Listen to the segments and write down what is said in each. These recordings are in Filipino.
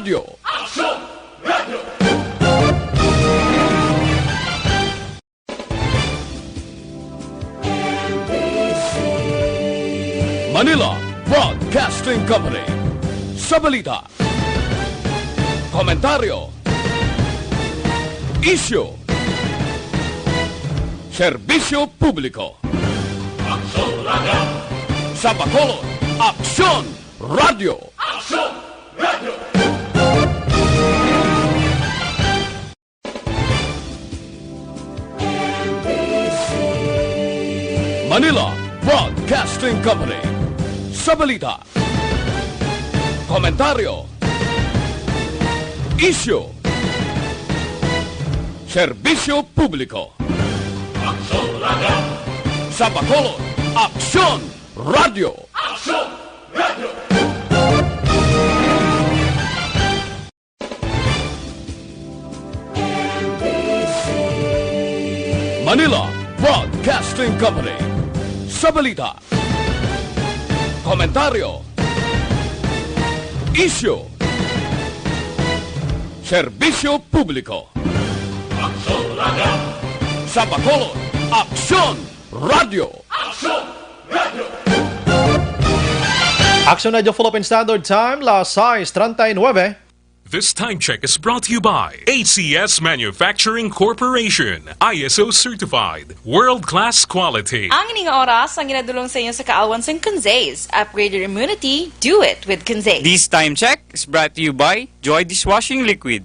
Radio. Action Radio. Manila Broadcasting Company. Sa balita, komentaryo, isyu, serbisyo publiko. Action Radio. Sa Bacolod, Aksyon Radio. Action Radio. Manila Broadcasting Company. Sa balita, komentaryo, isyu, serbisyo publiko. Action Radio. Sa Bacolod, Aksyon Radio. Action Radio. Manila Broadcasting Company. Sa balita, komentaryo, isyu, serbisyo publiko. Action Radio. Sa Bacolod, Aksyon Radio. Action Radio. Action Radio Philippine Standard Time, las 6:39. This time check is brought to you by ACS Manufacturing Corporation, ISO certified, world-class quality. Ang ining oras ang ginadulong sa inyo sa Kaawan San Kunzays. Upgrade your immunity, do it with Kunzays. This time check is brought to you by Joy Dishwashing Liquid.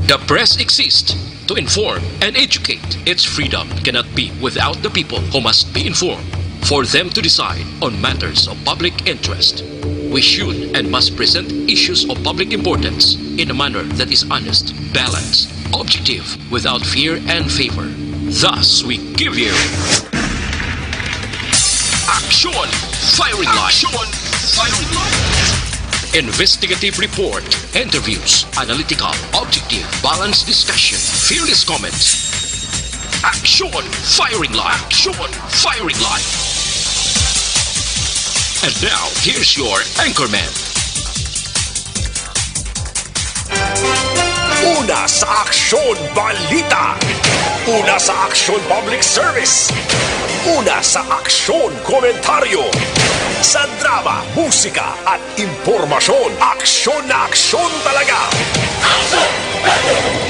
The press exists to inform and educate. Its freedom cannot be without the people who must be informed for them to decide on matters of public interest. We should and must present issues of public importance in a manner that is honest, balanced, objective, without fear and favor. Thus, we give you Action Firing Line. Action Firing Line. Investigative report, interviews, analytical, objective, balanced discussion, fearless comments. Action Firing Line. Action Firing Line. And now, here's your anchorman. Una sa Aksyon Balita. Una sa Aksyon Public Service. Una sa Aksyon Komentaryo. Sa drama, musika at impormasyon. Aksyon na aksyon talaga.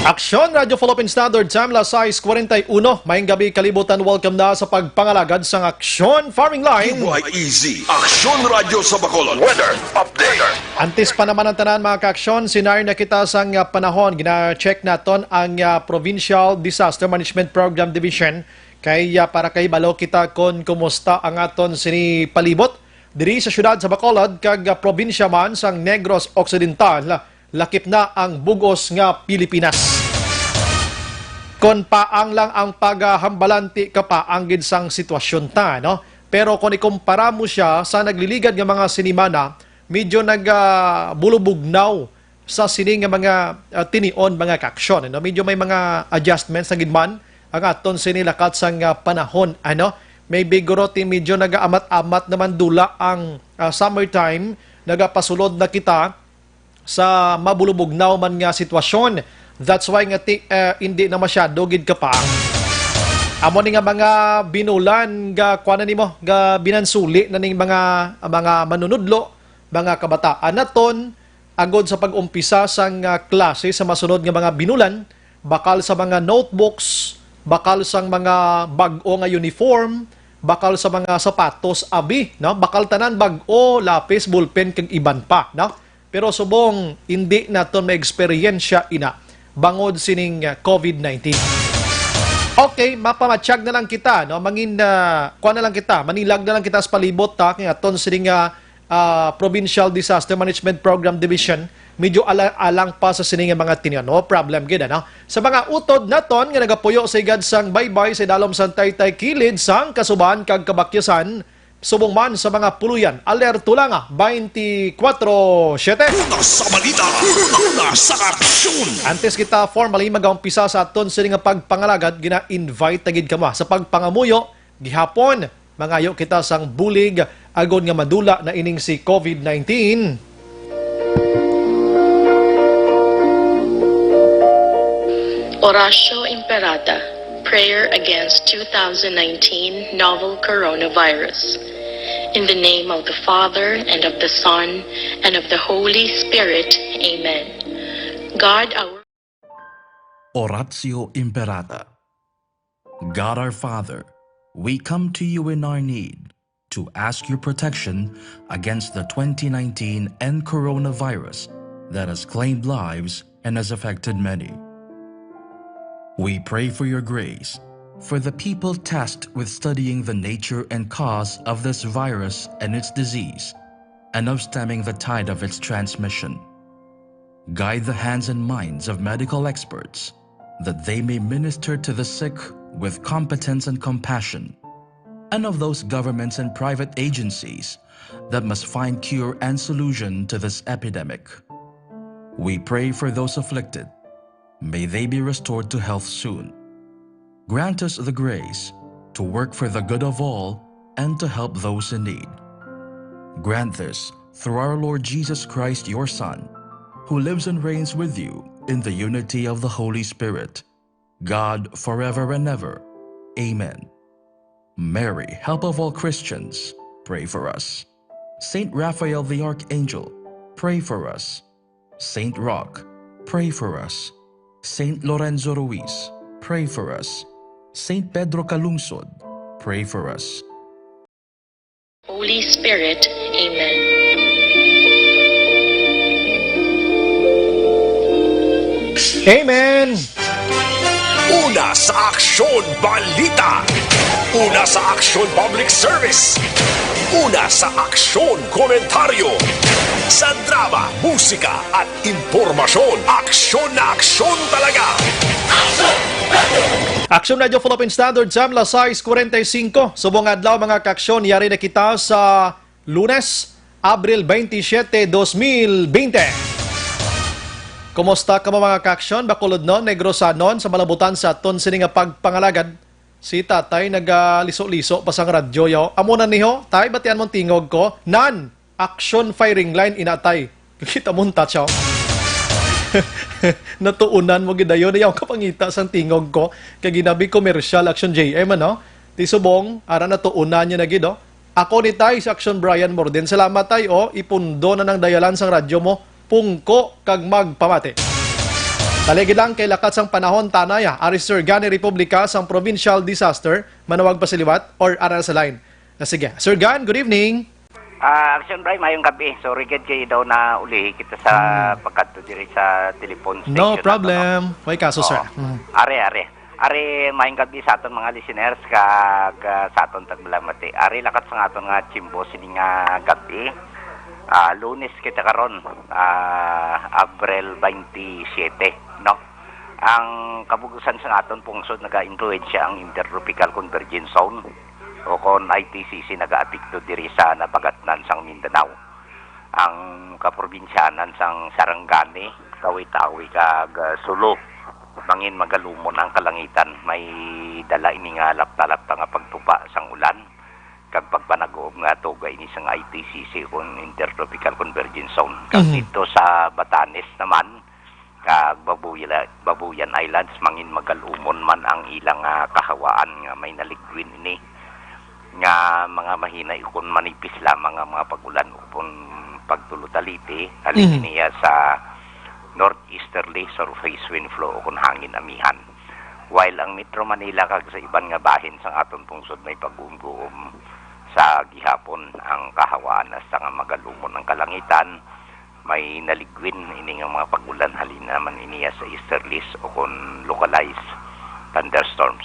Aksyon Radio Philippine Standard Time, las 6:41. Maying gabi kalibutan, welcome na sa pagpangalagad sa Aksyon Farming Line. UYEZ, Aksyon Radio sa Bacolod. Weather Update. Antes pa naman ang tanan mga ka-aksyon, sinar na kita sa panahon. Gina-check naton ang Provincial Disaster Management Program Division. Kaya para kay balo kita kung kumusta ang aton sini palibot. Diri sa syudad sa Bacolod, kag probinsya man sang Negros Occidental, lakip na ang bugos nga Pilipinas. Kon paang lang ang paghambalanti ka paang gid sang sitwasyon ta, no? Pero kung ikumpara mo siya sa nagliligad nga mga sinimana, medyo nagbulubugnaw sa sining nga mga tinion mga kaksyon, no? Medyo may mga adjustments na gidman ang aton sinilakat sang panahon, ano? May bigoroti medyo nagaamat-amat naman dula ang summertime, nagapasulod na kita sa mabulubugnaw man nga sitwasyon. That's why nga hindi na masyado gid ka pa. Amo ni nga mga binulan ga kuana nimo ga binansuli na ning mga manunudlo, mga kabataan naton agod sa pag-umpisa sang klase sa masunod nga mga binulan, bakal sa mga notebooks, bakal sang mga bag-o nga uniform, bakal sa mga sapatos abi, no? Bakal tanan bag-o, lapis, ballpen kag iban pa, no? Pero subong hindi naton may eksperyensya ina bangod sining COVID-19. Okay, mapamatsyag na lang kita, no? Mangin kuha na lang kita, manilag na lang kita sa palibot ta kay aton sining Provincial Disaster Management Program Division. Medyo alang pa sa sining mga tinyon, no problem gid, no? Sa mga utod naton nga nagapuyo sa igad sang baybay sa dalom sang taytay kilid sang kasuban kag kabakyasan, subong man sa mga puluyan, alerto lang 24/7. Una sa balita. Una sa aksyon. Antes kita formally mag-umpisa sa aton sining nga pagpangalagad, gina-invite tagid kama sa pagpangamuyo gihapon mangayo kita sang bulig agon nga madula na ining si COVID-19. Oratio Imperata, prayer against 2019 novel coronavirus. In the name of the Father, and of the Son, and of the Holy Spirit. Amen. God our Oratio Imperata. God our Father, we come to you in our need to ask your protection against the 2019 and coronavirus that has claimed lives and has affected many. We pray for your grace for the people tasked with studying the nature and cause of this virus and its disease, and of stemming the tide of its transmission. Guide the hands and minds of medical experts that they may minister to the sick with competence and compassion, and of those governments and private agencies that must find cure and solution to this epidemic. We pray for those afflicted. May they be restored to health soon. Grant us the grace to work for the good of all and to help those in need. Grant this through our Lord Jesus Christ, your Son, who lives and reigns with you in the unity of the Holy Spirit, God forever and ever. Amen. Mary, help of all Christians, pray for us. Saint Raphael the Archangel, pray for us. Saint Roch, pray for us. Saint Lorenzo Ruiz, pray for us. Saint Pedro Calungsod, pray for us. Holy Spirit. Amen. Amen! Una sa Aksyon Balita. Una sa Aksyon Public Service. Una sa Aksyon Komentaryo. Sa drama, musika at impormasyon. Aksyon na aksyon talaga. Aksyon Radio Philippine Standard Time, las 6:45. Subong adlaw mga kaaksyon, yari na kita sa Lunes, Abril 27, 2020. Kumusta ka mga kaaksyon? Bakulod nun, negrosanon sa malabutan sa aton sini nga pagpangalagad. Si tatay nagaliso-liso pa sang radyo yaw. Amo na niho, tay batian mong tingog ko. Nan, action firing line inatay. Kita mong touch yaw. Natuunan mo gidayon yaw kapangita sang tingog ko. Kaya ginabi commercial action JM ano. Ti subong, ara natuunan niya na gido. Ako ni tay sa Action Brian Morden. Salamat tay ipundo na ng dayalan sang radyo mo. Pungko kag magpamati. Taligid lang kay lakat sang panahon tanaya, ari Sir Gani Republika sang provincial disaster, manawag pasiliwat or aral sa line. Sige, Sir Gan, good evening. Action Brian, mayong gabi. Sorry gad kayo daw na uli kita sa pagkadto diri sa telephone station. No problem. May kaso, sir. Are mayong gabi sa aton mga listeners kag sa aton tagbalamati. Are lakat sa aton nga chimbo sini nga gabi. Lunes kita karon, Abril 27, no? Ang kabugusan sa aton pungsod naga-influensya ang Intertropical Convergence Zone o kon ITCC naga-apekto diri sa nabagatnan sang Mindanao. Ang kaprobinsyanan sang Sarangani, Tawi-Tawi kag Sulu, bangin magalumon ang kalangitan, may dala ini nga lapta-lapta nga pagtupa sang ulan. Kag pagpanagoob nga tugay ni sang ITCC kon Intertropical Convergence Zone. Kag dito sa Batanes naman kag Babuyan Islands mangin magalumon man ang ilang kahawaan nga may naligwin ini nga mga mahina ikon manipis lamang nga mga pagulan upon pagtulutaliti halin niya sa northeasterly surface wind flow o kun hangin amihan. While ang Metro Manila kag sa iban nga bahin sang aton pungsod may pag-uum-guum sa gihapon ang kahawaan sa nga magalumon ng kalangitan, may naligwin ini nga mga pagulan halin naman iniya sa easterlies o kun localized thunderstorms.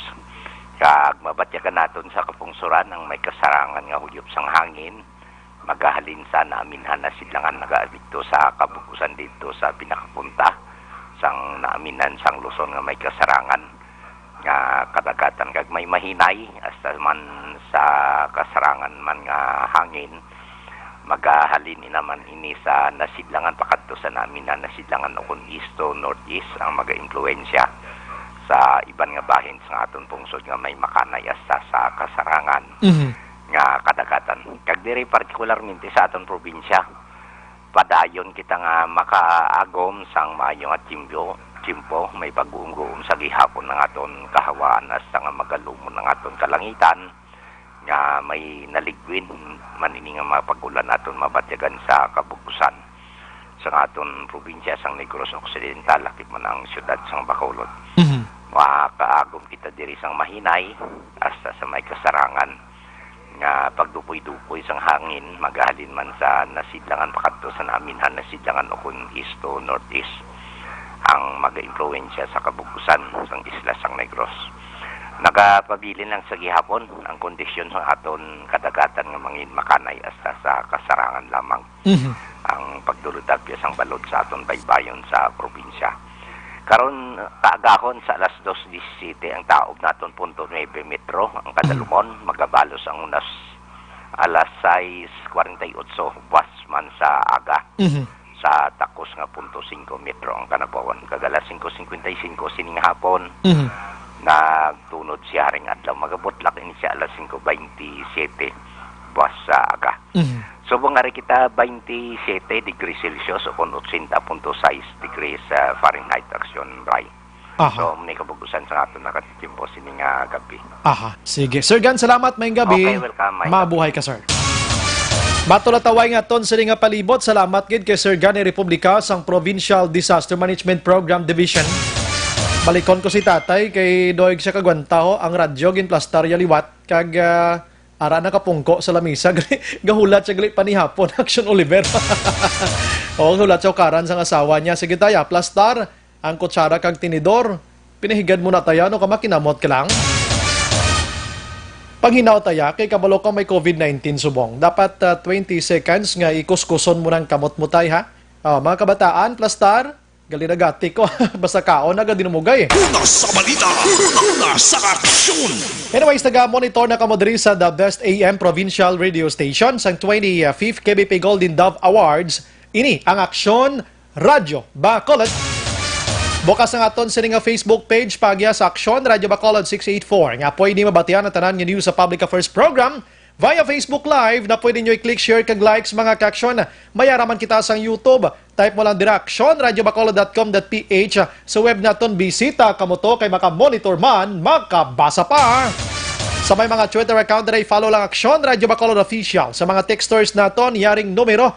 Kag mabatya ka naton sa kapungsuran ang may kasarangan nga huyop sang hangin, magahalin sa naaminhan na silangan nagaabikto sa kabukusan dito sa pinakapunta sang naaminan sang Luzon nga may kasarangan nga kadagatan kag may mahinay hasta man sa kasarangan man nga hangin magahalin naman ini sa nasidlangan pakadto sa namin na nasidlangan o kun east to northeast ang maga-impluwensya sa iban nga bahin sa aton pungsod nga may makanay hasta sa kasarangan. nga kadagatan. Kag diri partikularmente sa aton probinsya, padayon kita nga makaagom sang maayo nga Chimpo, may pag-uum sa gihapon ng aton kahawaan hasta nga magalumon ng aton kalangitan nga may naligwin manini nga mapagulan naton mabatyagan sa kabugusan sa aton probinsya sang Negros Occidental lakip man ang syudad sang Bacolod. Makaagom kita diri sang mahinay hasta sa may kasarangan nga pagdupoy-dupoy sang hangin magahalin man sa nasidlangan pakadto sa naminhan nasidlangan o kun east to northeast ang mag-impluwensya sa kabugusan sang isla sang Negros. Nagapabilin lang sa gihapon ang kondisyon sa aton kadagatan nga mangin makanay hasta sa kasarangan lamang ang pagduludagya sang balod sa aton baybayon sa probinsya. Karon kaagahon sa alas 2:17 ang taob naton 0.9 metro ang kadalumon magabalos ang unas alas 6:48 buwas man sa aga sa takos nga 0.5 metro ang kanabawan kagala 5:55 sining hapon nagtunod siya ring adlaw magabutlak ini siya alas 5:27 buwas sa aga. So bangari kita 27 degrees Celsius o 80.6 degrees Fahrenheit action Bray. So may kabugusan sa aton nakatitimpo sining gabi. Sige. Sir Gan, salamat mayong gabi. Okay, welcome. Mabuhay ka, sir. Matulataway nga ton sa nga palibot. Salamat gid kay Sir Gan Republica sang Provincial Disaster Management Program Division. Balikon ko si tatay kay doig siya kagwantaho ang radyo gin plastarya liwat kag ara na kapungko sa lamisa gahulat siya gali panihapon Action Oliver. Hulat siya karan sang asawa niya. Sige taya, plastar ang kutsara kag tinidor. Pinahigad mo na taya no kamakinamot ka lang. Panghinaw taya kay kabalo ka may COVID-19 subong. Dapat 20 seconds nga ikuskuson mo ng kamot mo tay ha. Mga kabataan, plastar gali na gati ko. Basta kaon na dinumugay. Una sa balita, una sa aksyon. Anyways, taga-monitor na kamo diri sa The Best AM Provincial Radio Station sang 25th KBP Golden Dove Awards. Ini ang Aksyon Radyo Bacolod. Bukas ang aton sa nga Facebook page pagya sa Aksyon Radyo Bacolod 684. Nga pwede mabatian ang tanan nga news sa Public Affairs Program via Facebook Live na pwede nyo i-click, share, kag likes mga ka-aksyon. Mayaraman kita sa YouTube. Type mo lang dira actionradyobacolod.com.ph. Sa web naton bisita kamo to kay maka-monitor man, makabasa pa. Sa may mga Twitter account na follow lang Aksyon Radyo Bacolod Official. Sa mga texters naton, yaring numero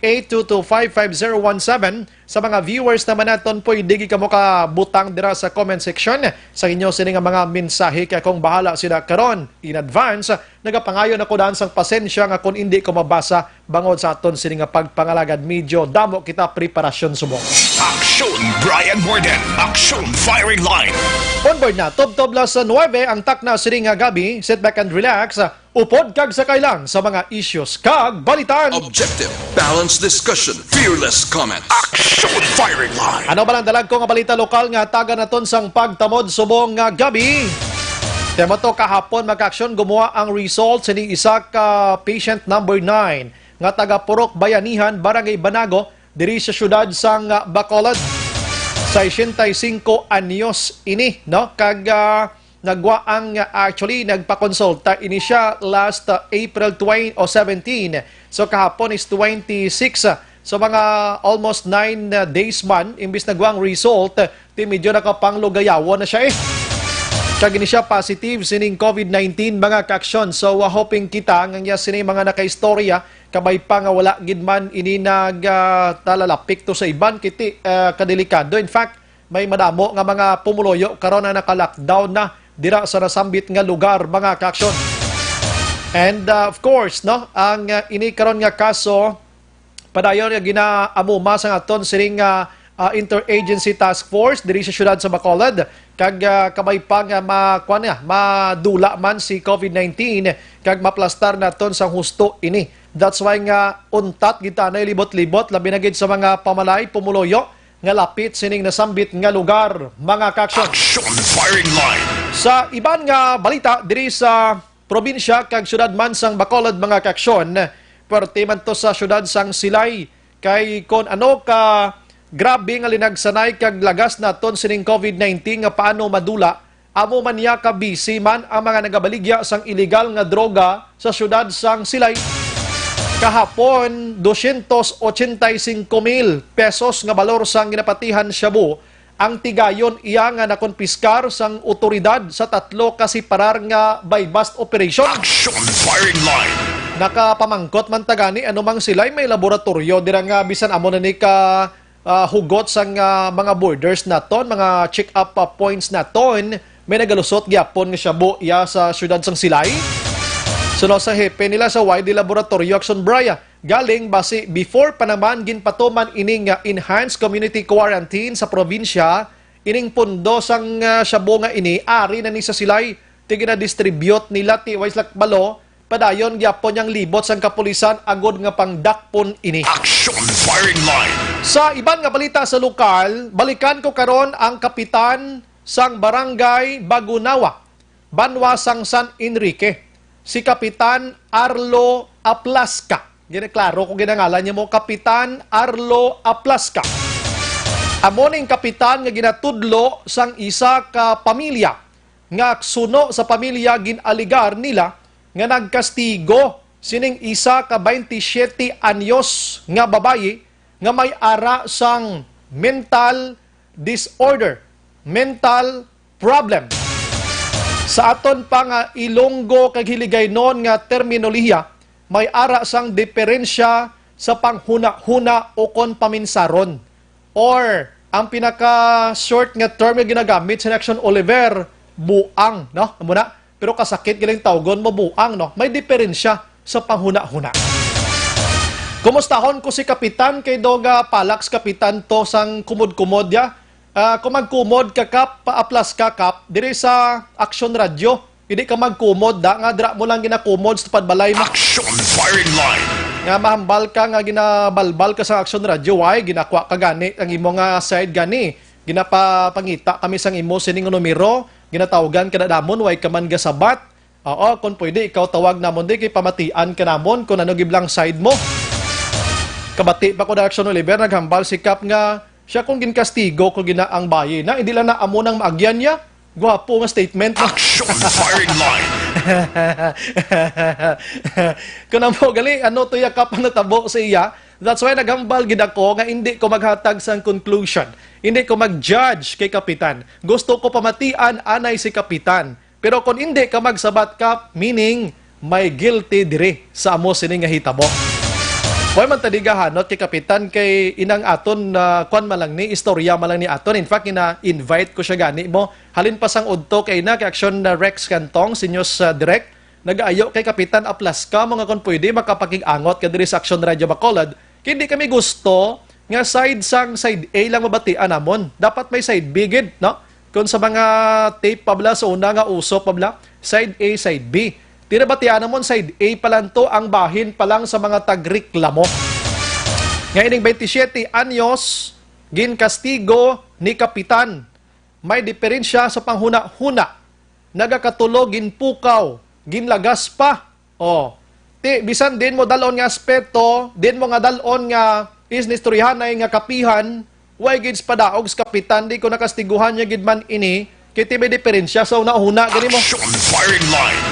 0938-2255017. Sa mga viewers naman naton, pwede ka mo ka butang dira sa comment section. Sa inyo sini nga mga mensahe kaya kung bahala sila karon in advance. Nagapangayon ako daan sang pasensya nga kung hindi ko mabasa bangod sa aton sini nga pagpangalagad medyo damo kita preparasyon subong. Aksyon Brian Morden, Aksyon Firing Line. Onboard na, Tob-Tob lang sa 9 ang takna sini nga gabi. Sit back and relax. Upod kag sakay lang sa mga issues kag balitan. Objective, balanced discussion, fearless comments. Aksyon Firing Line. Ano ba lang dalag ko nga balita lokal nga taga naton sang pagtamod subong nga gabi? Tema to kahapon mag-aksyon gumawa ang result sa isa ka patient number 9 nga taga Purok Bayanihan, Barangay Banago, diri sa syudad sang Bacolod. 65 anyos ini, no? Kag nagwa ang actually nagpa-consulta ini siya last April 17. So kahapon is 26. So mga almost 9 days man imbis nagwa ang result, ti medyo nakapanglugayawan na siya Kag ini siya positive sining COVID-19 mga ka-aksyon. So hoping kita nga sining mga nakaistorya kabay pa nga wala gid man ini nagtalalapik to sa iban kiti kadelikado. In fact, may madamo nga mga pumuloyo karon na naka-lockdown na dira sa nasambit nga lugar mga ka-aksyon. And of course, no, ang ini karon nga kaso padayon nga ginaamuma sa aton sining interagency task force diri sa syudad sa Bacolod kag kabay pa nga madula man si COVID-19 kag maplastar naton sang husto ini. That's why nga untat kita na libot-libot labi na gid sa mga pamalay pumuloyo nga lapit sining nasambit nga lugar mga ka-aksyon. Action Firing Line. Sa iban nga balita diri sa probinsya kag syudad man sang Bacolod mga ka-aksyon, perti man to sa syudad sang Silay kay kon ano ka grabe nga linagsanay kag lagas naton sining COVID-19 nga paano madula amo man niya kabisi man ang mga nagabaligya sang illegal nga droga sa syudad sang Silay. Kahapon, 285,000 pesos nga balor sang ginapatihan shabu ang tigayon iya nga nakonpiskar sang otoridad sa 3 kasiparar nga by bust operation. Action firing line. Nakapamangkot man tagani anumang Silay may laboratorio dira nga bisan amo na ni ka hugot sang mga borders naton, mga check-up points naton, may nagalusot gyapon nga shabu iya sa syudad sang Silay. Suno sa hepe nila sa YD Laboratorio Action Braya, galing base before pa naman ginpatuman ining enhanced community quarantine sa probinsya, ining pundo sang shabu nga ini ari na ni sa Silay tigina distribute nila ti wais lakbalo padayon gyapon yang libot sang kapulisan agod nga pangdakpon ini. Action firing line. Sa iban nga balita sa lokal, balikan ko karon ang kapitan sang barangay Bagunawa, Banwa sang San Enrique, si Kapitan Arlo Aplaska. Ginaklaro kung ginangalan niya mo, Kapitan Arlo Aplaska. Amoning kapitan nga ginatudlo sang isa ka pamilya nga suno sa pamilya ginaligar nila nga nagkastigo sining isa ka 27 anyos nga babayi nga may ara sang mental disorder, mental problem. Sa aton pa nga Ilonggo kag Hiligaynon nga terminolohiya, may ara sang diferensya sa panghuna-huna o kon paminsaron. Or ang pinaka-short nga term nga ginagamit sa Action Oliver, buang, no? Muna, pero kasakit giling tawgon mo buang, no? May diferensya sa panghuna-huna. Kumustahon ko si Kapitan kay Doga Palax, Kapitan to sang kumod-kumod ya. Kung magkumod ka kap, paaplas ka kap, diri sa Action Radio, hindi ka magkumod da, nga dra mo lang ginakumod sa padbalay mo. Action firing line. Nga mahambal ka, nga ginabalbal ka sa Action Radio, why? Ginakwa ka gani, ang imo nga side gani. Ginapapangita kami sang imo sining numero, ginatawagan ka na namon, why ka man gasabat. Oo, kung pwede, ikaw tawag namon, di kay pamatian ka namon, kung ano giblang side mo. Kabati pa ko na Action Oliver, naghambal si Kap nga, siya kung ginkastigo kung ginaang bayi na, hindi lang na amo nang maagyan niya. Gwapo nga statement. Action firing line. Kung mo gali, ano to yakap ang natabo sa iya. That's why naghambal gid ako nga hindi ko maghatag sang conclusion. Hindi ko mag-judge kay Kapitan. Gusto ko pamatian anay si Kapitan. Pero kung hindi ka magsabat kap, meaning may guilty dire sa amo sining nga hitabo. Hoy man tadigahanot kay Kapitan kay inang aton na kwan malang ni istorya malang ni aton. In fact ina-invite ko siya gani mo. Halin pa sang udto kay na kay Action Rex Cantong Seniors Direct nagaayo kay Kapitan Aplaska mga kon pwede makapakig-angot ka diri sa Action Radio Bacolod. Kay di kami gusto nga side A lang mabatian namon. Dapat may side B gid, no? Kung sa mga tape pabla sa una nga uso pabla, side A, side B. Tinabatian namon side A pa lang to, ang bahin pa lang sa mga tagreklamo. Ngayon 27 anyos, ginkastigo ni Kapitan. May diferensya sa panghuna-huna. Nagakatulog, ginpukaw, ginlagas pa. O, bisan din mo dalon nga aspeto, din mo nga dalon nga isnistoryahanay nga kapihan, way gids padaog sa Kapitan, di ko nakastiguhan niya gid man ini, kiti may diferensya sa una-huna, gani mo. Firing line.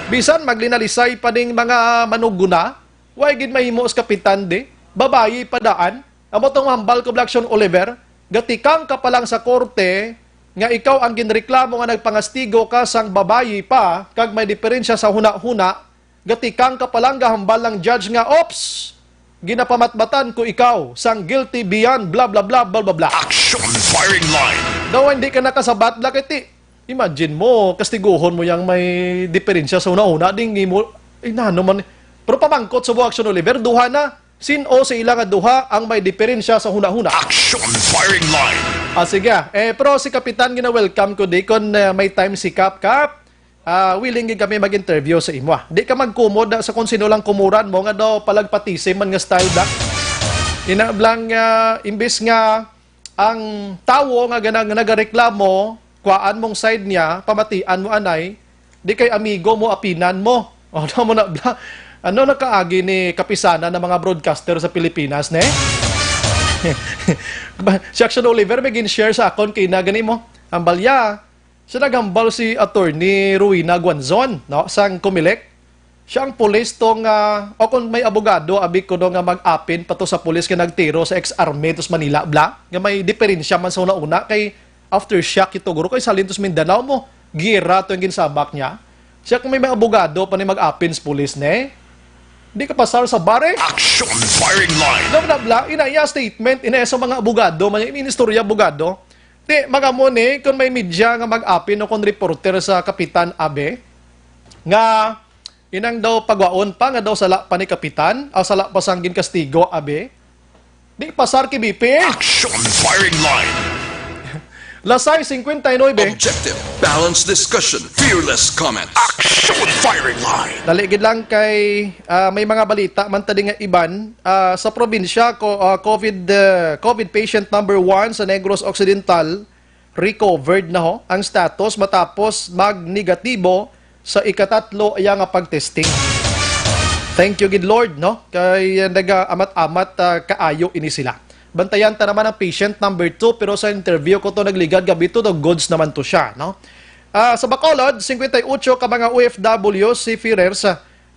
Bisan maglinalisay pa ding mga manuguna, way gid mahimo sa Kapitan di, babayi padaan, amo tong hambal ko Action Oliver, gatikang ka pa lang sa korte, nga ikaw ang ginreklamo nga nagpangastigo ka sang babayi pa, kag may diferensya sa huna-huna, gatikang ka pa lang gahambal ng judge nga, ops, ginapamatbatan ko ikaw sang guilty beyond blah blah blah blah blah blah. Action firing line. Daw hindi ka nakasabat lakiti. Imagine mo, kastiguhon mo yang may diferensya sa una-una, ding mo, nano man. Pero pamangkot sa Action Oliver, duha na. Sino sa ilang duha ang may diferensya sa una-una. Action firing line. Sige. Pero si Kapitan gina-welcome ko di kon may time si Kap. Willing kami mag-interview sa imo. Di ka magkumod sa kung sino lang kumuran mo nga daw palagpatisim man nga style da. Inablang imbis nga ang tawo nga nagareklamo, kuaan mong side niya, pamatian mo anay, di kay amigo mo apinan mo. Ano mo na ano nakaagi ni kapisana ng mga broadcaster sa Pilipinas, ne? Si Action Oliver may gin-share sa akon kay na gani mo. Ang balya, Siya nagambal si Attorney Ruina Guanzon, no, sang Comelec. Siya ang pulis tong, o kung may abogado, abik ko nga mag-apin pato sa pulis ka nagtiro sa ex-army tos Manila, bla, nga may diferensya man sa una-una kay aftershock ito, guro, kay Salintos Mindanao mo, gira to yung ginsabak niya. Siya kung may mga abogado, pa ni mag-apin sa pulis, ne? Di ka pasar sa bare? Action firing line. Bla, bla, inaya statement, inaya sa mga abogado, may inistorya abogado. Di, magamon kung may media nga mag-apin o kung reporter sa Kapitan Abe, nga inang daw pagwaon pa nga daw sala pa ni Kapitan, sala pa sanggin kastigo, Abe. Di pasar ki BP. Action firing line. Lasay 59. Objective, balanced discussion, fearless comments. Action firing line. Daligid lang kay may mga balita man tadi nga iban sa probinsya ko COVID patient number 1 sa Negros Occidental recovered na ho ang status matapos mag-negatibo sa ikatatlo ay nga pagtesting. Thank you, good Lord, no? Kay nag-amat-amat kaayo ini sila. Bantayan ta naman ang patient number 2, pero sa interview ko to nagligad gabi to, goods naman to siya, no? Sa Bacolod, 58 ka mga OFW si Ferrers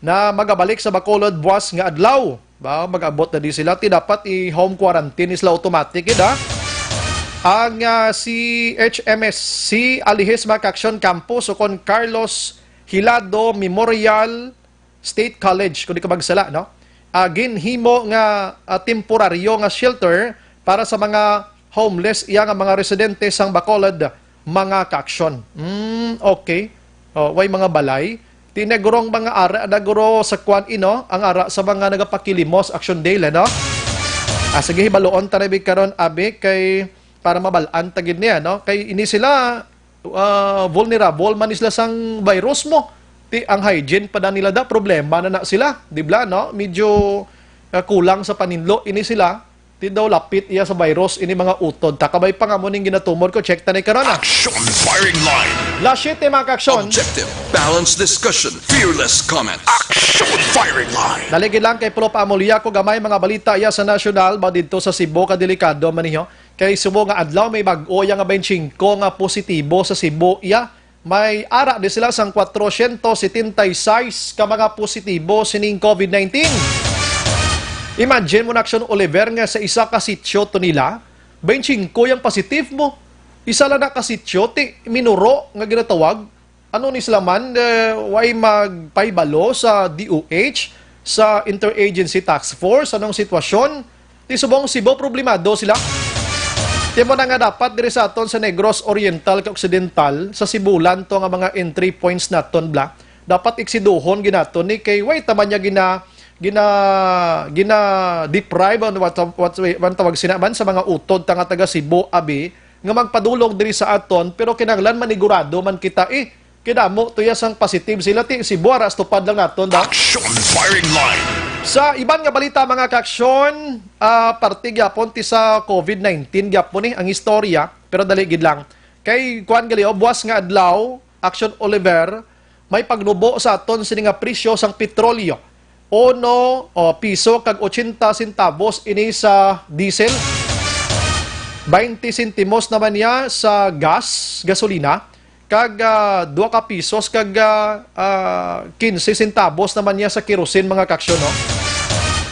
na magabalik sa Bacolod buwas nga adlaw. Mag-abot na di sila, ti dapat i-home quarantine sila automatic, ang si HMSC Alihis Macaction Campus o kon Carlos Hilado Memorial State College, kung di ka magsala, no? Ginhimo nga temporaryo nga shelter para sa mga homeless iya nga mga residente sang Bacolod mga kaksyon. Okay. Way mga balay. Tinegurong mga ara naguro sa kwan ino ang ara sa mga nagapakilimos action day no. Sige hibaloon ta na karon abi kay para mabalaan tagid niya no. Kay ini sila vulnerable man sila sang virus mo. Ang hygiene pa na nila da, problema na sila. Di ba, no? Medyo kulang sa paninlo. Ini sila, di daw lapit iya sa virus, ini mga utod. Takabay pa nga mo ning ginatumor ko, check ta ni karana. Action firing line. Last shit, mga kaksyon. Objective, balanced discussion, fearless comments. Action firing line. Daligid lang kay Pro Pamulia ko gamay mga balita iya sa national, ba dito sa Cebu, kadelikado maniho. Kay Cebu nga adlaw, may bag-o nga 25 nga positibo sa Cebu iya. May ara di sila sang 476 ka mga positibo sining COVID-19. Imagine mo na aksyon Oliver nga sa isa ka sityo to nila, 25 yung positive mo. Isa lang na ka sityo, minuro nga ginatawag. Ano ni sila man, way magpaybalo sa DOH, sa Interagency Task Force, anong sitwasyon? Ti subong Cebu, problemado sila. Timo na nga dapat diri sa aton sa Negros Oriental kag Occidental sa Sibulan to nga mga entry points naton bla. Dapat iksiduhon ginaton ni kay way taman niya gina deprive on what tawag sinaman sa mga utod tanga taga Cebu abi nga magpadulong diri sa aton pero kinahanglan manigurado man kita kidamo tuya sang positive sila ti Cebu aras tupad lang naton da. Action firing line. Sa iban nga balita mga kaksyon, parte gyapon ti sa COVID-19 gyapon ang istorya, pero daligid lang. Kay kuan gali buwas nga adlaw, Action Oliver, may pagnubo sa aton sini nga presyo sang petrolyo. 1 piso kag 80 centavos ini sa diesel. 20 centimos naman niya sa gasolina. Kag 2 ka pisos kag 15 centavos naman niya sa kerosene mga kaksyon, no?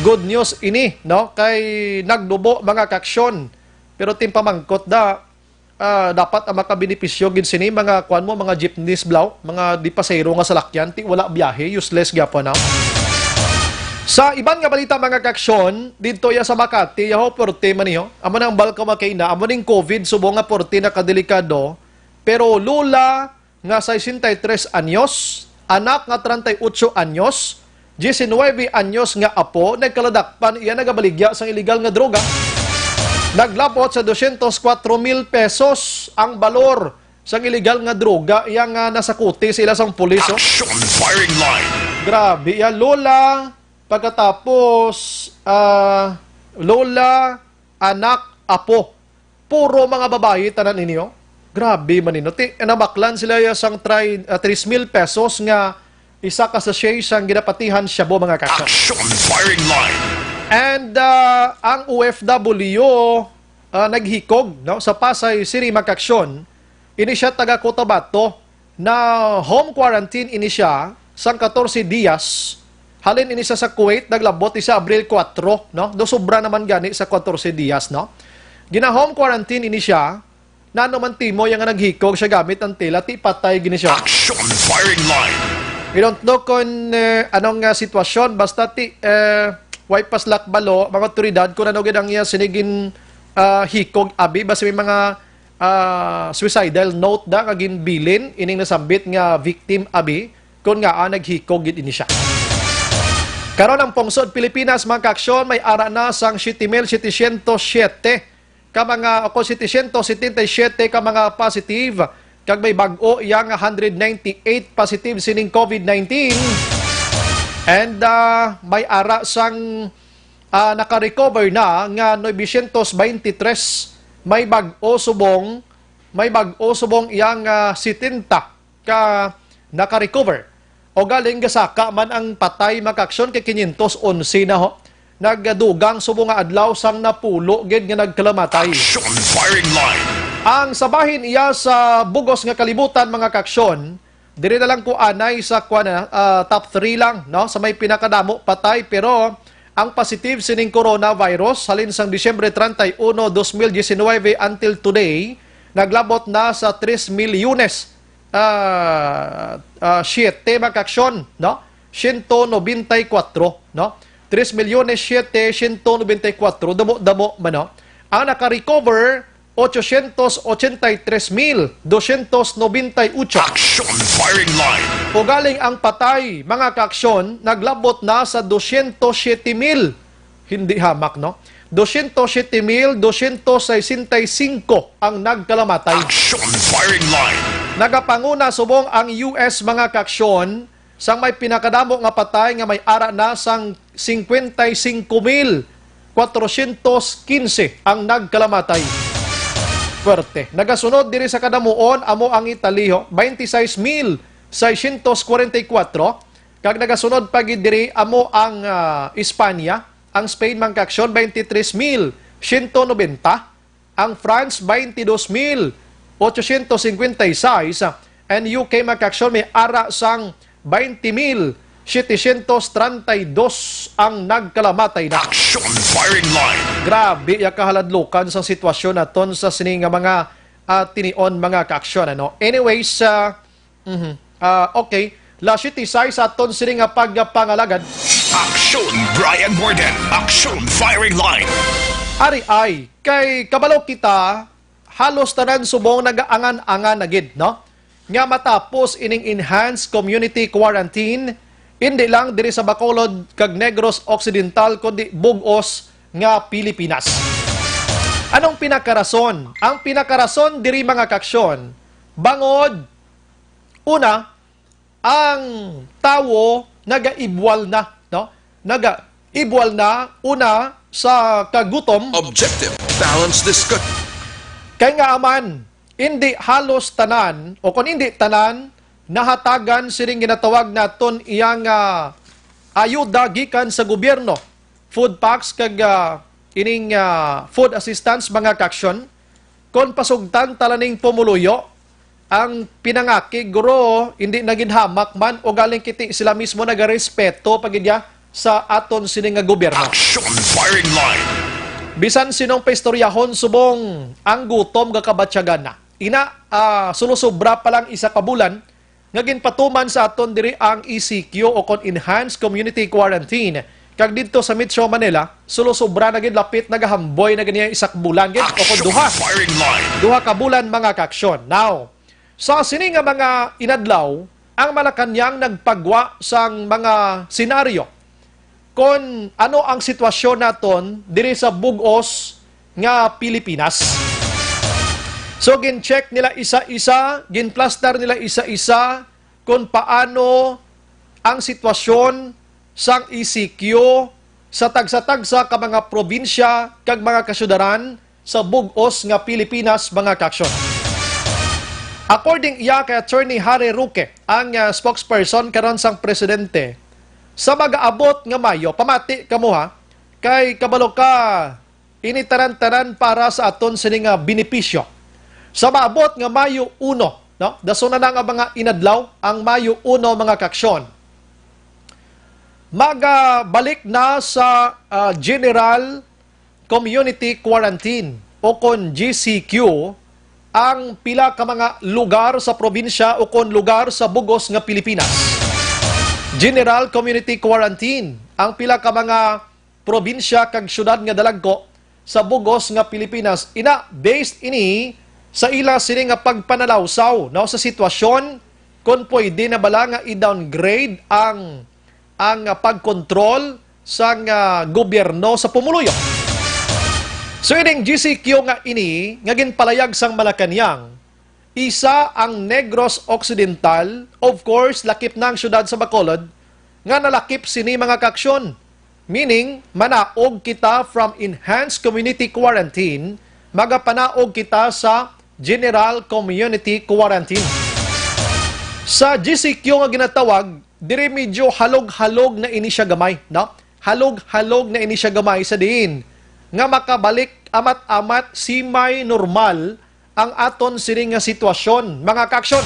Good news ini, no? Kay nagdubo mga kaksyon. Pero timpamangkot dapat ang makabenepisyo gid sini mga kuan mo mga jeepneys blaw, mga di pasayro nga salakyan, ti wala biyahe, useless gyapon na. Sa iban nga balita mga kaksyon, dito ya sa Makati, yaho porte maniho. Amo nang balka makaina, amo ning COVID subong nga porte na kadelikado. Pero lula nga 63 anyos, anak nga 38 anyos, 19 anyos nga apo, nagkaladakpan iya nagabaligya sa illegal nga droga. Naglabot sa 204,000 pesos ang balor sa illegal nga droga, iya nga nasakuti sila sang pulis. Action firing line. Grabe, iya lola, pagkatapos lola, anak, apo. Puro mga babae tanan ninyo. Grabe man nino. Nabaklan sila sang 3,000 pesos nga isa ka sa shay sang ginapatihan siya bo mga kaso. Action firing line. And ang OFW naghikog no, sa Pasay City Makaksyon, ini siya taga Cotabato na home quarantine ini siya sang 14 dias. Halin ini siya sa Kuwait, naglabot isa Abril 4, no? Do sobra naman gani sa 14 dias, no? Gina home quarantine ini siya, na naman timo yung naghikog siya gamit ang tela, ti patay gini siya. Action firing line. We don't know kung anong sitwasyon, basta ti way paslak balo, mga otoridad, kung ano gid ang iya sinigin hikog abi, basta may mga suicidal note da kagin bilin, ining nasambit nga victim abi, kung nga naghikog gid ini siya. Karon ang pungsod Pilipinas, mga kaaksyon, may ara na sang 7,707 ka mga o 777 ka mga positive, kag may bag-o yang 198 positive sining COVID-19. And may ara sang naka-recover na nga 923, may bag-o subong yang 70 ka naka-recover. O galing gasaka man ang patay makaksyon kay 511 na ho. Nagdugang subong nga adlaw sang napulo gid nga nagkalamatay. Action firing line. Ang sabahin iya sa bugos nga kalibutan mga kaksyon, diri na lang ko anay sa top 3 lang, no? Sa may pinakadamo patay, pero ang positive sining coronavirus halin sang Disyembre 31, 2019 until today, naglabot na sa 3 milyones 7 makaksyon, no? 194, no? 3 milyones 794, damo man, no? Ang naka-recover 883,298. Action firing line. O galing ang patay, mga kaaksyon, naglabot na sa 207,000. Hindi hamak, no? 207,265 ang nagkalamatay. Action firing line. Nagapanguna subong ang US, mga kaaksyon, sang may pinakadamo nga patay nga may ara na sang 55,415 ang nagkalamatay. Puwerte. Nagasunod diri sa kadamuon amo ang Italiho, 26,644. Kag nagasunod pa gid diri amo ang Espanya, ang Spain man kaaksyon 23,190, ang France 22,856, and UK man kaaksyon may ara sang 20,732 ang nagkalamatay na. Action firing line. Grabe, kahaladlukan sa sitwasyon naton sa sining mga tinion, mga kaaksyon, ano. Anyways, okay, lasitisay sa aton sining pagpangalagad. Action Brian Borden. Action firing line. Ari ay, kay kabalo kita, halos tanan subong nagaangan-angan na gid, no? Nga matapos ining enhanced community quarantine, hindi lang diri sa Bacolod kag Negros Occidental kundi bugos nga Pilipinas. Anong pinakarason? Ang pinakarason diri, mga kaaksyon, bangod una ang tawo nagaibwal na, no? Nagaibwal na una sa kagutom. Objective. Balance discussion. Kaya nga aman, hindi halos tanan, o kung hindi tanan, nahatagan siring ginatawag naton iyang ayuda gikan sa gobyerno. Food packs kag ining food assistance, mga kaaksyon. Kung pasugtan talaning pumuluyo, ang pinangaki, guro, hindi naging hamak man o galing kiti sila mismo nagarespeto pagidya sa aton sining gobyerno. Action firing line. Bisan sinong pastoryahon subong ang gutom gakabatsyagan na. Ina, sulusubra pa lang isa ka bulan, nga ginpatuman sa aton diri ang ECQ o kon Enhanced Community Quarantine. Kag dito sa Metro Manila, sulusubra na gid lapit nagahamboy na ganiya isak bulan gid o kon duha ka bulan, mga kaaksyon. Now, sa sini nga mga inadlaw, ang Malacañang nagpagwa sang mga senaryo kon ano ang sitwasyon naton diri sa bugos nga Pilipinas. So, gin-check nila isa-isa, gin-plaster nila isa-isa kung paano ang sitwasyon sang ECQ sa tagsa-tagsa ka mga probinsya kag mga kasyudaran sa bugos nga Pilipinas, mga kaaksyon. According iya kay Attorney Harry Roque, ang spokesperson karon sang presidente, sa mag-aabot nga Mayo, pamati kamo ha, kay kabalo ka initaran-taran para sa aton sining benepisyo. Sa maabot nga Mayo 1, no? Daso na nga mga inadlaw ang Mayo 1 mga kaksyon. Magabalik na sa General Community Quarantine o kon GCQ ang pila ka mga lugar sa probinsya o kon lugar sa bugos nga Pilipinas. General Community Quarantine ang pila ka mga probinsya kag syudad nga dalagko sa bugos nga Pilipinas. Ina based ini sa ila sini nga pagpanalawsaw no sa sitwasyon kung pwede na bala nga i-downgrade ang pagkontrol sa gobyerno sa pumuluyo. So ining GCQ nga ini nga ginpalayag sang Malacañang, isa ang Negros Occidental, of course lakip ng syudad sa Bacolod, nga nalakip sini mga kaksyon. Meaning, manaog kita from enhanced community quarantine, magapanaog kita sa general community quarantine. Sa GCQ nga ginatawag, dire medyo halog-halog na ini siya gamay, no? Halog-halog na ini siya gamay sa diin nga makabalik amat-amat si may normal ang aton sining nga sitwasyon, mga kaksyon.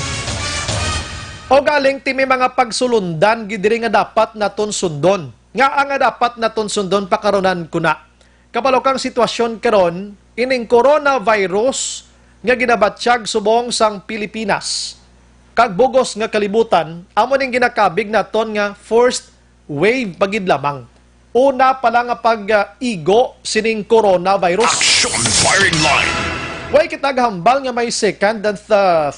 O galing ti may mga pagsulundan gidiri nga dapat naton sundon. Nga ang dapat naton sundon pakaronan kuna. Kapalo kang sitwasyon karon ining coronavirus nga ginabatsyag subong sang Pilipinas. Kag bugos nga kalibutan, amo ning ginakabig naton nga first wave pagid lamang. Una pa lang nga pag-igo sining coronavirus. Action firing line. Way kita gahambal nga may second and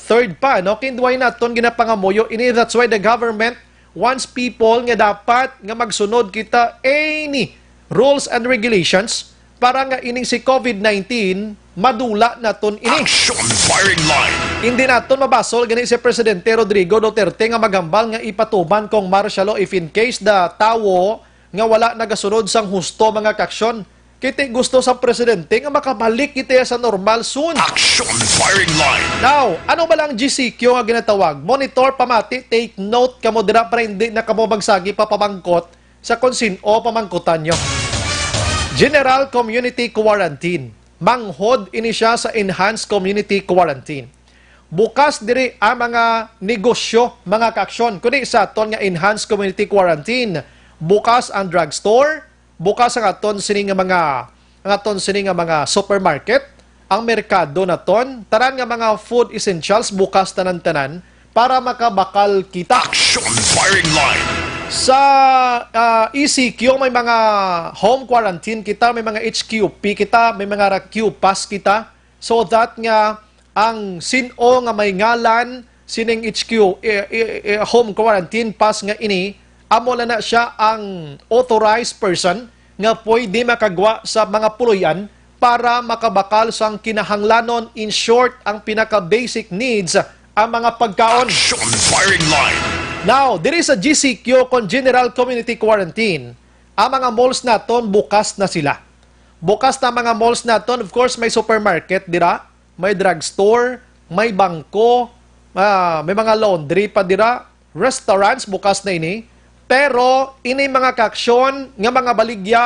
third pa, no? Kinduay naton ginapangamuyo ini. That's why the government wants people nga dapat nga magsunod kita any rules and regulations para nga ining si COVID-19 madula naton ini. Action firing line. Hindi naton mabasol gani si Presidente Rodrigo Duterte nga magambal nga ipatuban kong martial law if in case the tawo nga wala nagasunod sang husto mga kaksyon. Kiti gusto sa presidente nga makabalik kita sa normal soon. Action firing line. Now, ano ba lang GCQ nga ginatawag? Monitor pamati, take note kamo dira para hindi na kamo bagsagi papamangkot sa kung sino pamangkutan nyo. General Community Quarantine. Manghod ini siya sa Enhanced Community Quarantine. Bukas diri ang mga negosyo, mga kaksyon. Kundi sa aton nga Enhanced Community Quarantine, bukas ang drugstore, bukas ang aton sining nga mga supermarket, ang merkado naton, tanan nga mga food essentials bukas tanan-tanan para makabakal kita. Action firing line. Sa ECQ may mga home quarantine kita, may mga HQP kita, may mga QPass kita, so that nga ang sino nga may ngalan sining HQ home quarantine pass nga ini, amo na siya ang authorized person nga pwede makagwa sa mga puluyan para makabakal sang kinahanglanon. In short, ang pinaka-basic needs ang mga pagkaon. Action firing line. Now, diri sa GCQ kon General Community Quarantine, ang mga malls naton bukas na sila. Bukas na mga malls naton, of course, may supermarket dira, may drugstore, may bangko, may mga laundry pa dira, restaurants bukas na ini. Pero, ini mga kaksyon nga mga baligya,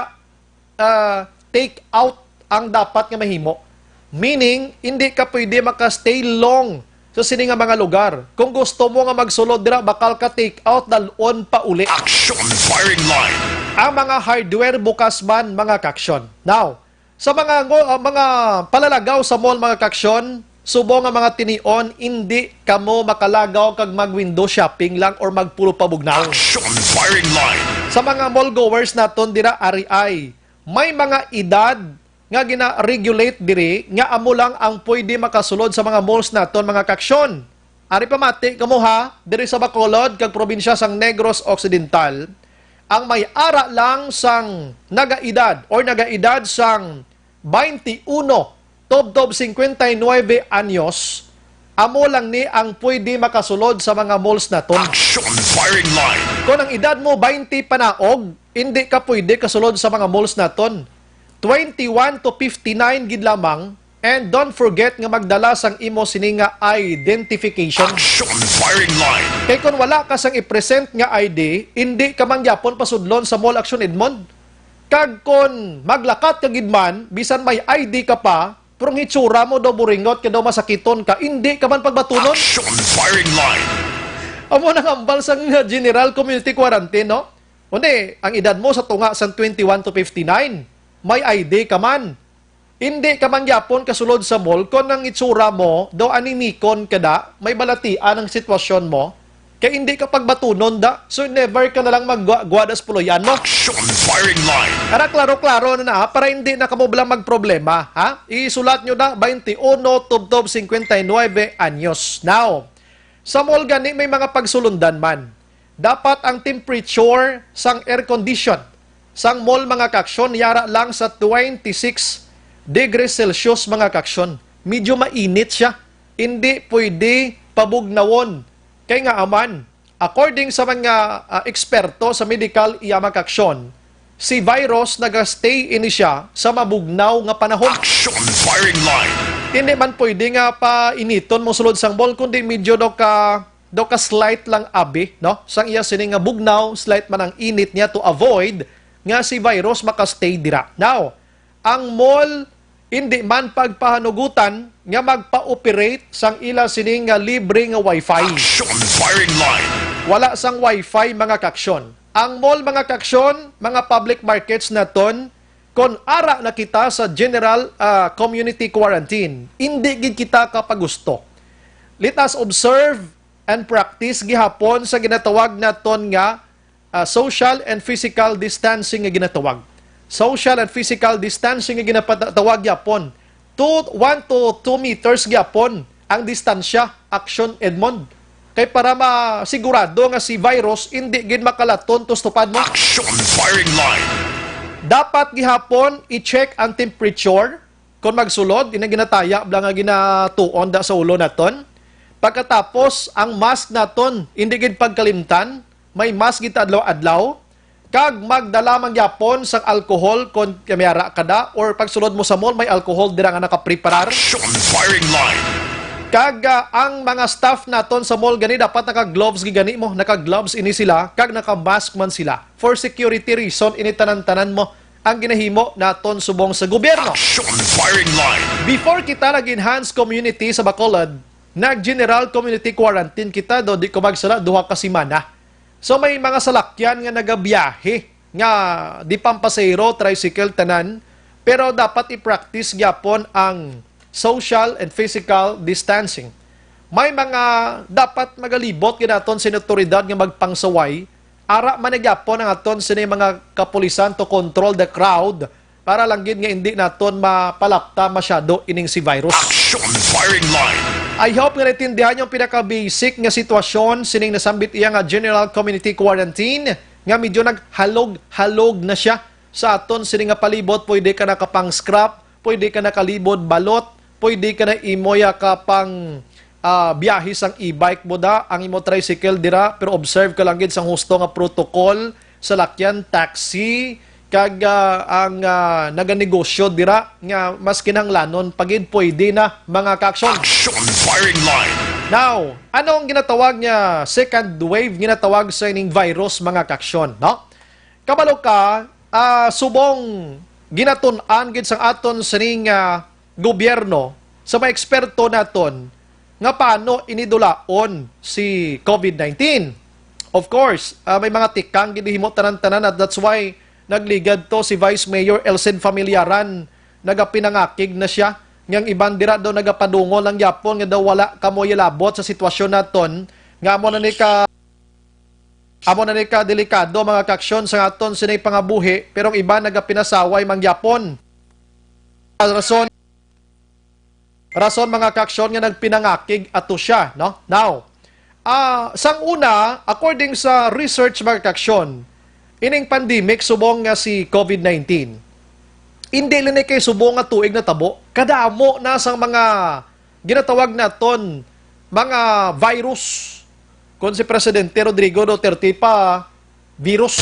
take out ang dapat nga mahimo. Meaning, hindi ka pwede makastay long sa sini nga mga lugar. Kung gusto mo nga magsulod dira, bakal ka take out dalon pa uli. Action firing line. Ang mga hardware bukas man, mga kaksyon. Now, sa mga palalagaw sa mall, mga kaksyon, subo nga mga tinion, hindi kamo makalagaw kag mag-window shopping lang or magpulo pabugnaw. Action firing line. Sa mga mall goers naton dira ari-ay, may mga edad nga gina-regulate diri nga amo lang ang pwede makasulod sa mga malls naton, mga kaksyon. Ari pamati kamo ha, diri sa Bacolod kag probinsya sang Negros Occidental, ang may ara lang sang nagaedad or nagaedad sang 21 tob 59 anyos, amo lang ni ang pwede makasulod sa mga malls naton. Action firing line. Kung ang edad mo 20 panaog, hindi ka pwede kasulod sa mga malls naton. 21 to 59 gid lamang, and don't forget nga magdala sang imo sini nga identification. Action firing line. Kay kung wala ka sang i-present nga ID, hindi ka mangyapon pasudlon sa Mall Action Edmond. Kag kon maglakat ka gid man, bisan may ID ka pa, pero ang itsura mo daw buringot, ka daw masakiton ka, hindi ka man pagbatunon. Action firing line. Amo nang ambal sang General Community Quarantine, no? Undi, ang edad mo sa tunga sang 21 to 59, may ID ka man. Hindi ka man gyapon kasulod sa mall, kung ang itsura mo, daw animikon ka da, may balatian ang sitwasyon mo, kaya hindi ka pagbatunon da, so never ka na lang magguadas puloyan mo. Action firing line. Para klaro-klaro na para hindi na kamo blang magproblema, ha? Isulat nyo na 21 tubtob 59 anyos. Now, sa mall gani may mga pagsulundan man. Dapat ang temperature sang air condition sang mall mga kaksyon yara lang sa 26 degrees Celsius mga kaksyon. Medyo mainit siya. Hindi pwede pabugnawon. Kaya nga aman, according sa mga eksperto sa medical iya mga kaksyon, si virus nag-stay ini siya sa mabugnaw nga panahon. Action firing line. Hindi man pwede nga pa initon mo sulod sang ball, kundi medyo do ka slight lang abi, no? Sang iya sini nga bugnaw, slight man ang init niya to avoid nga si virus makastay dira. Now, ang mall hindi man pagpahanugutan nga magpa-operate sang ila sini nga libre nga wifi. Action firing line. Wala sang wifi mga kaksyon. Ang mall mga kaksyon, mga public markets naton, kung ara na kita sa general community quarantine, hindi gid kita kapagusto. Let us observe and practice gihapon sa ginatawag naton nga social and physical distancing nga ginatawag. Social and physical distancing nga ginatawag yapon. 1 to 2 meters gyapon ang distansya, Action Edmond. Kay para masigurado nga si virus hindi gid makalaton to stupad mo. Action firing line. Dapat gihapon i-check ang temperature kung magsulod, ina ginataya blang nga ginatuon da sa ulo naton. Pagkatapos ang mask naton hindi gid pagkalimtan, may mask gid adlaw-adlaw. Kag magdala man gyapon sang alcohol kung kamera kada or pagsulod mo sa mall may alcohol dira nga nakapreparar. Action firing line. Kag ang mga staff naton sa mall gani dapat naka-gloves gani mo, naka-gloves ini sila, kag naka-mask man sila. For security reason ini tanan-tanan mo ang ginahimo naton subong sa gobyerno. Action firing line. Before kita nag-enhance community sa Bacolod, nag-general community quarantine kita do di ko magsala duha ka semana. So may mga salakyan nga nagabiyahe nga di pampasero, tricycle tanan, pero dapat i-practice gyapon ang social and physical distancing. May mga dapat magalibot ginaton sa otoridad nga magpangsaway, ara man gyapon ang aton sini mga kapulisan to control the crowd para lang gid nga hindi naton mapalapta masyado ining si virus. Action firing line. I hope nga naintindihan yung pinaka-basic nga sitwasyon sining nasambit iya nga general community quarantine nga medyo naghalog-halog na siya sa aton sining nga palibot. Pwede ka nakapang scrap, pwede ka nakalibod balot, pwede ka na imoya ka pang biyahe sang e-bike mo da, ang imo tricycle dira, pero observe ka lang gid sang husto nga protocol sa lakyan, taxi, kag ang naganegosyo dira nga mas kinahanglanon pagid pwede na mga kaaksyon. Action firing line. Now, ano ang ginatawag niya second wave ginatawag sa ining virus mga kaaksyon, no? Kabalo ka subong ginatun-an gid sang aton sa ning gobyerno sa mga eksperto naton nga paano inidulaon si COVID-19. Of course, may mga tikang ginihimo tanan-tanan at that's why nagligad to si Vice Mayor Elcid Familiaran, nagapinangakig na siya, ngang iban dira daw nagapadungol lang yapon nga daw wala kamoy labot sa sitwasyon naton, nga amo na ni ka delikado mga kaksyon sa aton sinay pangabuhi, pero ang iba nagapinasaway mangyapon. Rason mga kaksyon nga nagpinangakig ato siya, no? Now, sang una, according sa research mga kaksyon, ining pandemic subong nga si COVID-19. Hindi lang kay subong nga tuig na tabo. Kadamo na sang mga ginatawag naton mga virus. Kung si Presidente Rodrigo Duterte pa virus.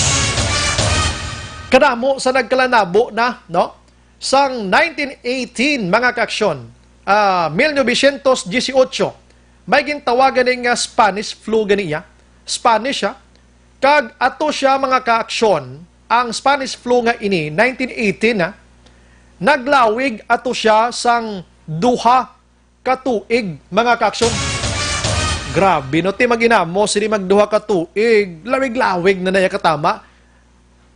Kadamo sa nagkalanabo na, no? Sang 1918 mga kaaksyon, 1918, may gintawagan nga Spanish flu ganiya. Spanish Kag ato siya mga kaaksyon, ang Spanish flu nga ini, 1918 naglawig ato siya sang duha katuig mga kaaksyon. Grabe no, ti maginamo sini magduha katuig, lawig-lawig na naya katama.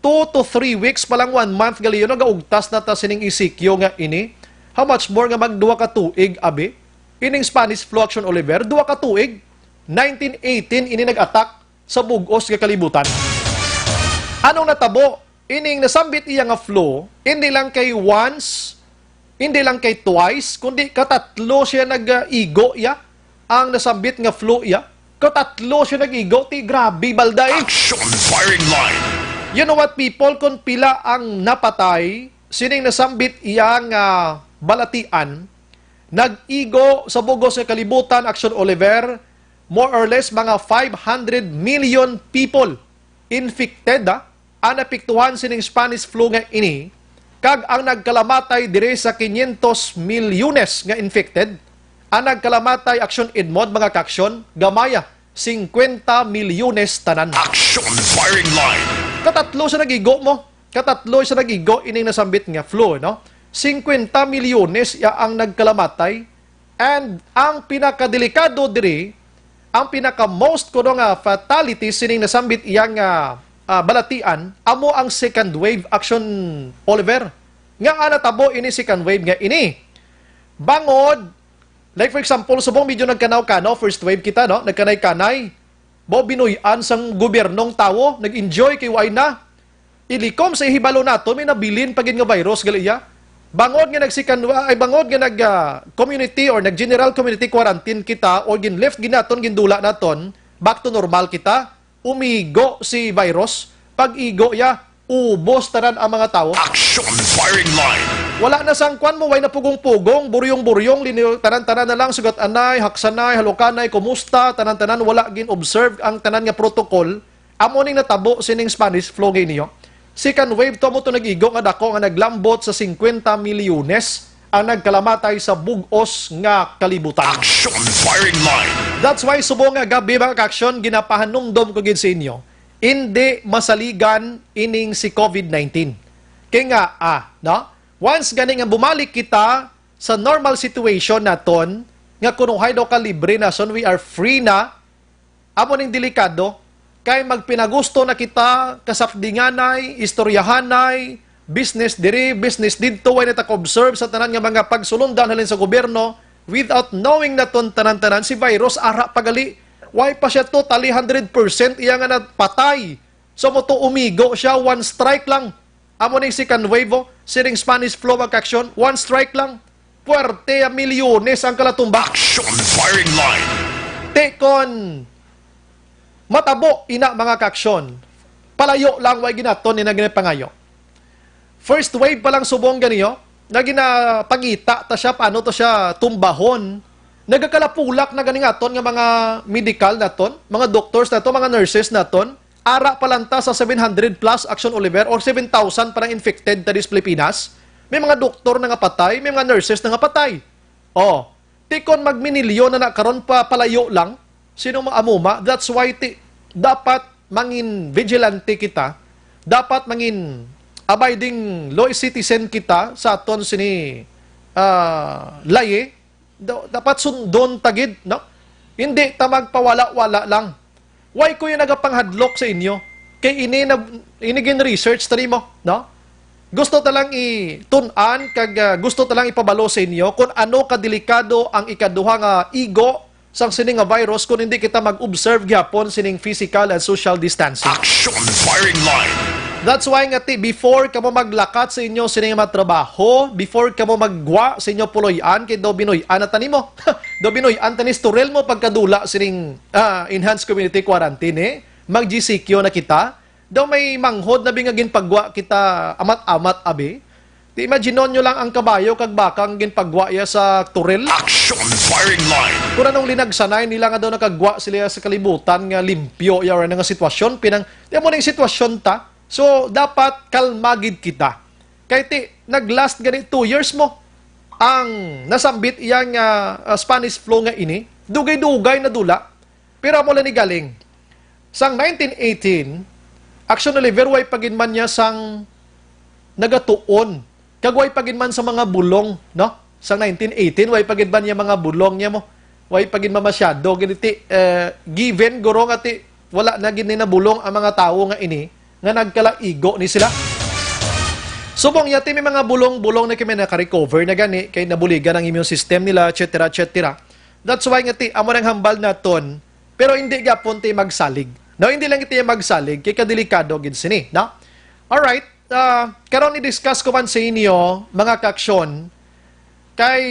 2 to 3 weeks pa lang, 1 month gali yun, nagaugtas na ta sining isikyo nga ini. How much more nga magduha katuig abi? Ining Spanish flu Action Oliver, duha katuig. 1918 ini nag-attack sa bugos nga kalibutan. Anong natabo? Ining nasambit iya nga flu, hindi lang kay once, hindi lang kay twice, kundi katatlo siya nag-igo ya. Ang nasambit nga flu ya, katatlo siya nag-igo. Ti grabe balda eh. Action firing line. You know what people, kung pila ang napatay, sining nasambit iyang balatian, nag-igo sa bugos nga kalibutan, Action Oliver, more or less mga 500 million people infected ang napiktuhan sining Spanish flu nga ini, kag ang nagkalamatay dire sa 500 milyones nga infected, ang nagkalamatay Action Edmond mga kaaksyon, gamaya 50 milyones tanan. Action firing line. Katatlo siya nagigo mo. Katatlo siya nagigo ining nasambit nga flu, no? 50 milyones ya ang nagkalamatay. And ang pinakadelikado diri, ang pinaka-most kuno nga fatality sining nasambit iyang balatian, amo ang second wave Action Oliver. Nga natabo ini second wave nga ini. Bangod, like for example, subong medyo nagkanaw-kanaw, first wave kita, no? Nagkanay-kanay. Bo binuyan sang gobyernong tawo, nag-enjoy kay way na. Ilikom sa ihibalo nato, may nabilin pagin nga virus, galiya. Bangod nga bangod nga nag-community or nag-general community quarantine kita, or gin-left ginaton, gindula naton, back to normal kita, umigo si virus, pag-igo ya, ubos tanan ang mga tao. Action firing line. Wala na sang kwan mo, way na pugong-pugong, buryong-buryong, tanan-tanan na lang, sugat anay, haksanay, halukanay, kumusta, tanan-tanan, wala gin-observe ang tanan nga protocol. Amo ning natabo sining Spanish flu niyo. Second wave to mo to nag-igo nga dako nga naglambot sa 50 milyones ang nagkalamatay sa bugos nga kalibutan. Action firing line. That's why subong nga gabi mga kaaksyon, ginapahanumdom ko gid sa inyo. Hindi masaligan ining si COVID-19. Kaya nga, no? Once ganing nga bumalik kita sa normal situation naton, nga kunuhay daw kalibre na son, we are free na, amo ning delikado, kay magpinagusto na kita, kasapdinganay, istoryahanay, business diri, business dito, way na observe sa tanan nga mga pagsulundan halin sa gobyerno, without knowing na ton tanan-tanan, si virus, ara pagali, why pa siya totally 100% iya nga napatay. So mo to umigo siya, one strike lang. Amo ning second wave, sining Spanish flu action, one strike lang. Puerte a milyones ang kalatumba. Action firing line. Tekon, matabo ina mga kaaksyon. Palayo lang way ginaton ni nagpangayo. First wave pa lang subong ganiyo, na ginapagita ta siya paano to siya tumbahon. Nagakalapulak na ganingaton nga mga medical naton, mga doctors naton, mga nurses naton, ara palanta sa 700 plus Action Oliver or 7,000 parang infected ta dis Pilipinas. May mga doktor na nga patay, may mga nurses na nga patay. Oh, tikon magminilyon na karon pa palayo lang, sino maamuma? That's why dapat mangin vigilante kita, dapat mangin abiding law citizen kita sa aton sini laye. Dapat sundon tagid, no? Hindi ta magpawala-wala lang. Why ko yung nagapanghadlok sa inyo? Kay inigin research tali mo, no? Gusto talang itun-an, kag gusto talang ipabalo sa inyo kung ano kadelikado ang ikaduha nga igo sang sining nga virus kung hindi kita mag-observe gyapon sining physical and social distancing. Action firing line. That's why nga before kamo maglakat sa inyo sining mga trabaho, before kamo magwa sa inyo puloy-an kay do binoy-an na tanimo. Do binoy-an tanis turel mo pagkadula sining enhanced community quarantine mag-GCQ na kita. Daw may manghod na bingagin pagwa kita amat-amat abi. Di imagine nyo lang ang kabayo kag bakang ginpagwa ya sa turel. Action firing line. Kung anong linagsanay nila nga daw nakagwa sila sa kalibutan nga limpyo ya nga sitwasyon pinang di mo ning sitwasyon ta. So, dapat kalmagid kita. Kaya nag-last ganit 2 years mo ang nasambit iyang Spanish flu nga ini, dugay-dugay na dula. Pero mo lang ni galing. Sang 1918, Action Oliver way paginman niya sang nagatuon Kagway pagin man sa mga bulong, no? Sa 1918, way pagin man yung mga bulong niya mo. Way pagin man masyado. Ganiti, given, gurong ati, wala na gini na bulong ang mga tao nga ini, nga nagkalaigo ni sila. Subong yati may mga bulong-bulong na kami naka-recover na gani, kay nabuligan ang immune system nila, etc. etc. That's why nga ti, amo nang hambal naton, pero hindi gapon ti magsalig. No, hindi lang iti magsalig, kay kadelikado gid sini, no? Alright, karon i-discuss ko man sa inyo, mga kaaksyon, kay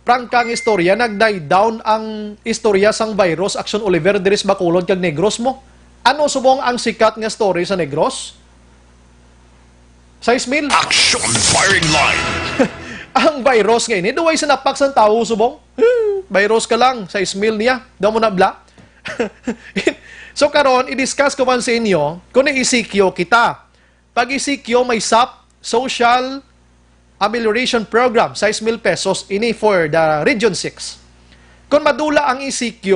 prangkang istorya, nag-die down ang istorya sang virus, Aksyon Oliver, diris Bacolod, kag Negros mo. Ano subong ang sikat nga story sa Negros? 6,000? Action Firing Line. Ang virus nga ini, duway sa napak sang tao subong. Virus ka lang, 6,000 niya, daw mo na bla. So karon i-discuss ko man sa inyo kung i-ECQ kita. Pag ECQ may SAP, Social Amelioration Program, 6,000 pesos ini for the Region 6. Kung madula ang ECQ,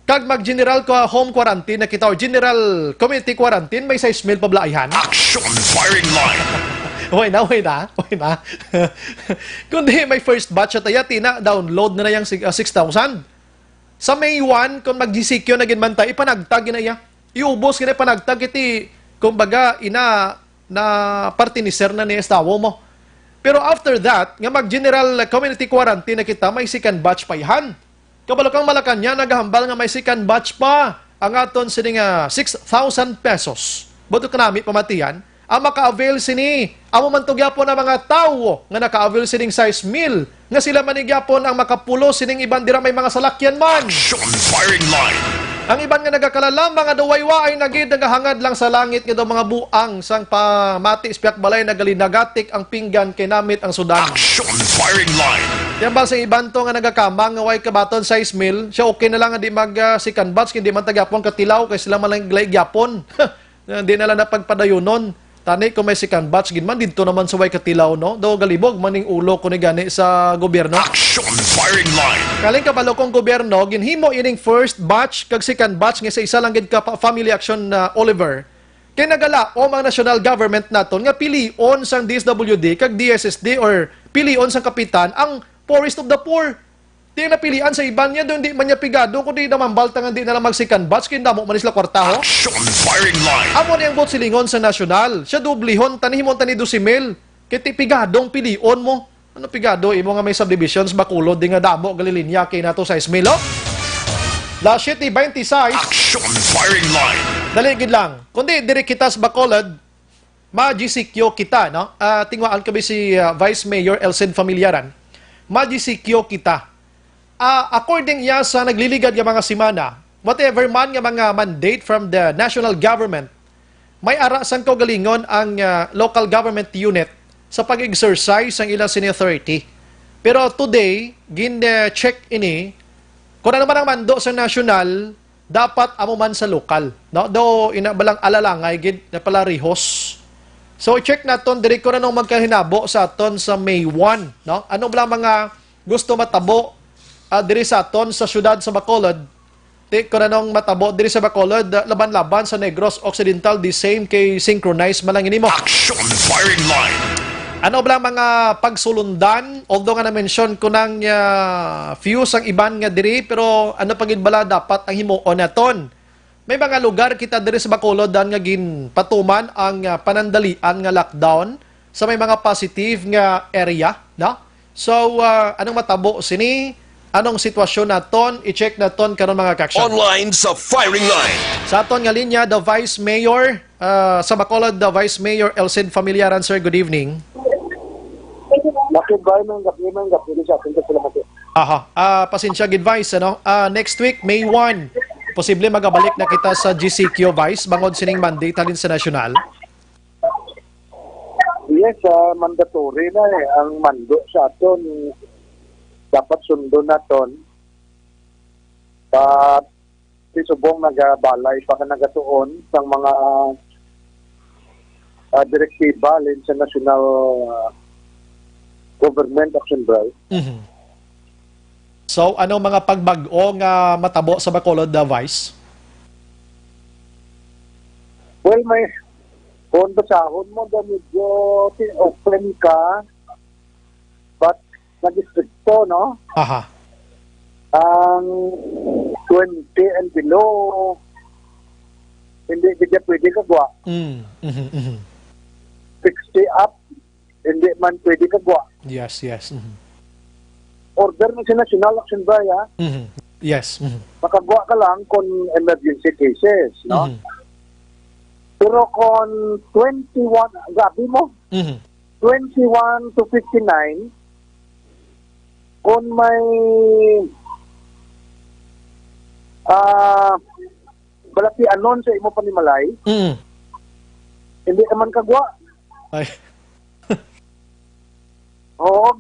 kag mag-general home quarantine na kita o general community quarantine, may 6,000 pablaihan. Action Firing Line. Uy na. Kundi may first batch at ayati na, download na yung 6,000. Sa May 1, kung mag-GCQ na ginmanta, ipanagtag na iya. Iubos kina ipanagtag iti, kumbaga, na partiniser na ni estawo mo. Pero after that, nga mag-general community quarantine na kita, may second batch pa ihan. Kabalokang Malacanang naghahambal nga may second batch pa. Ang aton sining 6,000 pesos. Boto kanami pamatiyan, ang maka-avail sini. Amo man tugyapon ang mga tao nga naka-avail sining 6,000 nga sila manigyapon ang makapulo sining iban dira may mga salakyan man. Action Firing Line. Ang iban nga nagakalala, mga duwaywa ay nagid nagahangad lang sa langit nga daw mga buang sang pamati ispiak balay nagalinagatik ang pinggan kay namit ang sudan. Action Firing Line. Yan ba sa iban to nga nagakamang nga way kabaton 6,000, siya okay na lang nga di mag second batch hindi man tagyapon katilaw kay sila man lang gyapon. Hindi na lang napagpadayunon. Tani kung may second batch ginman dito naman sa way katilaw no. Do galibog maning ulo ko ni gani sa gobyerno. Action Firing Line. Kaling kabalo kong gobyerno ginhimo ining first batch kag second batch nga sa isa lang gid ka Family Action Oliver. Kay nagala o mga national government naton nga pilion sang DSWD kag DSSD or pilion sang kapitan ang poorest of the poor. Di napilian sa iban niya doon di man niya pigado kundi naman balta nga di na lang mag second batch kinda mo man sila kwartaho. Action Firing Line. Amo niyang bot silingon sa nasyonal. Siya dublihon tanihimon tani 12,000. Kay ti pigadong pilion mo. Ano pigado imo nga may subdivisions Bacolod di nga damo galilinya kay nato 6,000. La City 26. Action Firing Line. Daligid lang. Kundi diri kita sa Bacolod, ma-GCQ kita, no? Tingwaan kami si Vice Mayor Elsen Familiaran. Ma-GCQ kita. According ya sa nagliligad nga mga simana, whatever man nga mga mandate from the national government, may ara sang kaugalingon ang local government unit sa pag-exercise ang ilang senior authority. Pero today, gin-check ini, kung ano man ang mando sa national, dapat amo man sa lokal. No? Do inabalang alalangay, gid na pala rihos. So, check naton diri ko na nung magkahinabo sa aton sa May 1. No? Ano ba mga gusto matabo diri sa aton sa syudad sa Bacolod? Di ko na nung matabo diri sa Bacolod, laban-laban sa Negros Occidental, the same kay synchronize malangin mo. Action Firing Line. Ano ba mga pagsulundan? Although nga na-mention ko nang fuse ang iban nga diri, pero ano pagid bala dapat ang himuon naton? May mga lugar kita diri sa Bacolod dan nga ginpatuman ang panandalian nga lockdown sa may mga positive nga area, no? So, anong matabo sini? Anong sitwasyon naton? I-check naton karon mga kaksyon. Online sa Firing Line. Sa aton nga linya, the Vice Mayor sa Bacolod, the Vice Mayor Elsen Familiaran. Sir, good evening. Pasensya gid Vice, ano? Next week, May 1, posible magabalik na kita sa GCQ Vice, bangod sining mandate halin sa nasyonal. Yes, mandatory na ang mando sa aton. Dapat sundo naton. At si subong nagabalay pa ka nagatuon sa mga direktiba alin sa National Government Action Drive. Mm-hmm. So, ano mga pagbag-o nga matabo sa Bacolod, the Vice? Well, Kung basahon mo, da medyo open ka, but nag-stricto, no? Aha. Ang 20 and below, hindi pwede kagwa. 60 up, hindi man pwede kagwa. Yes, yes. Order ng si National Action Bay, ha? Yes. Makagwa ka lang kung emergency cases, no? Pero kung 21, gabi mo, 21 to 59, kung may balati anon sa imo panimalay, hindi naman kagwa. Ay. Oo,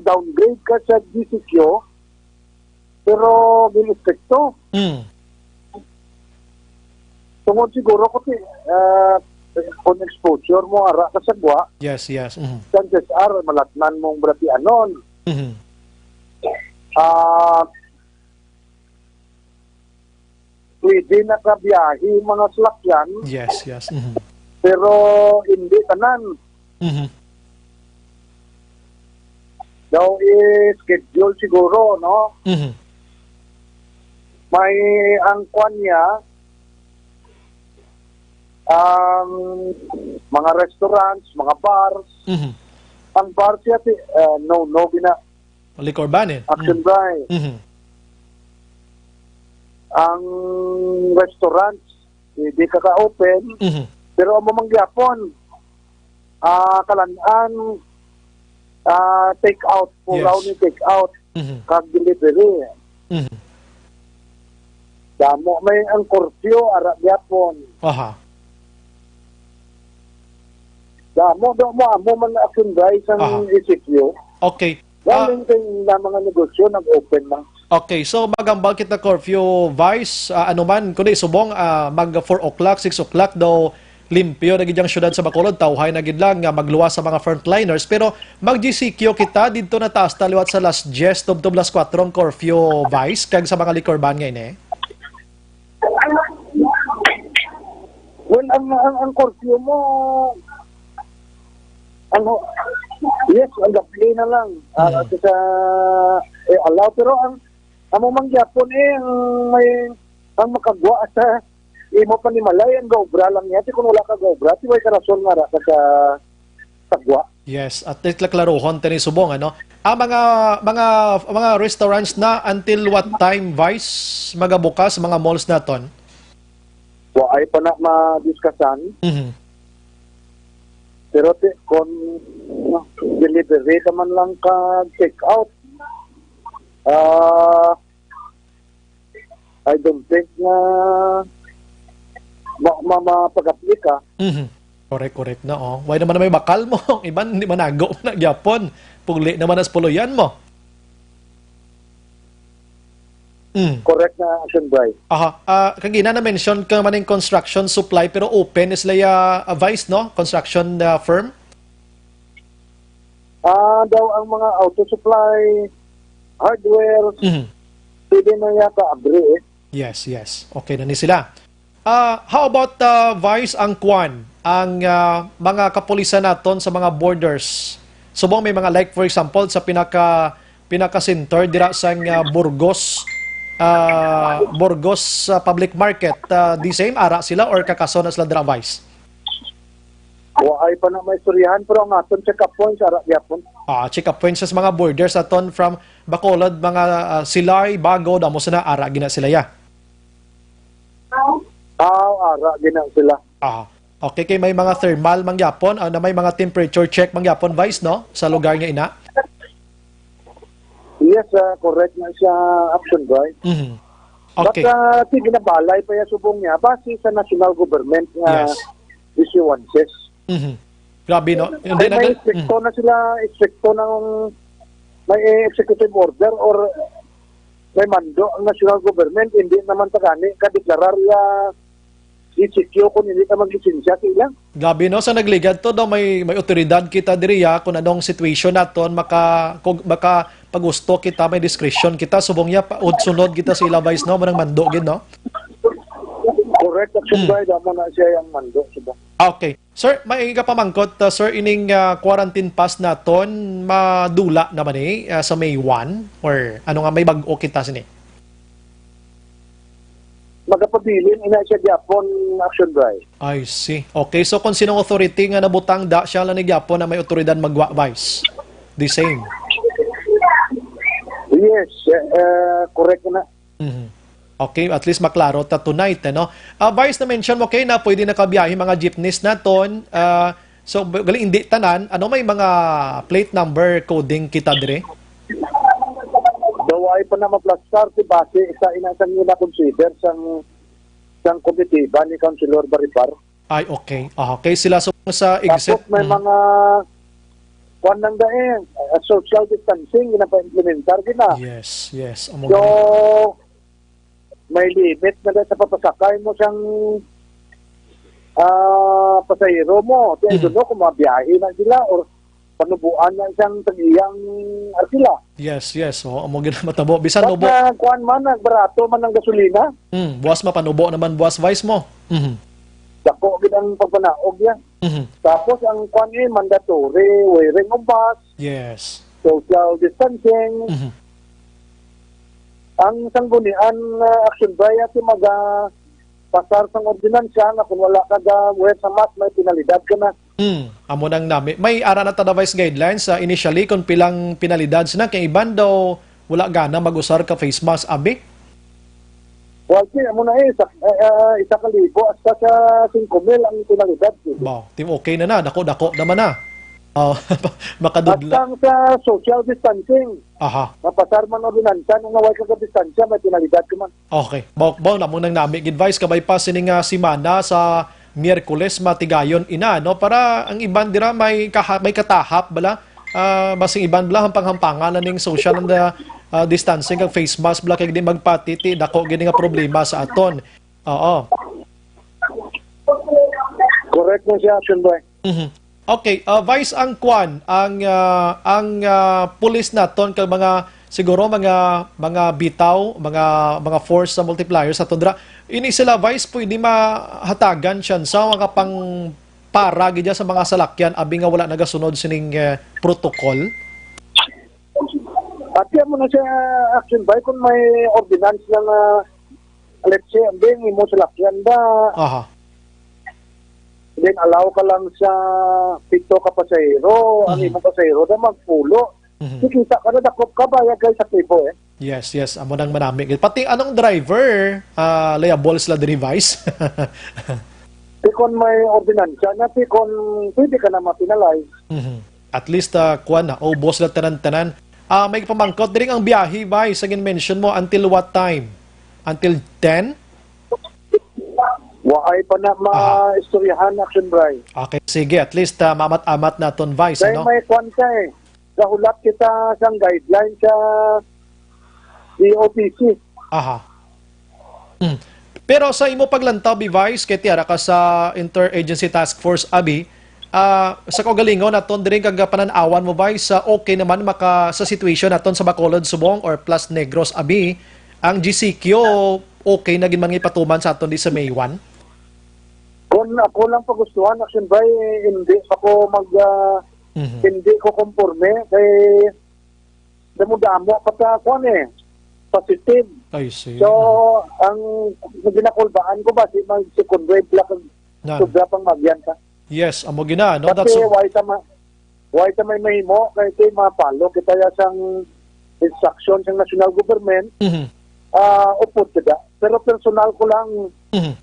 downgrade ka sa DCQ, pero ginistrekto. Tungod siguro ko kung exposure mo ara ka sa gwa, Yes, yes. chances are malatnan mong balati anon. Pwede na kabiyahe mga slakyan, Yes, yes. pero hindi tanan. Daw schedule siguro, no? May angkwan niya ang mga restaurants, mga bars. Ang bars siya, no gina Liquor ban eh. action by. Ang restaurants, hindi kaka-open, pero ang mamangyapon, kalanaan, take out, pulaw ni take out, kag delivery. Damo, may ang curfew, ara gyapon. Aha. Damo, amo man na action guys ang ECQ. Okay. Galing na mga negosyo, nag-open na. Okay, so magambal kita curfew, Vice, ano man, kundi subong mag 4 o'clock, 6 o'clock daw limpyo na gidyang syudad sa Bacolod, tawhay na gid lang nga magluwas sa mga frontliners, pero mag GCQ kita dito na taas taliwat sa last 10 tubtob las 4 ang curfew, Vice, kag sa mga liquor ban ngayon eh. Well, ang curfew mo, yes, ang gabi na lang. Sa allow, pero ang among mangyapon ang makagwa sa imo panimalay, ang gaobra lang niya. Kung wala ka gaobra, may karason nga ka sa tagwa. Yes, at klaruhon tani subong ano. Ang mga restaurants na until what time, Vice, magabukas mga malls naton? Ay pa na ma-discussan. Pero kung delivery ka man lang ka take out, I don't think na mapag-apply ka. Correct na oh. Why naman na may bakal mo? Iban di manago na gyapon. Pugli naman as puluyan mo. Correct na action by. Kagina na mention ka maning construction supply pero open is laya Vice no? Construction firm? Daw ang mga auto supply, hardware, pwede na yata abri eh. Yes. Okay na ni sila. How about Vice ang kwan? Ang mga kapulisan naton sa mga borders. Subong may mga like for example sa pinaka-center dira sa Burgos public market. The same ara sila or kakaso na sila dira Vice? Ay pa na may istoryahan pero ang aton check-up points ara gyapon. Check-up points sa mga borders aton from Bacolod, mga Silay, Bago, damo na ara gina sila ya. Ara gina sila. Okay, kay may mga thermal mangyapon, na may mga temperature check mangyapon Vice no sa lugar nga ina. Yes, correct na siya action right. Okay. But ginabalay pa ya subong niya base sa national government nga issuances. Grabe no. Hindi may stricto na sila, stricto ng may executive order or may mando ang national government, hindi naman tagani kadeklarar ya DCQ kung hindi ka mag-lisensya sila. Gabi no, sa nagligad to daw may otoridad kita diriya kung anong situation naton maka pagusto kita, may discretion kita subong ya sunod kita sa ila Vice no manang mando gid no. Correct action by damo na siya yang mando suba. Okay. Sir, may kapamangkot, sir, ining quarantine pass naton madula naman sa May 1 or ano nga may bag-o kita sini? Magapabilin, ina siya Japon action drive. I see. Okay, so kung sinong authority nga nabutang da siya lang ni Japon na may otoridad magwa vice. The same. Yes, correct na. Okay, at least maklaro ta tonight, no? Vice na mention mo kay na pwede nakabiyahe mga jeepneys naton. So galing hindi tanan, ano may mga plate number coding kita dire? Daway pa na maplastar si base sa inasang nila consider sang komitiba ni Councilor Baribar. Ay, okay. Okay, sila so sa exit. Tapos may mga kwan nang daing social distancing na pa-implementar din na. Yes. So, may limit na sa papasakay mo siyang pasahero mo. Kaya doon kung mabiyahe na sila or panubuan na isang tagiyang arkila. Yes. So, amo gina matabo. Bisan nubo. Pag kuan man, barato man ng gasolina. Buwas mapanubo naman, buwas vice mo. Dako gid ang pagpanaog yan. Tapos ang kuan mandatory wearing of mask. Yes. Social distancing. Ang sanggunian action by at pasar sang ordinansya na kung wala ka wear sa mask may penalidad ka na. Amo nang nami. May ara na ta-device guidelines initially kung pilang penalidad na kay iban daw wala gana mag-usar ka face mask abi. Well, amo na isa ka libo hasta sa 5,000 ang penalidad. Wow, team okay na dako naman na. Makadudla. At sa social distancing. Aha. Mapasar man ordinansya nung naway ka distansya may penalidad ka man. Okay. Baw na mo nang nami advice kabay pa sining simana sa Miyerkules matigayon ina no para ang iban dira may katahap bala basing iban bala hampang-hampangan ning social and distancing kag face mask bala kag di magpatiti dako gini nga problema sa aton. Oo. Correct mo siya action boy. Okay, Vice ang kwan ang pulis naton kag mga siguro mga bitaw, mga force sa multipliers sa tundra. Ini sila Vice pwede mahatagan siya sa mga pang para gidya sa mga salakyan abi nga wala nagasunod sining protocol. At mo na siya action by kung may ordinance ng let's say ang mo salakyan ba. Aha. Then allow ka lang sa 7 ka pasahero, ang imong pasahero na magpulo. Kikita ka na dakop ka bayad kay sa tipo Yes. Amo nang manami. Pati anong driver liable sila device. Tikon may ordinansya na tikon pwede ka na mapinalize. At least kuan na ubos la tanan-tanan. May pamangkot diri ang biyahe bay sa mention mo until what time? Until 10? Waay pa na ma-istoryahan action drive. Okay, sige. At least mamat-amat na ton Vice, Dahil may kwan ka Gahulat kita sang guideline sa DOTC. Aha. Pero sa imo paglantaw, Vice, kay tiara ka sa Interagency Task Force, Abi, sa kagalingon naton diri kag pananawan mo ba sa okay naman sa situation naton sa Bacolod, Subong or Plus Negros, Abi, ang GCQ okay na gid man ipatuman sa aton di sa May 1? Kung ako lang pagustuhan action by hindi ako hindi ko konforme kay damo-damo pata kuan positive. I see. So ang ginakulbaan ko ba si mag second wave lang sobra pang magyan ka. Yes, amo gina no. That's why ta may mahimo kay kay mapalo kita ya sang instruction sa national government. Upod kita. Pero personal ko lang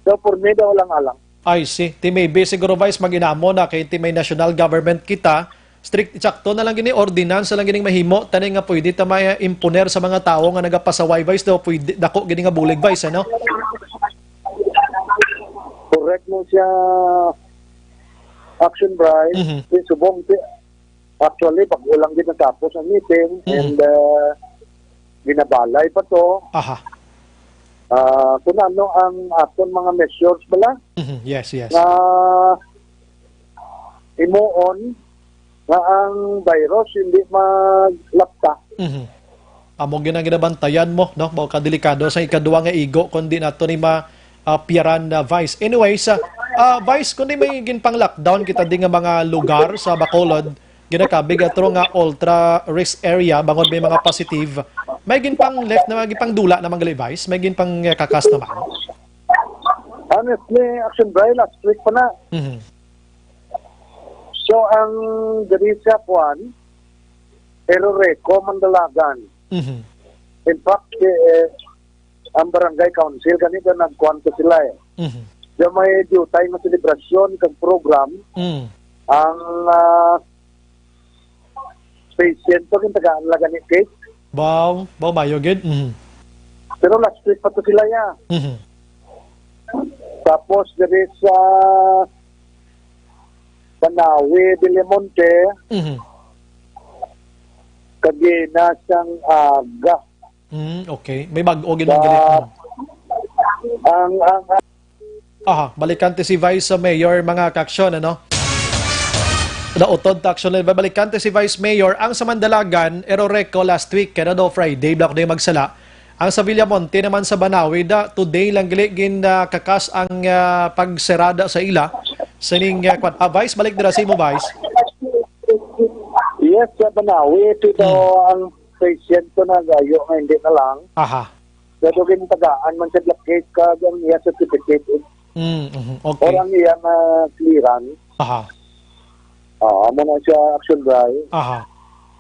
so for me daw lang alang. I see. Ti maybe siguro Vice maginamo na kay ti may national government kita strict sakto na lang gini ordinance lang gining mahimo tani nga pwede ta may imponer sa mga tawo nga nagapasaway Vice daw pwede dako gini nga bulig Vice ano? Correct mo siya action Bryce. Subong actually pag ulang din natapos ang meeting and ginabalay pa to. Aha. Kung ano ang aton mga measures bala? Yes. Imuon nga ang virus hindi maglapta. Amo ginabantayan mo, no? Mao ka delikado sa ikaduwa nga igo kundi nato ni piaran na Vice. Anyways, Vice, kundi may ginpang lockdown kita di nga mga lugar sa Bacolod, ginakabig atro nga ultra risk area bangod may mga positive. May ginpang left na ginpang dula na mga Vice, may ginpang kakas naman. Honestly, Action Bray, last week pa na. So, ang Garissa Juan, Eroreco, Mandalagan. In fact, ang barangay council, kanina nagkuhan ko sila So, may dutay na selebrasyon kag program. Ang patient ko, yung taga-anlagan ni Kate. Wow, mayo gid. Pero last week pa to sila ya. Tapos dari sa Banawe, Bilimonte, kagina siyang aga. Okay, may bag-o ginagalit. Balikante si Vice Mayor, mga kaksyon, ano? Nautod ta action level. Balikante si Vice Mayor. Ang sa Mandalagan, Eroreco last week, kaya do Friday, Black Day magsala. Ang sa Villamonte naman sa Banawe, today lang giligin kakas ang pagserada sa ila. Sining, Vice, balik dira sa mo, Vice. Yes, sa Banawe, ito ang patient ko na gayo nga hindi na lang. Pero tagaan man sa blockade ka, ang iya certificate. Okay. Orang iya na clearance. Amo na siya action drive.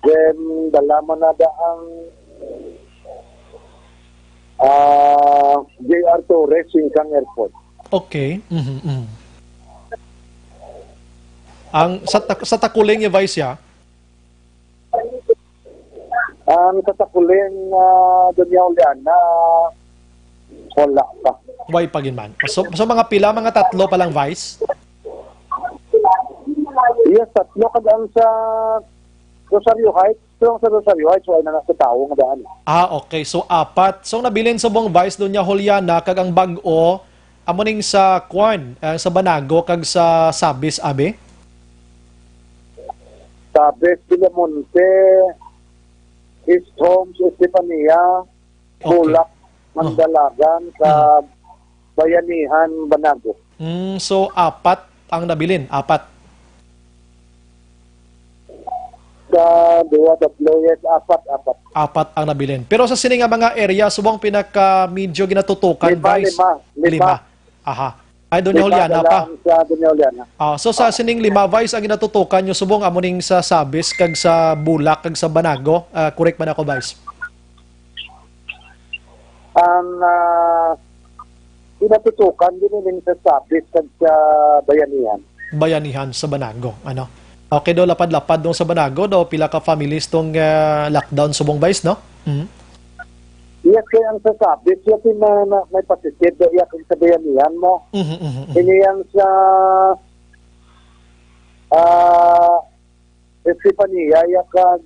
Then, dala mo na da ang JR Torres, Singkang Airport. Okay. Ang sa Takuling yung Vice ya? Ang sa Takuling Dunya Uliana, wala pa. Why pagin man? So mga pila, mga tatlo pa lang Vice? Yes, tatlo kadaan sa Rosario Heights. So, sa Rosario Heights, wala na nasa tao nga daan. Okay. So, 4. So, nabilin sa buong Vice doon niya Juliana, kag ang bag-o, amuning sa Kwan, sa Banago, kag sa Sabis, Abe? Sabis, Villamonte, East Homes, Estepania, Bulak, Mandalagan, sa Bayanihan, Banago. So, 4 ang nabilin. 4. Sa duwa deployed, 4. 4 ang nabilin. Pero sa sini nga mga area, subong pinaka-medyo ginatutukan, Vice? 5. Ay, doon yung Juliana pa. Sa Dunya Uliana. So sa sining 5, Vice, ang ginatutukan nyo, subong amuning sa Sabis, kag sa Bulak, kag sa Banago. Correct man ako, Vice? Ang ginatutukan, giniling sa Sabis, kag sa Bayanihan. Bayanihan sa Banago, ano? Okay do, lapad-lapad dong sa Banago, do pila ka families tong lockdown subong Vice, no? Yes, kaya ang sasabit, yung may pasitid, yung sa Bayanihan mo. Ini yang sa Estepania, yung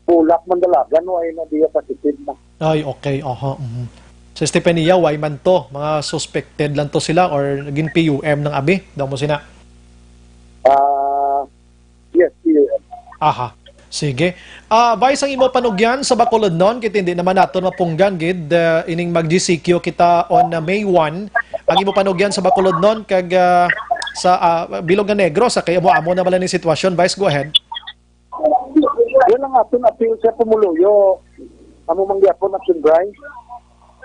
Bulak, Mandalagan, ay na diya pasitid na. Ay, okay, Sa Estepania, why man to? Mga suspected lang to sila or naging PUM ng Abi? Daw mo sina? Yes, PUM. Sige. Vice, ang imo panugyan sa Bacolod noon, kita hindi naman nato mapunggan, gid, ining mag-GCQ kita on May 1. Ang imo panugyan sa Bacolod noon, kag sa Bilog na Negro, sa kaya mo na bala ni sitwasyon. Vice, go ahead. Yan ang aton appeal sa Pumuluyo. Amo mangyapon action drive.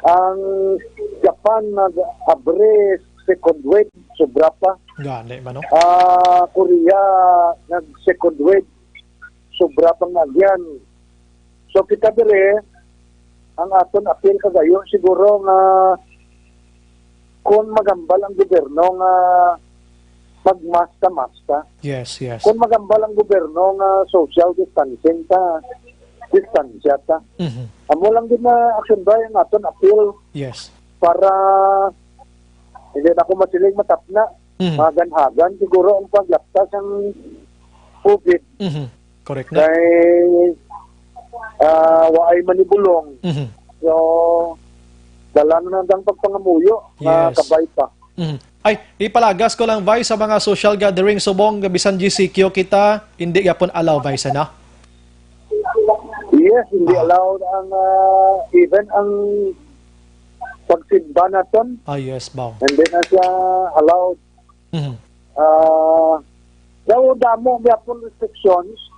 Ang Japan nag-abre second wave, sobra pa. Gani ba, no? Korea nag-second wave, sobra pang nagyan. So kita dire, ang aton appeal kagayo, siguro nga kung magambal ang gobyerno nga magmasta-masta. Yes. Kung magambal ang gobyerno nga social distancing distansya ta. Amo lang din na action ba yung aton appeal. Yes. Para hindi na ako masiling matapna. Maganhagan siguro ang paglaptas ng COVID. Correct na. Kay waay manibulong. So, dala na nang pagpangamuyo na kabay pa. Ay, ipalagas ko lang, Vice, sa mga social gathering subong bisan GCQ kita, hindi yapon allow, Vice, na? Yes, hindi allowed ang even ang pagsimba naton, Yes, baw. hindi na siya allowed. Mhm. Daw damo gyapon restrictions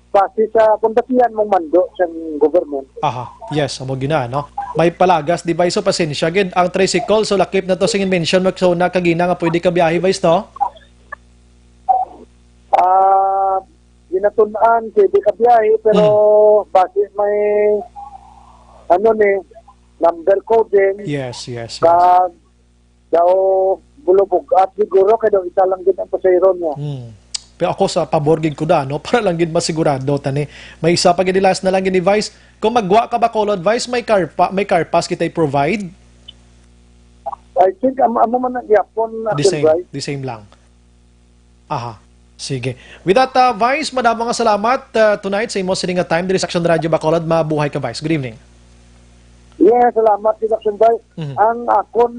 kasi sa kundasihan mong mando sa government. Aha, yes, amo gina, no? May palagas, di ba? So, pasensya, gid ang tricycle, so lakip na to sing mention, so nakagina nga pwede ka biyahe, Vice, no? Ginatunan, pwede ka biyahe, pero base may number coding, Yes. kag daw bulubog at siguro kaya daw isa lang din ang pasayro niya. Pero ako sa pabor gid ko da, no? Para lang gid masigurado tani. May isa pa gid last na lang gid Vice. Kung magwa ka ba Bacolod Vice, may car pass kita provide. I think amo man ang yapon na The same lang. Aha. Sige. With that, Vice, madamo nga salamat tonight sa imo sining nga time diri sa Action Radio Bacolod. Mabuhay ka, Vice. Good evening. Yeah, salamat din Action Bay. Ang aton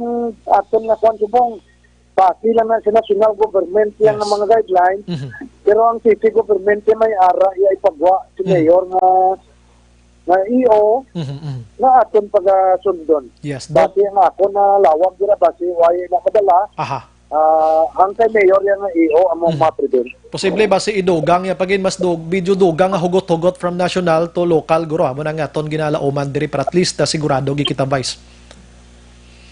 na kwan subong pati lang na sa national government yan ng mga guidelines. Pero ang city government may ara ipagwa si mayor na EO na aton pag-sundon. Yes. Basi ang ako na lawag dira basi why na madala. Aha. Ang kay mayor yan na EO among ma-prevent. Posible ba si idugang ya pagin mas video dugang nga hugot-hugot from national to local guro amo na nga ton ginalaoman diri para at least sigurado gi kita Vice.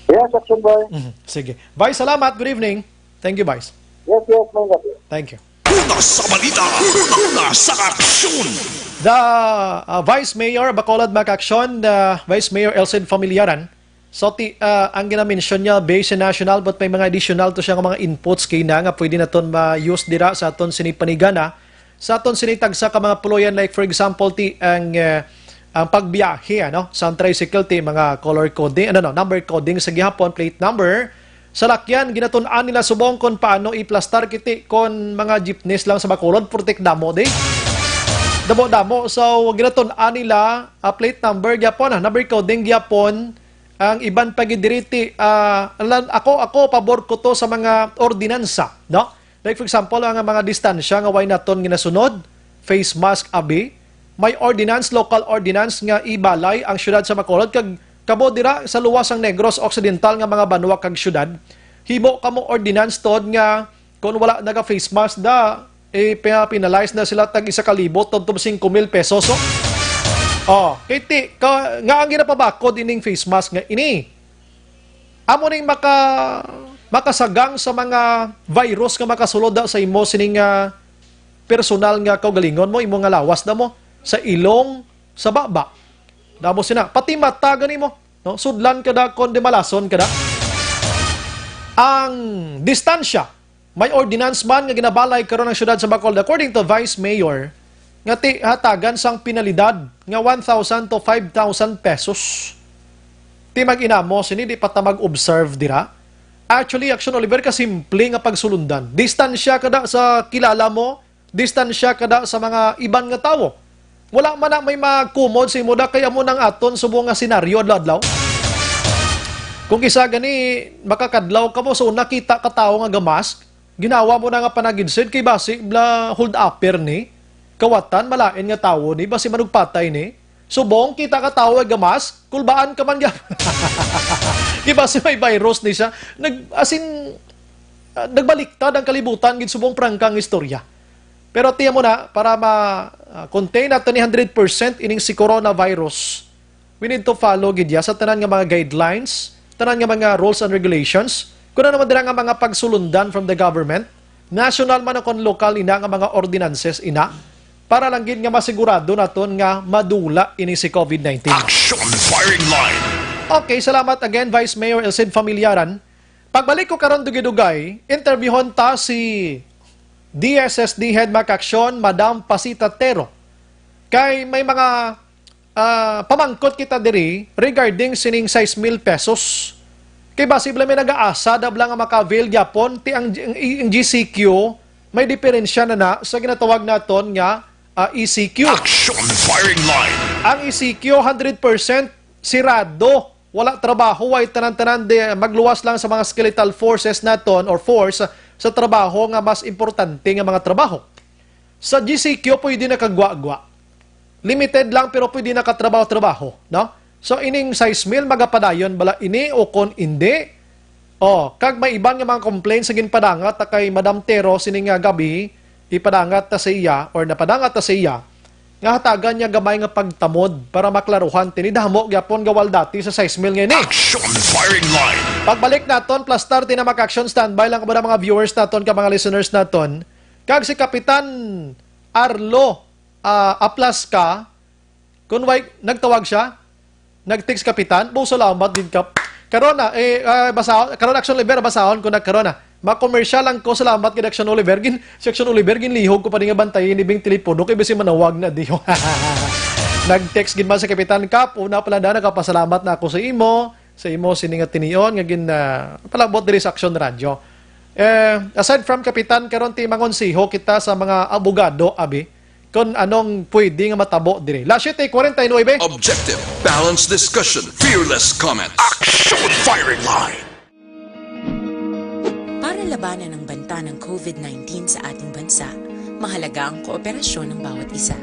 Yes, Action Boy. Sige. Vice, salamat. Good evening. Thank you, Vice. Yes, mga Thank you. Una sa balita, una sa aksyon. The Vice Mayor Bacolod Mac-Action, Vice Mayor Elcid Familiaran. So ang gina-mention niya base national but may mga additional to siya nga mga inputs kay na nga pwede naton ma-use dira sa aton sinipanigana sa aton sinitagsa ka mga puloyan like for example ang pagbiyahe sa tricycle mga color coding number coding sa gihapon plate number sa lakyan ginatun-an nila subong kon paano i-plastar kiti kon mga jeepneys lang sa Bacolod protect damo day damo so ginatun-an nila plate number gihapon number coding gihapon ang iban pagidiriti ako pabor ko to sa mga ordinansa like for example ang mga distansya nga way naton ginasunod face mask abi may ordinance local ordinance nga ibalay ang syudad sa Bacolod kag kabo dira sa luwasang Negros Occidental nga mga banwa kag syudad hibo kamo ordinance tod nga kung wala naga face mask penalize na sila tag 1,000 tod 5,000 pesos kiti nga ang ginapabakod ining face mask nga ini amo ning makasagang sa mga virus nga makasulod sa imo sining personal nga kaugalingon mo imo nga lawas na mo sa ilong sa baba damo sina pati mata gani mo sudlan kada kon di malason kada ang distansya may ordinance man nga ginabalay karon ang syudad sa Bacolod according to Vice Mayor nga hatagan sang penalidad nga 1,000 to 5,000 pesos. Ti mag-inamo sini di pata mag-observe dira. Actually, Action Oliver ka simple nga pagsulundan. Distansya kada sa kilala mo, distansya kada sa mga iban nga tawo. Wala man na may makumod sa imo da kaya mo nang aton subong nga senaryo adlaw. Kung isa gani makakadlaw ka mo so nakita ka tawo nga gamask, ginawa mo na nga panagidsid kay basi bla hold upper ni kawatan malain nga tawo ni basi manugpatay ni subong kita ka tawo nga mas kulbaan ka man gyapon kay basi may virus ni siya nagbaliktad ang kalibutan gid subong prangkang istorya pero tiyan mo na para ma-contain natin ni 100% ining si coronavirus we need to follow gid ya sa tanan nga mga guidelines tanan nga mga rules and regulations kuno naman dira nga mga pagsulundan from the government national man kon local ina nga mga ordinances ina para lang gid nga masigurado naton nga madula ini si COVID-19. Action firing line. Okay, salamat again Vice Mayor Elcid Familiaran. Pagbalik ko karon dugay-dugay, interviewon ta si DSSD Head Mac-Action Madam Pasita Tero. Kay may mga pamangkot kita diri regarding sining 6,000 pesos. Kay basible may nag-aasa dabla nga maka-avail gyapon ti ang GCQ may diferensya na sa ginatawag naton nga ECQ. Action firing line. Ang ECQ 100% sirado, wala trabaho, ay tanan-tanan magluwas lang sa mga skeletal forces naton or force sa trabaho nga mas importante nga mga trabaho. Sa GCQ pwede nakagwa-gwa. Limited lang pero pwede nakatrabaho-trabaho, no? So ining size meal magapadayon bala ini o kon hindi. Kag may iban nga mga complaints sa ginpadangat kay Madam Tero sining nga gabi ipadangat ta sa iya or napadangat ta sa iya nga hatagan niya gamay nga pagtamod para maklaruhan tinidamo gyapon gawal dati sa size meal ngayon. Action firing line. Pagbalik naton plus 30 na mag-action standby lang ka mga viewers naton ka mga listeners naton. Kag si Kapitan Arlo Aplaska kun nagtawag siya nag-text kapitan, salamat din kap. Karona, basahon, karon Action Oliver, basahon ko nagkarona. Ma-commercial lang ko, salamat kay Action Oliver. Si Action Oliver, ginlihog ko pa rin nga bantayin, ibing telepono, kay basi manawag na diyo. Nag-text gin man sa kapitan kap, una pala na, nagpasalamat na ako sa imo siningat tiniyon, nga gin palabot diri sa Action Radio. Aside from kapitan, karon ti mangonsiho kita sa mga abogado, abi, kung anong pwede nga matabo dire. Last year, 49. Objective, balanced discussion, fearless comment. Action firing line. Para labanan ang banta ng COVID-19 sa ating bansa, mahalaga ang kooperasyon ng bawat isa.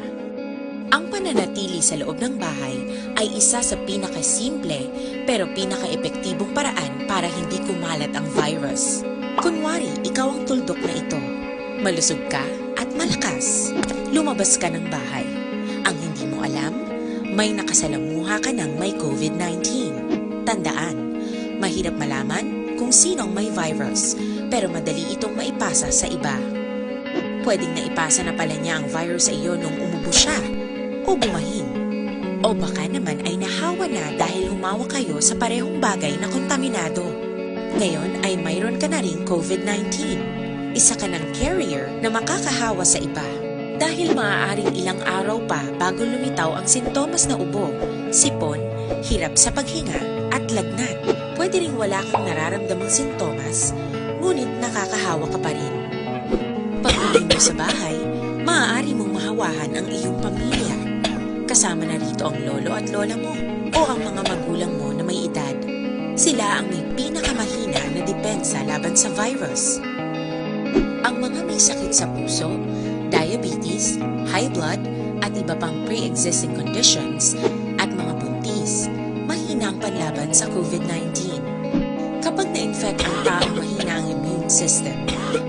Ang pananatili sa loob ng bahay ay isa sa pinakasimple pero pinaka-epektibong paraan para hindi kumalat ang virus. Kunwari, ikaw ang tuldok na ito. Malusog ka at malakas. Lumabas ka ng bahay. Ang hindi mo alam, may nakasalamuha ka ng may COVID-19. Tandaan, mahirap malaman kung sinong may virus, pero madali itong maipasa sa iba. Pwedeng naipasa na pala niya ang virus sa iyo nung umubo siya, o bumahin. O baka naman ay nahawa na dahil humawa kayo sa parehong bagay na kontaminado. Ngayon ay mayroon ka na ring COVID-19. Isa ka ng carrier na makakahawa sa iba. Dahil maaaring ilang araw pa bago lumitaw ang sintomas na ubo, sipon, hirap sa paghinga at lagnat. Pwede ring wala kang nararamdamang sintomas, ngunit nakakahawa ka pa rin. Pag-uwi mo sa bahay, maaari mong mahawahan ang iyong pamilya. Kasama na rito ang lolo at lola mo o ang mga magulang mo na may edad. Sila ang may pinakamahina na depensa laban sa virus. Ang mga may sakit sa puso, diabetes, high blood, at iba pang pre-existing conditions, at mga buntis, mahina ang panlaban sa COVID-19. Kapag na-infect ang taong mahina ang immune system,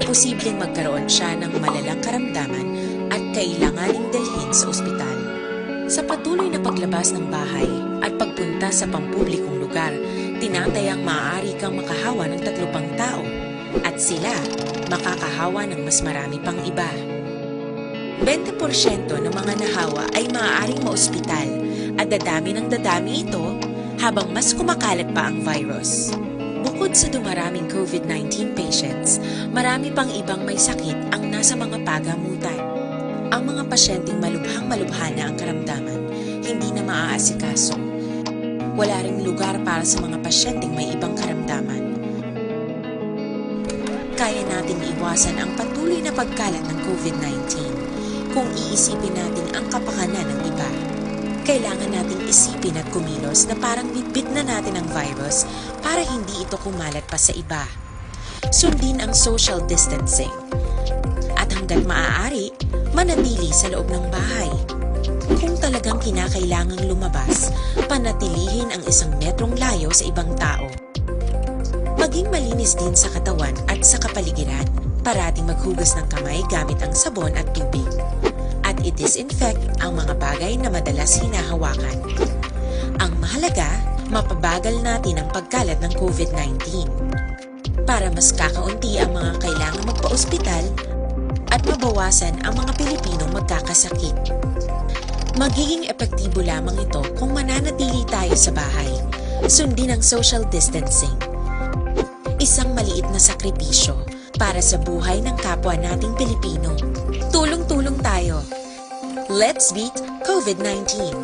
posibleng magkaroon siya ng malalang karamdaman at kailanganing dalhin sa ospital. Sa patuloy na paglabas ng bahay at pagpunta sa pampublikong lugar, tinatayang maaari kang makahawa ng 3 pang tao at sila makakahawa ng mas marami pang iba. 20% ng mga nahawa ay maaaring maospital at dadami ng dadami ito habang mas kumakalat pa ang virus. Bukod sa dumaraming COVID-19 patients, marami pang ibang may sakit ang nasa mga pagamutan. Ang mga pasyenteng malubhang-malubha na ang karamdaman, hindi na maaasikaso. Wala ring lugar para sa mga pasyenteng may ibang karamdaman. Kaya nating iwasan ang patuloy na pagkalat ng COVID-19 kung iisipin natin ang kapakanan ng iba. Kailangan nating isipin at kumilos na parang bitbit na natin ang virus para hindi ito kumalat pa sa iba. Sundin ang social distancing. At hanggat maaari, manatili sa loob ng bahay. Kung talagang kinakailangang lumabas, panatilihin ang 1 metrong layo sa ibang tao. Maging malinis din sa katawan at sa kapaligiran. Parating maghugas ng kamay gamit ang sabon at tubig. At i-disinfect ang mga bagay na madalas hinahawakan. Ang mahalaga, mapabagal natin ang pagkalat ng COVID-19. Para mas kakaunti ang mga kailangang magpa-ospital at mabawasan ang mga Pilipinong magkakasakit. Magiging epektibo lamang ito kung mananatili tayo sa bahay. Sundin ang social distancing. Isang maliit na sakripisyo para sa buhay ng kapwa nating Pilipino. Tulong-tulong tayo. Let's beat COVID-19.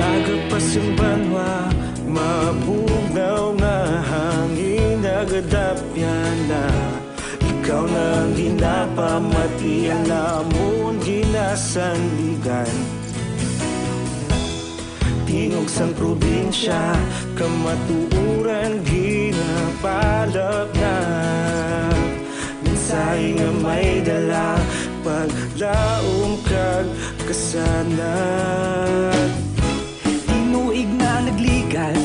Agapasang banwa, mapunaw na hangin. ang ginapamati Namon ginasandigan Tingog sang probinsya Kamatuuran ginapalap na Minsay nga may dala Paglaom kag kasanat Tinuig na nagligan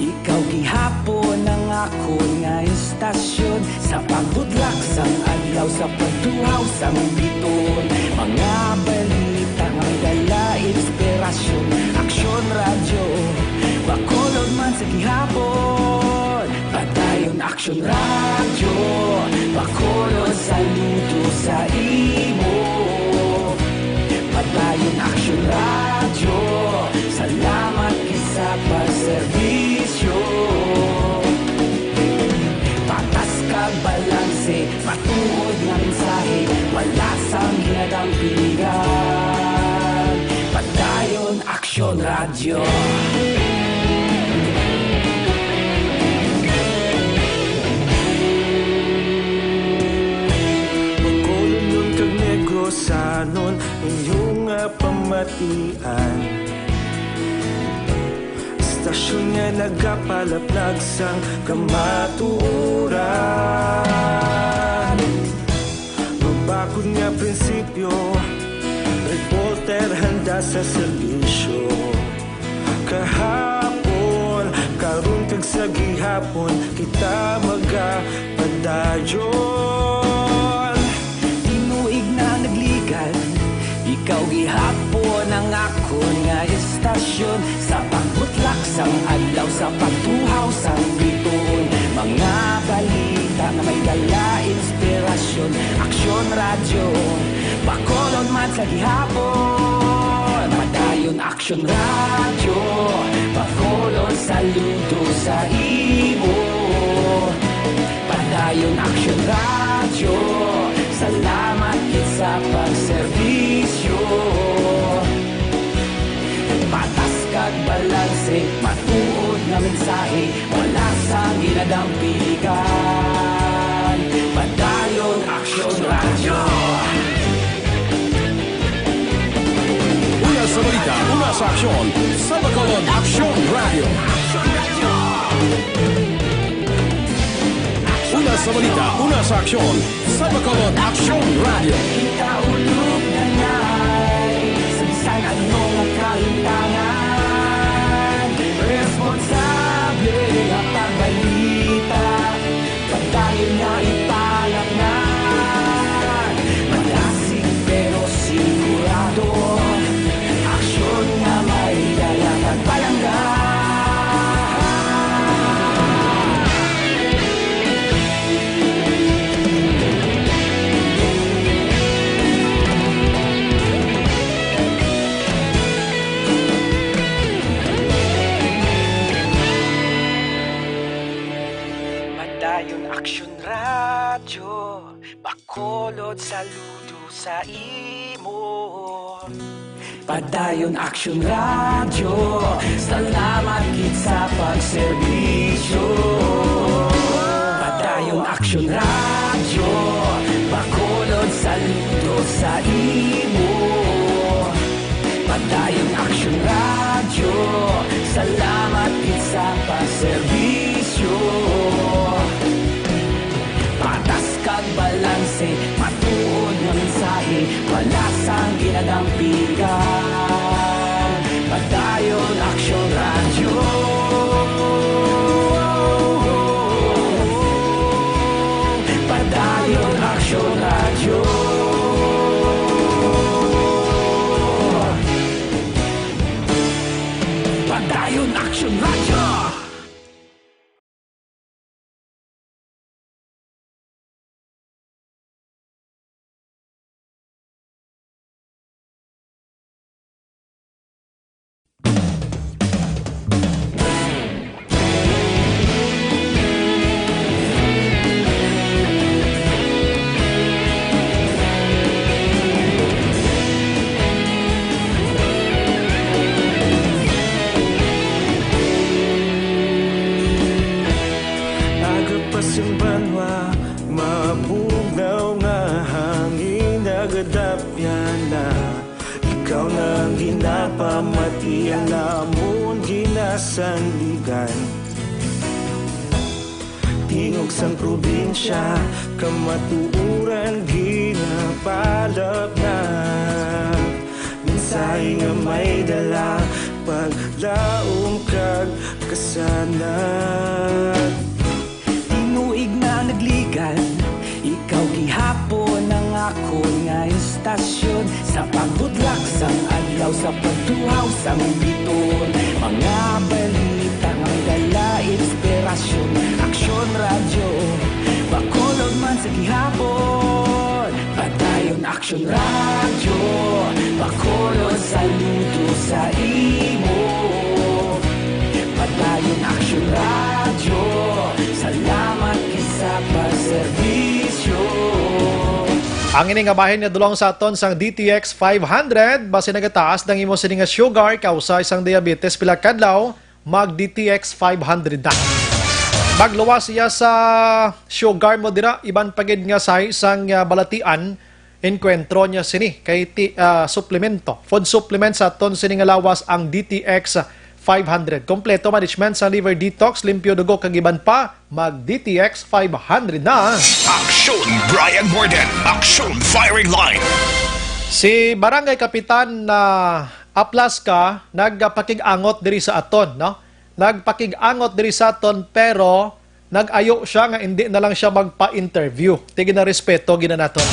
Ikaw gihapon ang ako nga istasyon Sa pagbudlak sang adlaw Sa pagtuhaw sang biton Mga balita nga may dala inspirasyon Aksyon radyo Bakolod man sa gihapon Padayon aksyon radyo Bakolod saludo sa imo Padayon aksyon radyo Salamat isa pa serbisyo Patas kag balanse Matuod nga mensahe Wala sang ginadampingan Padayon aksyon radyo Bakolod nun kag negosanon Inyong pamatian Stasyon nga nagapalaplag sang kamatuoran Mabakod nga prinsipyo Reporter handa sa serbisyo Kahapon, karon kag sa gihapon Kita magapadayon Tinuig na nagligan Ikaw gihapon ang ako nga istasyon Sa pagbutlak sang adlaw Sa pagtuhaw sang biton Mga balita na may dala inspirasyon Aksyon radyo Bakolod man sa gihapon Padayon aksyon radyo Bakolod saludo sa imo Padayon aksyon radyo Salamat sa pagserbisyo Patas kag balanse Matuod na mensahe Wala sang ginadampiligan Padayon aksyon radyo Una sa balita, una sa aksyon, sa Bacolod Aksyon Radio. Una sa balita, una sa aksyon, sa Bacolod Aksyon Radio. Ikaulog na ngay Sa bisan anong kalintangan Responsable ang pagbalita Pagdayon na ipalang na Malasig pero sigurado Aksyon na may dalang at palanggan Padayon aksyon radyo Bacolod saludo sa imo Padayon aksyon radyo Salamat gid sa pagserbisyo Padayon aksyon radyo Bacolod saludo sa imo Padayon aksyon radyo Salamat gid sa pagserbisyo Patas kag balanse Matuod nga mensahe Wala sang ginadampigan Padayon aksyon radyo Padayon aksyon radyo Padayon aksyon radyo pamati namon ginasandigan. Tingog sang probinsya, kamatuuran ginapalap na. Minsay nga may dala, paglaom kag kasanat. Tinuig na nagligan, ikaw gihapon ang ako nga istasyon. Sa pagbutlak sang adlaw, sa pagtuhaw sang biton. Mga balita ang dala, inspirasyon. Aksyon radyo, bakolod man sa gihapon. Padayon aksyon radyo, bakolod saludo sa imo. Padayon aksyon radyo, salamat kisa pagserbisyo. Ang ining nga bahin nga dulong sa aton sang DTX 500 base nagataas ng imo sini nga sugar kausa isang diabetes pila kadlaw mag DTX 500 na. Magluwas siya sa sugar mo dira iban pagid nga size sang balatian enkwentro niya sini kay suplemento food supplement sa aton sini nga lawas ang DTX 500. Kompleto management sa liver detox, limpyo dugo kagiban pa, mag DTX 500 na. Aksyon Brian Borden, Aksyon Firing Line. Si Barangay Kapitan na Aplaska nagpakig-angot diri sa aton, no? Nagpakig-angot diri sa aton pero nag-ayo siya nga hindi na lang siya magpa-interview. Tigin na respeto gina naton.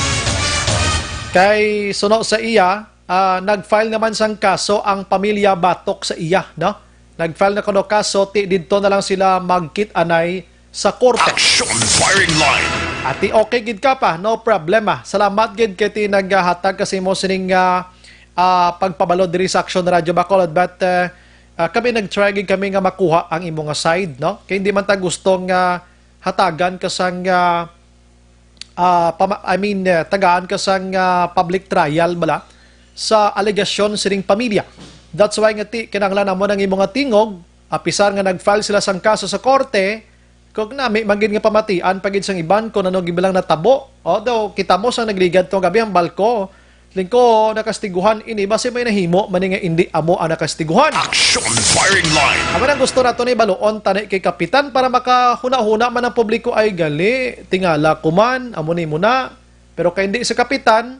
Kay suno sa iya, nag-file naman sang kaso ang pamilya Batok sa iya, no? Nag-file na kuno kaso, dito na lang sila magkit-anay sa korte. Action Firing Line. Ati okay gid ka pa, no problema. Salamat gid kay ti naghatag kasi mo sining pagpabalo diri sa Action Radio Bacolod, but kami nag-try gid kami nga makuha ang imo nga side, no? Kay hindi man ta gustong hatagan ka sang tagaan ka sang public trial bala sa alegasyon sining pamilya. That's why nga kinahanglan mo ng imong tingog, apisar nga nag-file sila sang kaso sa korte, kung nami magid nga pamatian pagid sang iban ko nano gibilang natabo. Although kita mo sang nagligad tong gabi ang balko, lingko nakastiguhan ini base may nahimo man nga indi amo ang nakastiguhan. Action Firing Line. Amo nang gusto nato ni baluon tani kay kapitan para makahuna-huna man ang publiko ay gali, tingala kuman amo ni muna. Pero kay hindi sa kapitan,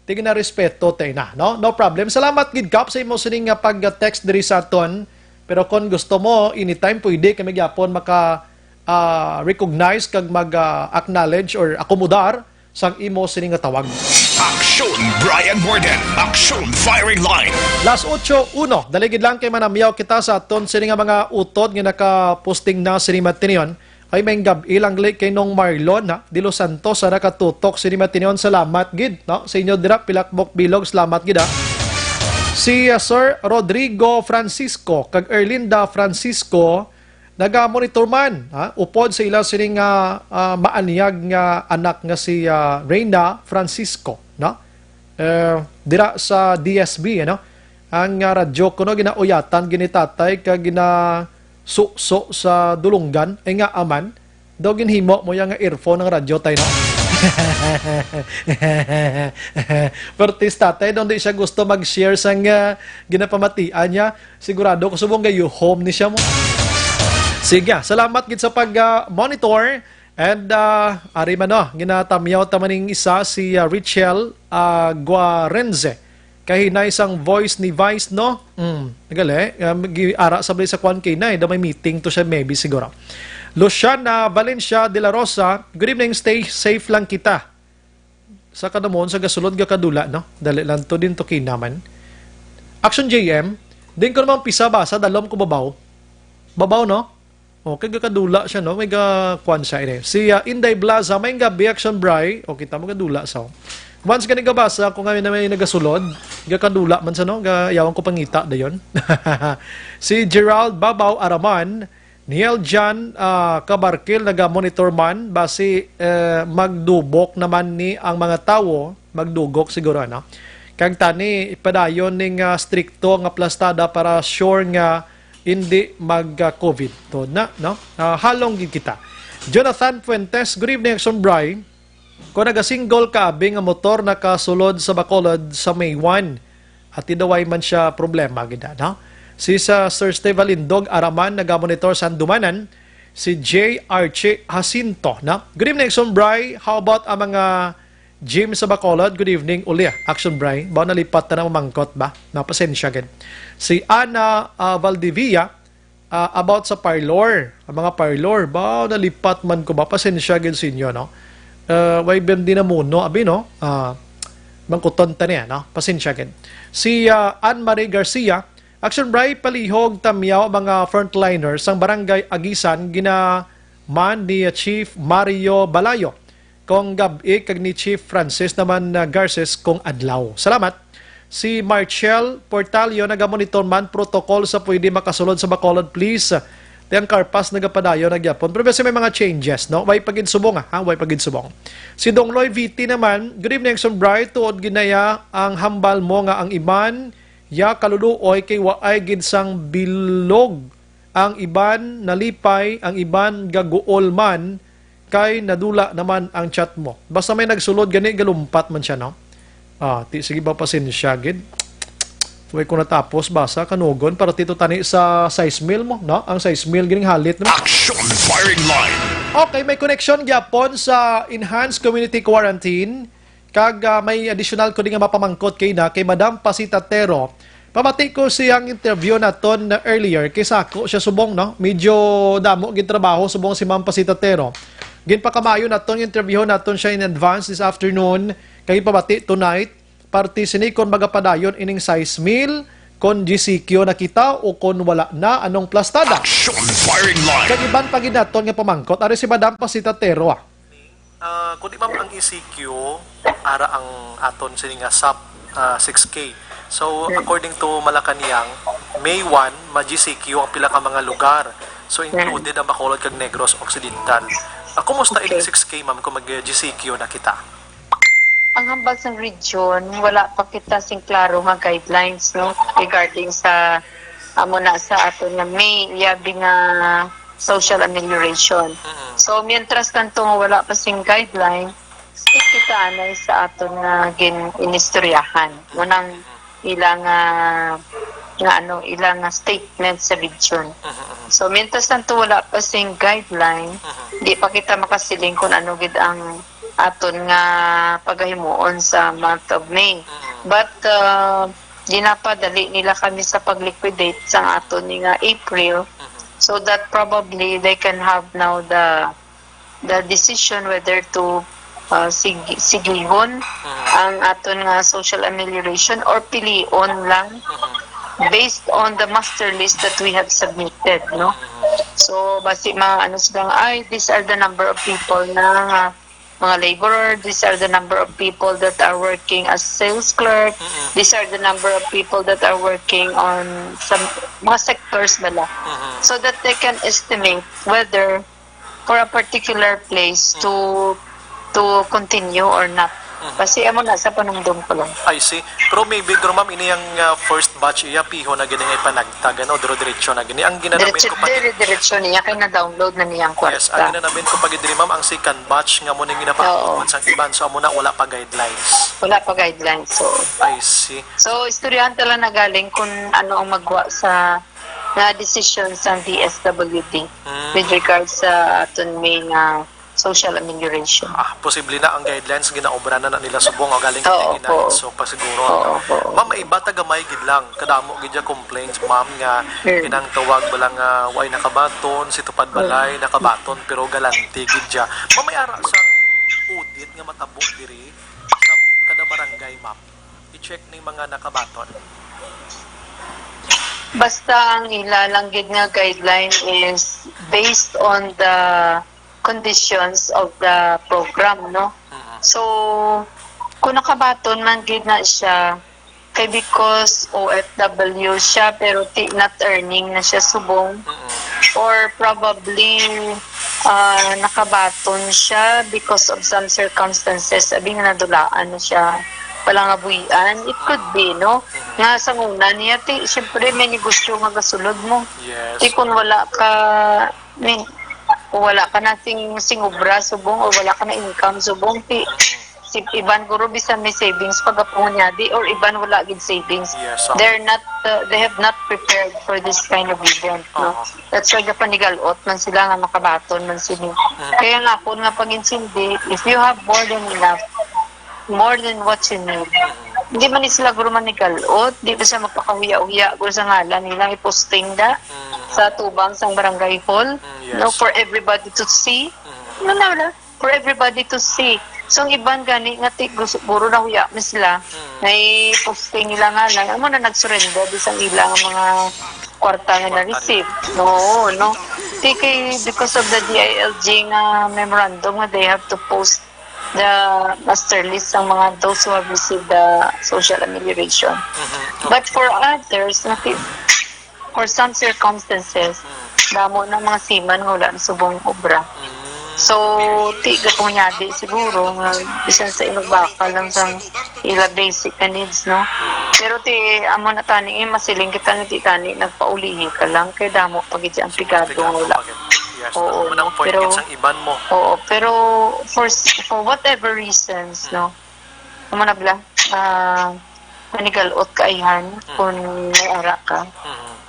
tigin na respeto tayo na, no? No problem. Salamat gid kap sa imo sining nga pag-text diri sa aton. Pero kung gusto mo, anytime pwede kami gyapon recognize kag mag-acknowledge or akomodar sang imo sining nga tawag. Action Brian Borden, Action Firing Line. Las 8:01, daligid lang kay manamyaw kita sa aton sining nga mga utod nga naka-posting na sini Matinion. Ay may gabi lang kay nung Marlon na Dilo Santos sa nakatutok sini Matinion. Salamat gid, no? Sa inyo dira Pilakbok Bilog, salamat gid. Si Sir Rodrigo Francisco kag Erlinda Francisco naga-monitor man, upod sa ila sining maanyag nga anak nga si Reina Francisco, no? Dira sa DSB, no? Ang radyo kuno ginauyatan ginitatay kag suso sa dulunggan ay nga aman daw ginhimo mo yung earphone ng radyo tayo, no? Pero tatay daw di siya gusto mag-share sa ginapamatian niya, sigurado ko subong kayo home ni siya mo. Sige, salamat gid sa pag-monitor and ari man no, ginatamyaw tamaning isa si Richel Guarenze. Kahina isang voice ni Vice, no? Nagali, ara sablay sa kwan kay na, may meeting to siya maybe siguro. Luciana Valencia de la Rosa, good evening, stay safe lang kita. Sa kadamon, sa gasulod ga kadula, no? Dali lang to din to kinaman. Action JM, din ko naman pisa ba sa dalom ko babaw? Babaw, no? Okay, kadula siya, no? May kwan siya, ine. Si Inday Blaza, may gabi Action Bry, o kita mo kadula sa once ka nagabasa, kung ngayon na may nagasulod, kadula man sa no, yawan ko pangita da yun. Si Gerald Babaw Araman, Niel Jan Kabarkil, naga-monitor man, basi magdubok naman ni ang mga tao, magdugok siguro, no? Kag tani, ipadayon ning stricto nga plastada para sure nga hindi mag-COVID. To na, no? Halong gid kita. Jonathan Fuentes, good evening, Action Bry. Kung nag-single ka, abing ang motor nakasulod sa Bacolod sa May 1. at idaway man siya problema gida, no? Si Sir Steve Alindog Araman nagamonitor sa Dumanan, si J. Archie Jacinto, no? Good evening, Action Bray. How about ang mga gym sa Bacolod? Good evening, uli, Action Bray. Ba nalipat na mamangkot ba? Napasensya gid. Si Ana Valdivia, about sa parlor, ang mga parlor, ba nalipat man ko ba? Pasensya gid sa inyo, no? Way ben din na muno, abi, no? Mangkuton ta niya, no? Pasensya gid. Si Anne-Marie Garcia, Action Bray, palihog tamyaw mga frontliners ang barangay Agisan ginaman ni Chief Mario Balayo. Kung gabi kag ni Chief Francis naman Garces kung adlaw. Salamat. Si Marcel Portalio nagamonitor man protocol sa pwede makasulod sa Bacolod, please. Tiyan Carpas nagapadayo nagyapon. Pero kasi may mga changes, no? Way paginsubong, ha? Way paginsubong. Si Dongloy VT naman, good evening, Action Bray, tuod ginaya ang hambal mo nga ang iban ya kaluluoy kay waay gid sang bilog, ang iban nalipay, ang iban gaguol man kay nadula naman ang chat mo. Basta may nagsulod gani galumpat man siya, no? Sige ba pasensya gid. Way ko natapos basa kanugon para tito tani sa size meal mo, no? Ang size meal gining halit, no? Action firing line. Okay, may connection gyapon sa enhanced community quarantine. Kag may additional ko din nga mapamangkot kay Madam Pasita Tero. Pamati ko siyang interview naton earlier kay Sako siya subong, no? Medyo damo gid trabaho subong si Ma'am Pasita Tero. Gin pa kamayo naton interview naton siya in advance this afternoon kay pamati tonight party sinikon magapadayon ining size meal kon GCQ nakita o kon wala na anong plastada. Action firing line. Kag iban pa gid naton nga pamangkot ari si Madam Pasita Tero. Kung di ma'am ang ECQ, ara ang aton sininga SAP 6K. So, according to Malacanang, May 1, ma-GCQ ang pila ka mga lugar. So, included ang Bacolod kag Negros Occidental. Kumusta ining 6K, ma'am, kung mag-GCQ na kita? Ang hambal sa region, wala pa kita sing klaro nga guidelines, no? Regarding sa, muna sa aton na May, yabi nga social amelioration. So, mientras kanto wala pa sing guideline, stick kita anay sa aton na inistoryahan. Munang ilang ilang statement sa region. So, mientras kanto wala pa sing guideline, di pa kita makasiling kung ano gid ang aton nga pagahimuon sa month of May. But, ginapadali nila kami sa pag-liquidate sa aton nga April, so that probably they can have now the decision whether to sigihon ang aton nga social amelioration or pilion lang based on the master list that we have submitted, no? So basi these are the number of people na mga laborer, these are the number of people that are working as sales clerk, these are the number of people that are working on some mga sectors bala. So that they can estimate whether for a particular place to continue or not. Kasi amo na sa panumdum ko lang. I see. Pero maybe, ma'am, ini yung first batch iya, piho na gini ngay panagtag, ano, diro-diretso na gini. Ang ginanamin ko diretso niya, kaya na-download na niyang kwarta. Yes, ang ginanamin ko pagidiri, ma'am, ang second batch nga mo nang ginapatutuan sa iban. So, amo na wala pa guidelines. Wala pa guidelines, so. I see. So, istoryahan tala na galing kung ano ang magwa sa na decision sa DSWD with regards sa aton may nga social amelioration. Posible na ang guidelines ginaobra na nila subong o galing kinain. So, pasiguro. Ma'am, iba tagamay gid lang. Kadamo gid ya complaints, ma'am, nga pinangtawag balang way nakabaton, situpad balay, nakabaton, pero galanti gid ya. Ma'am, may ara sang audit nga matabok diri sa kada barangay, ma'am. I-check ning mga nakabaton. Basta ang ilalanggid nga guideline is based on the conditions of the program, no? So, kung nakabaton man gid na siya, kay because OFW siya, pero not earning na siya subong, or probably nakabaton siya because of some circumstances, sabi nga nadulaan na siya, walang abuyan, it could be, no? Nga sa una niya, siyempre may negosyo nga gasulod mo. Yes. Kung wala ka, wala ka na singubra subong o wala ka na income subong, si iban guro bisan may savings pagapon niya di or iban wala gid savings. Yes, They're not they have not prepared for this kind of event, no. That's why panigalot man sila nga makabaton man sila. Kaya nga po nga pag-insindi, if you have more than enough, more than what you need, hindi man ni sila guro manigalot, di ba siya magpakahuya-huya guro sa ngalan nila iposting da sa tubang sang barangay hall, no, for everybody to see. No, for everybody to see. So, ang iban gani nga guro na huya mi sila, na posting nila nga lang, amo na nag-surrender di sa ilang mga kwarta nga na-receive. No. Because of the DILG nga memorandum nga they have to post the master list ng mga those who have received the social amelioration. But for others, for some circumstances, damo ng mga siman nga wala na subong obra. So, tiga po niya di siguro nga bisan sa inugbaka lang sa ila basic needs, no? Pero amo na tani masiling kita nga tani nagpaulihi ka lang kay damo pagid ang pigado nga wala. Yes, pero sa iban mo. Oo, pero for whatever reasons, no. Amo na bla manigalot kaihan kung may ara ka.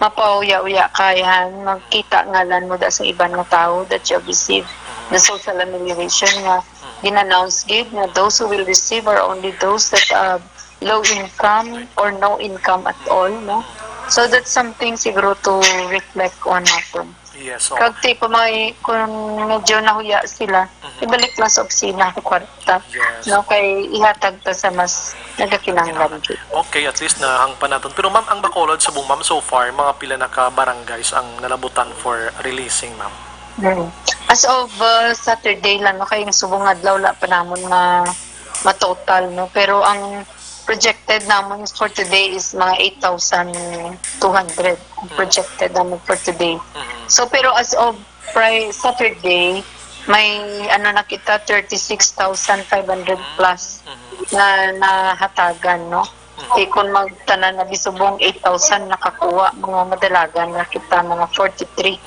Mapauya-uya kaihan magkita ngalan mo da sa iban nga tao that you have received the social amelioration nga ginannounce gid nga those who will receive are only those that have low income or no income at all, no. So that's something siguro to reflect on natin. Yes, Kag tipo may kung medyo nahuya sila, ibalik lang sa opisina ng kwarta. No, kay ihatag ta sa mas nagakinahanglan. Okay, at least na hang panaton. Pero ma'am, ang Bacolod sa buong ma'am so far, mga pila na ka barangays ang nalabutan for releasing, ma'am? As of Saturday lang, no, kay subong adlaw la pa namon na matotal, no. Pero ang projected naman for today is mga 8,200 projected naman for today. So pero as of Saturday, may na kita 36,500 plus na nahatagan, no. Kung magtanan na bisubong 8,000 nakakuha, mga madalagan na kita mga 43,000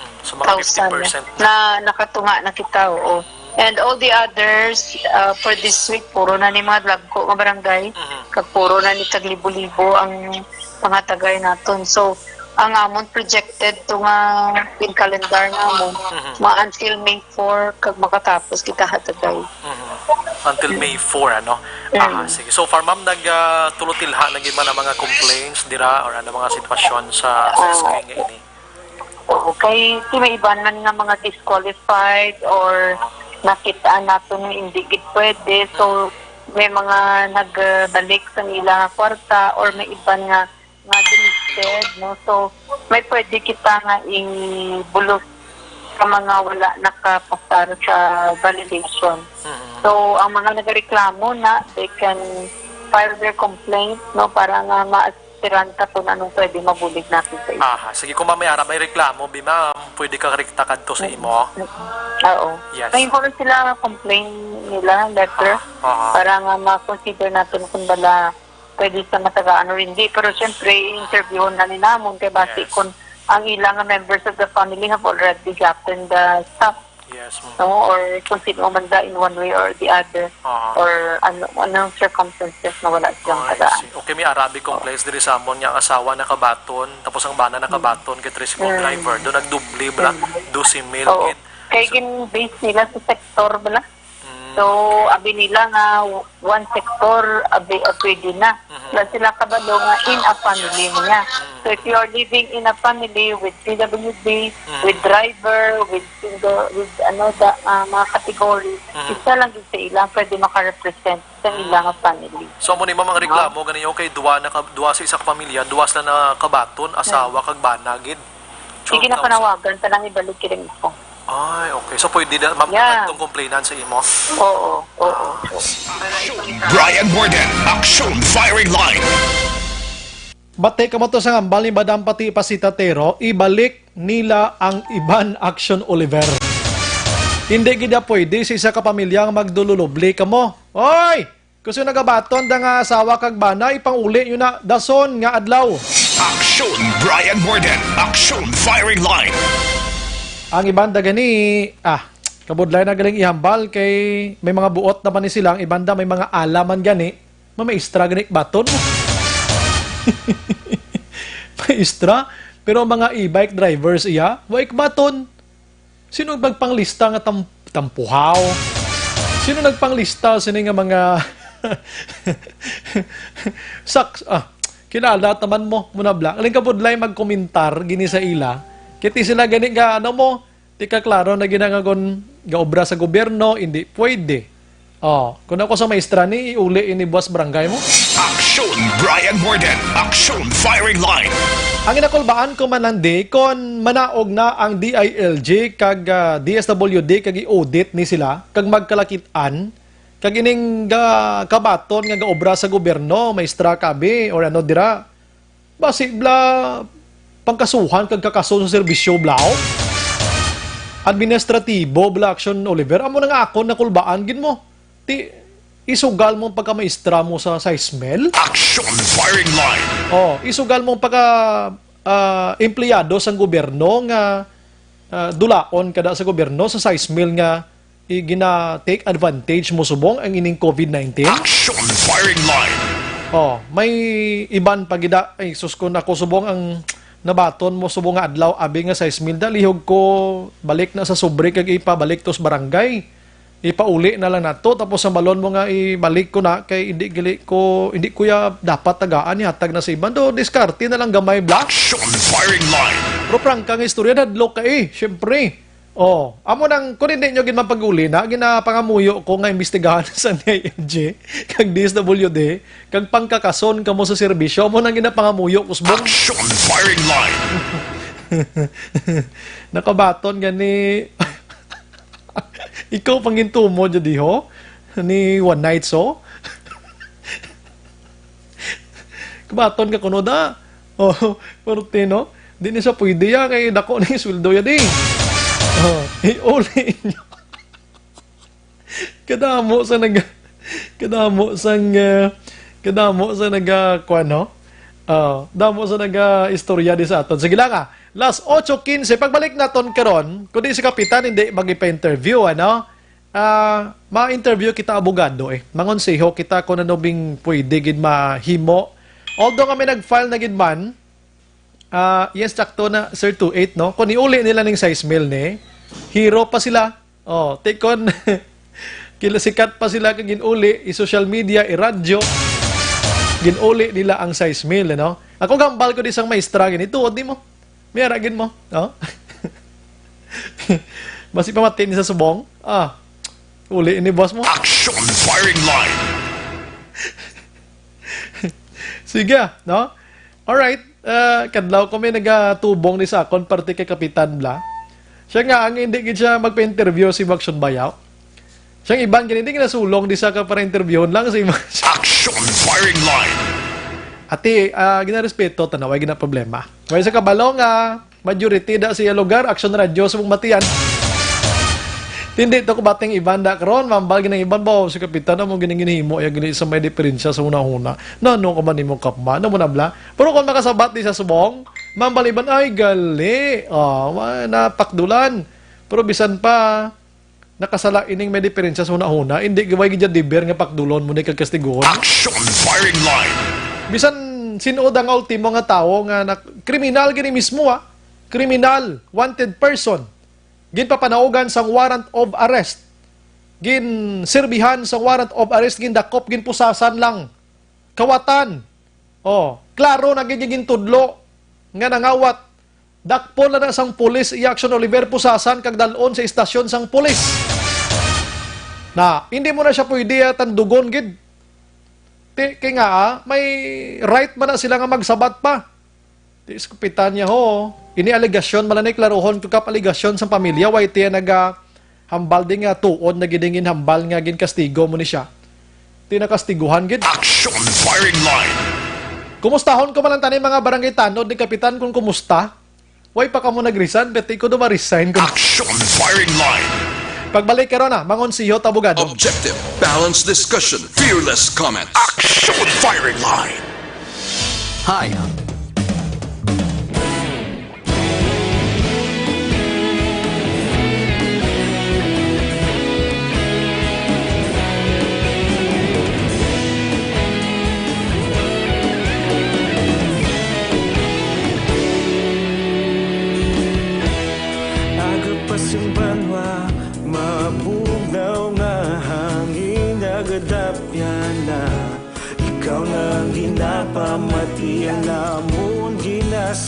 na nakatunga na kita, oo. And all the others for this week, puro na ni mga lagko nga barangay, kag puro na ni taglibo-libo ang mga tagay naton. So, ang amon projected to nga pin calendar namon, until May 4 kag makatapos kita hatagay. Until May 4, ano? Sige. So far, ma'am, nagtulutilha naging man ang mga complaints dira or ano mga sitwasyon sa SK nga ini? Okay, may iban man nga mga disqualified or nakitaan nato nga hindi gid pwede. So, may mga nagbalik sa ilang kwarta or may iban nga delisted, no? So, may pwede kita nga ibulos sa mga wala nakapasar sa validation. So, ang mga nagreklamo na, they can file their complaint, no, para nga ma-aspiranta kung anong pwede mabulig natin sa ito. Sige, kung mamaya may reklamo, ma'am, pwede ka rekta kadto sa imo? Oo. Yes. May important sila complaint nila, letter, para nga ma-consider natin kung bala pwede sa matagaan o hindi. Pero syempre, interviewon na ni namon kay basi kung ang ilang members of the family have already gotten the stuff. Yes, no, or kung sino man da in one way or the other, or anong circumstances na wala siyang tagaan. Okay, may Arabic complaints diri sa amon niya ang asawa nakabaton, tapos ang bana nakabaton kay tricycle driver, do nagdubli bala, 12,000 kay gin-base nila sa sektor bala. So, abi nila nga one sector, abi pwede na. Plus sila kabalo nga in a family niya. So, if you are living in a family with PWD, with driver, with mga category, isa lang din sa ilang pwede makarepresent sa ilang family. So, mo ni mga reklamo, ganun okay, duwa sa isa ka pamilya, duwas na nakabaton, asawa, kag bana, gid. Sige na panawagan, talang ibalik kiring ito. Ay, okay. So, pwede na, ma'am, itong complainant sa imo? Oo. Brian Borden, Action Firing Line. Batay ka mo to sa ngambal ni Madam pati pasitatero, ibalik nila ang Iban Action Oliver. Hindi gida pwede sa isa ka pamilya magdululubli ka mo. Oy! Kasi nagabaton da nga asawa kag bana, ipanguli yun na dason nga adlaw. Action Brian Borden, Action Firing Line. Ang ibanda gani, Kabudlay na galing ihambal kay may mga buot naman ni silang ibanda may mga alaman gani. Mamaistra gani baton. Maistra, pero mga e-bike drivers iya, waik baton. Sino nagpanglista nga tampuhaw? Sino nagpanglista sino nga mga kinala taman mo munabla. Aling kabudlay magkomentar gini sa ila. Kiti sila gani nga ano mo, ti ka klaro na ginangagon ga obra sa gobyerno, hindi pwede. Kung ako sa maestra ni iuli ini boss barangay mo. Aksyon Brian Morden, Aksyon Firing Line. Ang inakulbaan ko manandi kon manaog na ang DILG kag DSWD kag i-audit ni sila kag magkalakitan kag ining kabaton nga gaobra sa gobyerno maestra kabi or ano dira basibla pangkasuhan kag kakaso sa serbisyo blao administratibo bla action Oliver amo nga ako nakulbaan gin mo ti isugal mo pagka maestra mo sa SISMEL. Action Firing Line. Isugal mo pagka empleyado sa gobyerno nga dulaon kada sa gobyerno sa SISMEL nga gina-take advantage mo subong ang ining COVID-19. Action Firing Line. May iban pagida ay sus ko nako subong ang nabaton mo subong nga adlaw abi nga SISMEL dalihog ko balik na sa sobre kag ipabalik tos barangay. Ipauli na lang nato tapos sa balon mo nga ibalik ko na kay hindi ko ya dapat tagaan ihatag na sa iban do diskarte na lang gamay black. Action Firing Line. Pero prangkang istorya dadlo ka syempre. Amo nang kung hindi nyo ginmapag-uli na ginapangamuyo ko nga imbestigahan sa DILG kag DSWD kag pangkakason kamo sa serbisyo mo nang ginapangamuyo kusbong. Action Firing Line. Nakabaton gani ikaw panginto mo jadi ho ni one night so kabaton ka kuno da porte no di ni sa pwede ya kay dako ni sweldo ya di iuli nyo kadamo sa istorya di sa aton sige lang Last 8:15 pagbalik naton karon kundi si kapitan hindi magipa-interview ma-interview kita abogado mangonseho kita kung ano bing pwede gid mahimo although kami nag-file na gid man yes sakto na Sir 28 no kung niuli nila ning SISMEL ni hero pa sila tikon kilasikat pa sila kag ginuli i-social media i-radyo ginuli nila ang SISMEL no ako gambal ko di sang maestra ginituod di mo Miyaragin mo. Basi pamatin ni sa subong. Uli ini boss mo. Action Firing Line. Sige, no? Alright. Kadlaw ko may nagatubong ni sa akon parte kay Kapitan Bla. Siya nga, ang hindi siya magpa-interview si Maxon Bayaw. Siyang iban, hindi nasulong di sa ka para interviewon lang si Action Firing Line. Ati, ginarespeto, tanaway gina problema. May sa kabalo nga, majority da siya lugar, action radyo sa matian. Hindi to ko bating iban da karon, mambal ginang iban ba si kapitan na mo ginihimo ya gini sa may diferensya sa una-una. No ka man nimo kapma, no mo nabla. Pero kung makasabat di sa subong, mambal iban ay gali. Napakdulan. Pero bisan pa nakasala ining may diferensya sa una-una, hindi gaway gid diber nga pakdulon mo ni kagkastiguhon. Action Firing Line. Bisan sinuod ang ultimo nga tao nga kriminal gini mismo kriminal, wanted person gin papanaugan sang warrant of arrest gin sirbihan sang warrant of arrest gin dakop gin pusasan lang kawatan klaro na gin tudlo nga nangawat dakpon na sang pulis i-action Oliver pusasan kag dalon sa istasyon sang pulis na hindi mo na siya pwede tandugon gid kaya nga, may right man na sila nga magsabat pa. Kapitan niya ini aligasyon, malanay klarohon, kukap aligasyon sa pamilya, why tiya hambal din nga tuod, na gidingin hambal nga gin kastigo mo ni siya. Tiya nakastiguhan gid. Action Firing Line. Kumustahon ko man lang mga barangay tanod ni Kapitan kung kumusta. Why pa ka mo nag-resign, beti ko do ma-resign. Action Firing Line. Pagbalik ka ron mangonsiho abogado. Objective, balanced discussion, fearless comments. Action Firing Line. Hi.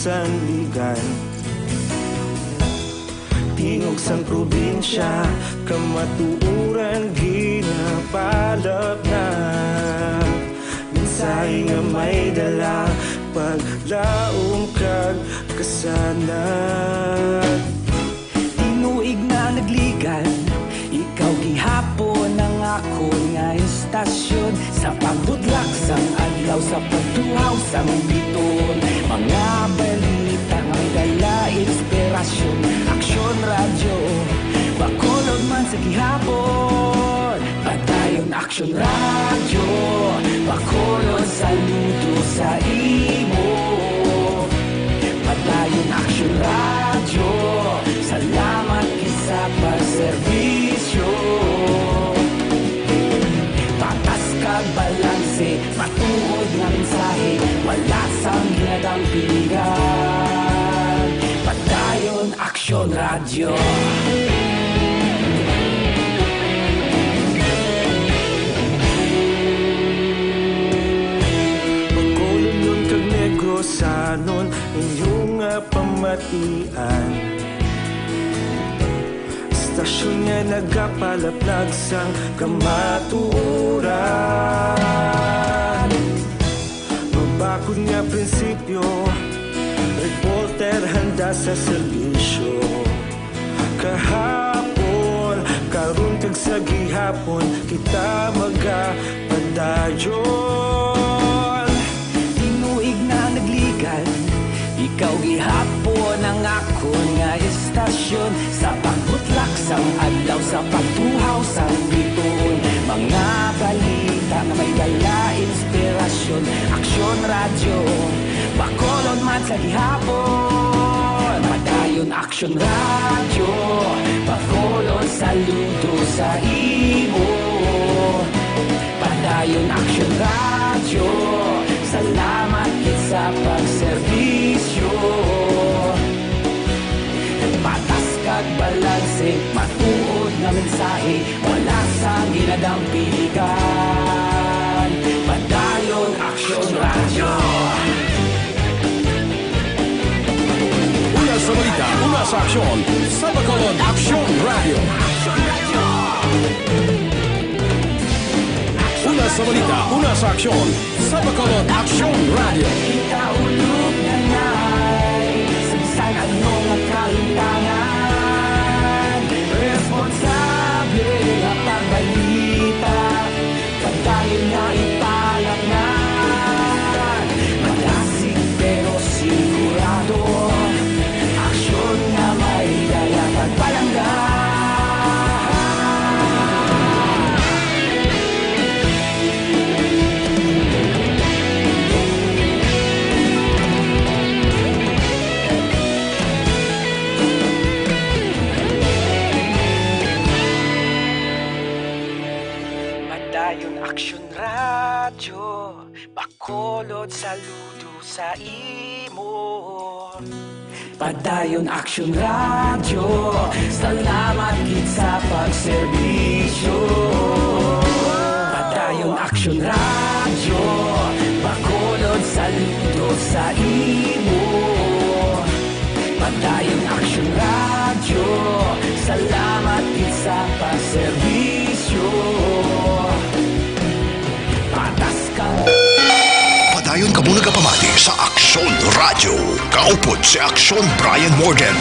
sanligan. Tingog sang probinsya, kamatuuran ginapalap na. Minsay nga may dala, paglaong kag kasanat. Tinuig na nagligan, ikaw gihapon ang ako nga istasyon. Sa pagbudlak sang adlaw, sa pagtuhaw sang biton. Mga balita nga may dala inspirasyon. Aksyon radyo, bakulog man sa gihapon. Padayon aksyon radyo, bakulog saludo sa imo. Padayon aksyon radyo, salamat isa pagserbisyo. Patas kag balanse, matuod nga mensahe, wala sang ginadang pilihan. Padayon aksyon radyo. Pagkulong nun kag negosanon, inyong pamatian. Stasyon nga nagapalaplag sang kamatuuran. Mabakod nga prinsipyo, reporter handa sa serbisyo. Kahapon, karon kag sa gihapon, kita magapadayon. Tinuig na nagligan, ikaw gihapon ang ako nga istasyon. Sa pagbutlak sang adlaw, sa pagtuhaw sang biton. Mga balita na may dala inspirasyon. Aksyon radyo, bakolon man sa gihapon. Padayon aksyon radyo, bakolon saludo sa imo. Padayon aksyon radyo, salamat sa pagserbisyo. Patas kag balanse, matuod nga mensahe, wala sang ginadang piligan. Padayon aksyon radyo. Una sa balita, una sa aksyon, sa Bacolod Aksyon Radio. Una sa balita, una sa aksyon, sa Bacolod Aksyon Radio. Ikaulog na ngay, sabisan ano nga kalintangan. Responsable nga pagbalita, pagdayon nga ipalak na. Malasig pero sigurado, aksyon nga may dala pagpalanggan. Padayon aksyon radyo, bakolod saludo sa imo. Padayon aksyon radyo, salamat gid sa pagserbisyo. Padayon aksyon radyo, bakolod saludo sa imo. Padayon aksyon radyo, salamat gid sa pagserbisyo. Patas ka. Padayon ka muna kapamati sa Aksyon Radio. Kaupod si Aksyon Brian Morgan.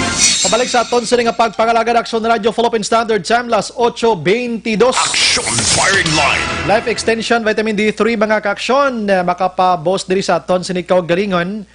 Pabalik sa aton sa nga pagpangalagad Aksyon Radio Philippine Standard Time, las 8:22. Aksyon Firing Line. Life Extension, Vitamin D3, mga ka-aksyon, makapabos diri sa aton sinikaw galingon.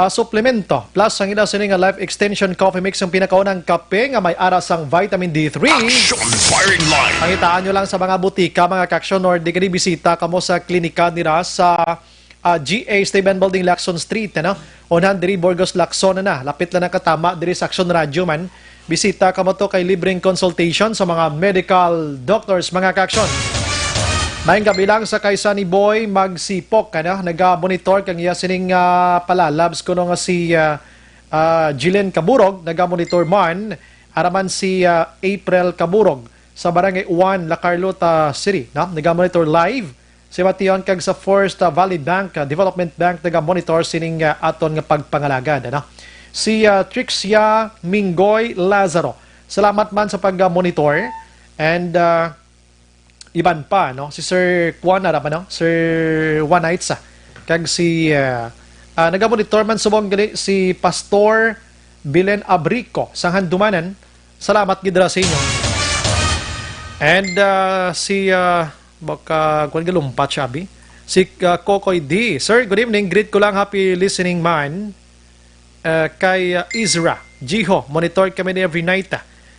Suplemento plus ang ila sini nga Life Extension Coffee Mix ang pinakaunang kape nga may aras ang vitamin D3. Action Firing Line. Pangitaan nyo lang sa mga butika, mga kaksyon, or di ka bisita kamo sa klinika nila sa GA Steben Building, Lacson Street, ano? Unahan diri Burgos, Lacson na. Lapit lang nakatama diri sa Action Radio man. Bisita kamo to kay libreng consultation sa mga medical doctors, mga kaksyon. Mayang gabi lang sa kaysa ni Boy magsipok, ano? Nag-monitor kang iya sining palalabs ko nga si Jillian Caburog, nag-monitor man, araman si April Caburog sa Barangay 1, La Carlota City, no? Nag-monitor live Si Mation kag sa First Valley Bank, Development Bank, naga-monitor sining aton nga pagpangalagad. Ano? Si Trixia Mingoy Lazaro. Salamat man sa pag-monitor. And iban pa, no? Si Sir Juan Arap, no? Sir Juan Aitza. Kag si naga-monitor man subong gali si Pastor Bilen Abrico sa Handumanan. Salamat gidra sa inyo. And si baka kuan galumpat sabi. Si Kokoy D. Sir, good evening. Greet ko lang, happy listening man. Kay Izra Jiho, monitor kami ni every night.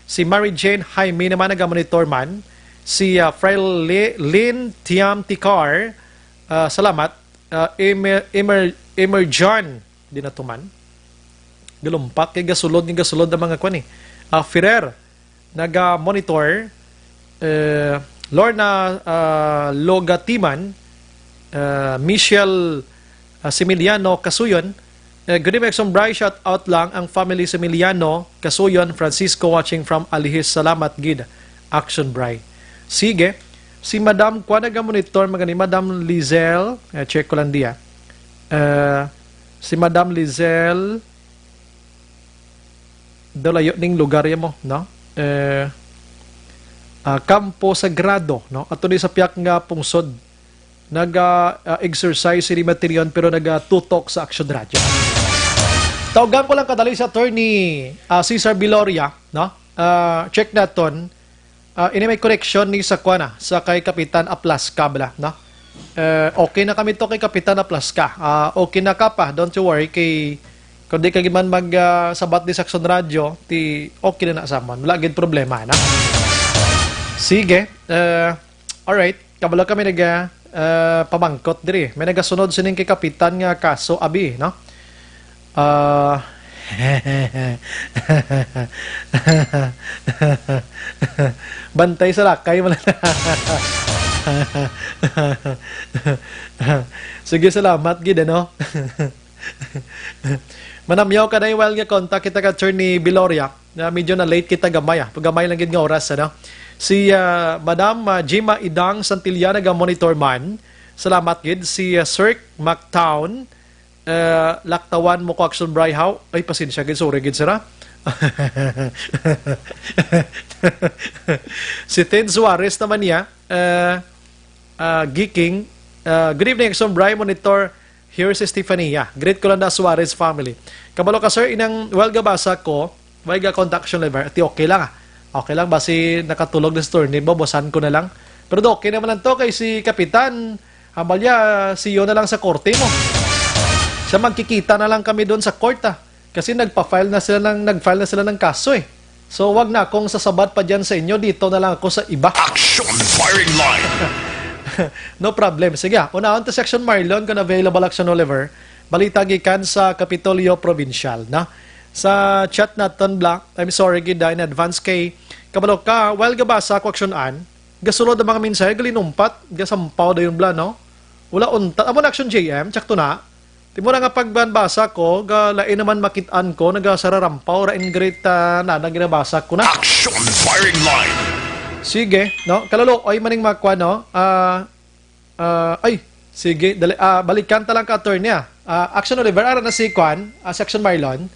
Si Mary Jane Jaime naman naga-monitor man. Si Frail Lynn Tiam Tikar, salamat. Emerjan di na tuman. Galumpak kay gasulod ng mga kwan eh. Ferrer naga-monitor. Lorna Logatiman, Michelle Similiano Kasuyon. Good evening, some bright shout out lang ang family Similiano Kasuyon, Francisco watching from Alihis. Salamat gid. Action Bray. Sige. Si Madam kwa naga-monitor mga ni Madam Lizel, check ko lang diya. Si Madam Lizel dalayo ning lugar mo, no? Campo Sagrado, no? Ato ni sa piyak nga pungsod nag-exercise si Materion pero nag-tutok sa Action Radio. Tawagan ko lang kadali sa attorney Cesar Biloria, no? Check naton. Ini may correction ni sa kuana sa kay Kapitan Aplaska bala, no? Okay na kami to kay Kapitan Aplaska. Okay na ka pa, don't you worry kay kundi kay man sabat di sa Action Radio, ti okay na sa man. Wala gid problema, na. Sige. Alright. Kabalo kami pamangkot diri. May nagasunod sining kay Kapitan nga kaso abi, no? Bantay sa lakay mo. Sige, salamat gid, no? Manamyaw ka na yung while nga contact kita ka Attorney Biloria na medyo na late kita gamay. Pagamay lang gid nga oras, ano? Si Madam Jima Idang Santillana ga monitor man. Salamat gid. Si Sir McTown laktawan mo ko Action Bray how. Ay pasensya gid, sorry gid sira. Si Ted Suarez naman niya geeking. Good evening Action Bray monitor. Here's si Stefania. Great ko lang na Suarez family. Kabalo ka sir, inang well gabasa ko, may ga contact action lever. Ati okay lang Okay lang, basi nakatulog na store ni bobosan ko na lang. Pero okay naman lang to kay si Kapitan. Habalya, siyo na lang sa korte mo. Siya magkikita na lang kami doon sa court Kasi nagfile na sila ng kaso eh. So wag na akong sasabat pa dyan sa inyo. Dito na lang ako sa iba. Action firing line! No problem. Sige, unahon to Section Marlon kung available Action Oliver. Balita gikan sa Kapitolyo Provincial, na? Sa chat naton Black, I'm sorry gida in advance kay kabalo ka, while gabasa ko aksyonan, gasulod ang mga mensahe, galinumpat, gasampaw da yung bla, no? Wala unta. Amo na Action JM, tsak to na. Timo na nga pagbanbasa ko, lain naman makitaan ko, nagasararampaw, rain great na ginabasa ko na. Action firing line! Sige, no? Kalalo, ay maning makwa, no? Ay, sige, balikan talang ka attorney, Action Oliver, ara na si Kwan, Section Marlon.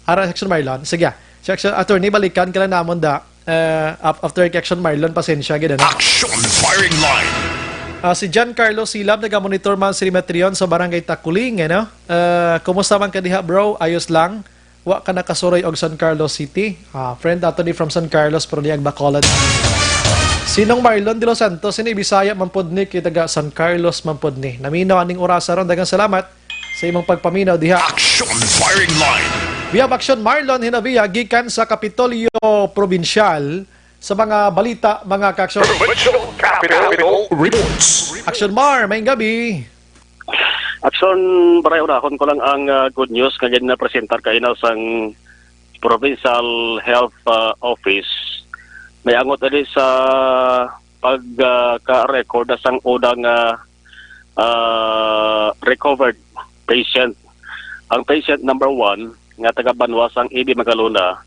Section Marlon. Sige, Section Attorney, balikan ka lang namon da. After Action Marlon, pasensya, gano'n. Action firing line! Si John Carlos Silab, nag-monitor man si Rimetrion sa Barangay Takuling, ano? Kumusta man ka diha, bro? Ayos lang. Wa ka nakasuroy og San Carlos City. Friend ato ni from San Carlos, pero di Bacolod. Sinong Marlon de los Santos, sini Bisaya mampod ni, kay taga San Carlos mampod ni. Naminaw aning orasa ron, dagang salamat sa imong pagpaminaw diha. Action firing line! We have Action Marlon hinabiya gikan sa Kapitolyo Provincial sa mga balita, mga ka-action. Capital Reports. Action Mar, may gabi. Action, baray unahon ko lang ang good news nga na presentar kayo na sang Provincial Health Office. May angot ali sa pagka-record sang udang recovered patient. Ang patient number 1 nga taga Banwasang Ibi Magalona,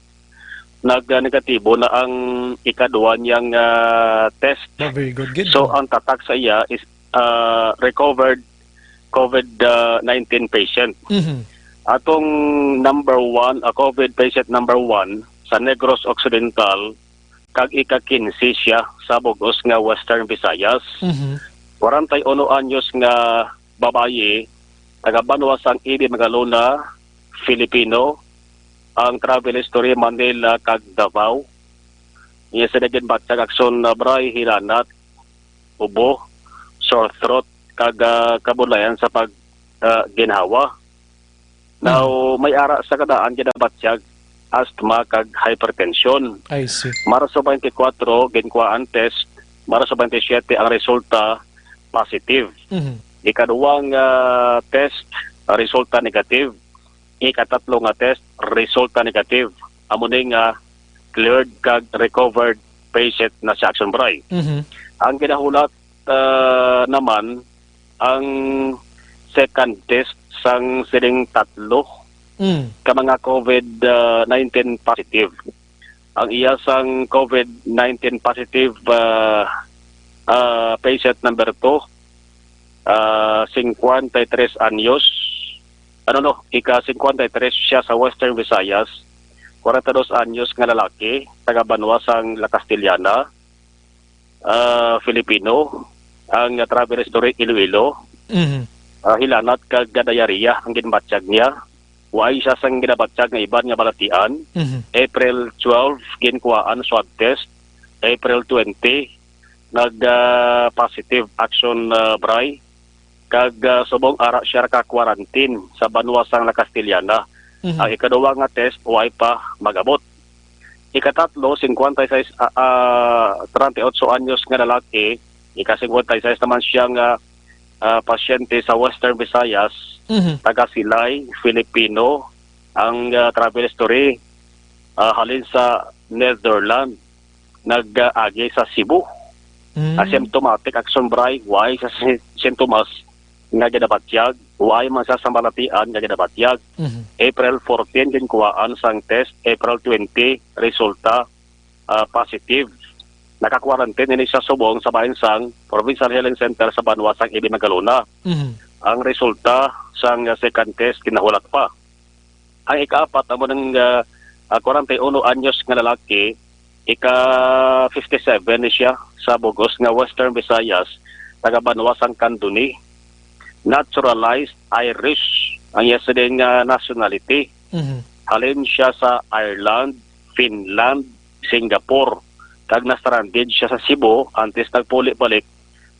nag-negatibo na ang ikaduwa niyang test. Very good. So ang tatak sa iya is recovered COVID-19 patient. Atong number 1, COVID patient number 1 sa Negros Occidental, kag ika-15 siya sa bugos nga Western Visayas. 41 anyos nga babaye, taga Banwasang Ibi Magalona, Filipino, ang travel history Manila kag Davao. Iya sa naging batsag akson na bray, hilanat, ubo, sore throat, kag kabulayan sa pag ginhawa. Now, may ara sa kadaan ginabatyag asthma kag hypertension. I see. Marso 24, ginkuhaan test. Marso 27, ang resulta positive. Ikaduwang test, resulta negative. Ikatatlo nga test, resulta negative. Amuning cleared kag recovered patient na sa Action Bray. Ang ginahulat naman, ang second test sang siling 3 ka mga COVID-19 positive. Ang iya sang COVID-19 positive patient number 2, 53 anyos. Ika-53 siya sa Western Visayas, 42 anyos nga lalaki, taga Banwasang La Castellana, Filipino, ang travel history Iloilo. Hilanat kag diarrhea ang ginbatyag niya. Way siya sang ginabatyag nga iban nga balatian. April 12 ginkuhaan swab test. April 20 positive Action Bray. Kag subong ara siya ka quarantine sa Banwasang La Castellana. Ang ikaduwa nga test way pa magabot. Ikatatlo 38 anyos nga lalaki. Ika-56 naman siyang pasyente sa Western Visayas, taga Silay, Filipino, ang travel history halin sa Netherlands, nag-agi sa Cebu. Asymptomatic Action Bray, way sa sintomas nga ginabatyag, way man sa malatian nga ginabatyag. April 14 ginkuhaan sang test, April 20 resulta positive. Naka-quarantine ini sa subong sa bahinsang Provincial Healing Center sa Banwasang Ibi Magalona. Ang resulta sang second test kinahulat pa. Ang ikaapat amo ng 41 anyos nga lalaki, ika-57 ni siya sa bugos nga Western Visayas, taga Banwasang Candoni, naturalized Irish ang yesterday nga nationality. Halin siya sa Ireland, Finland, Singapore. Kag na-stranded siya sa Cebu antes nagpuli-balik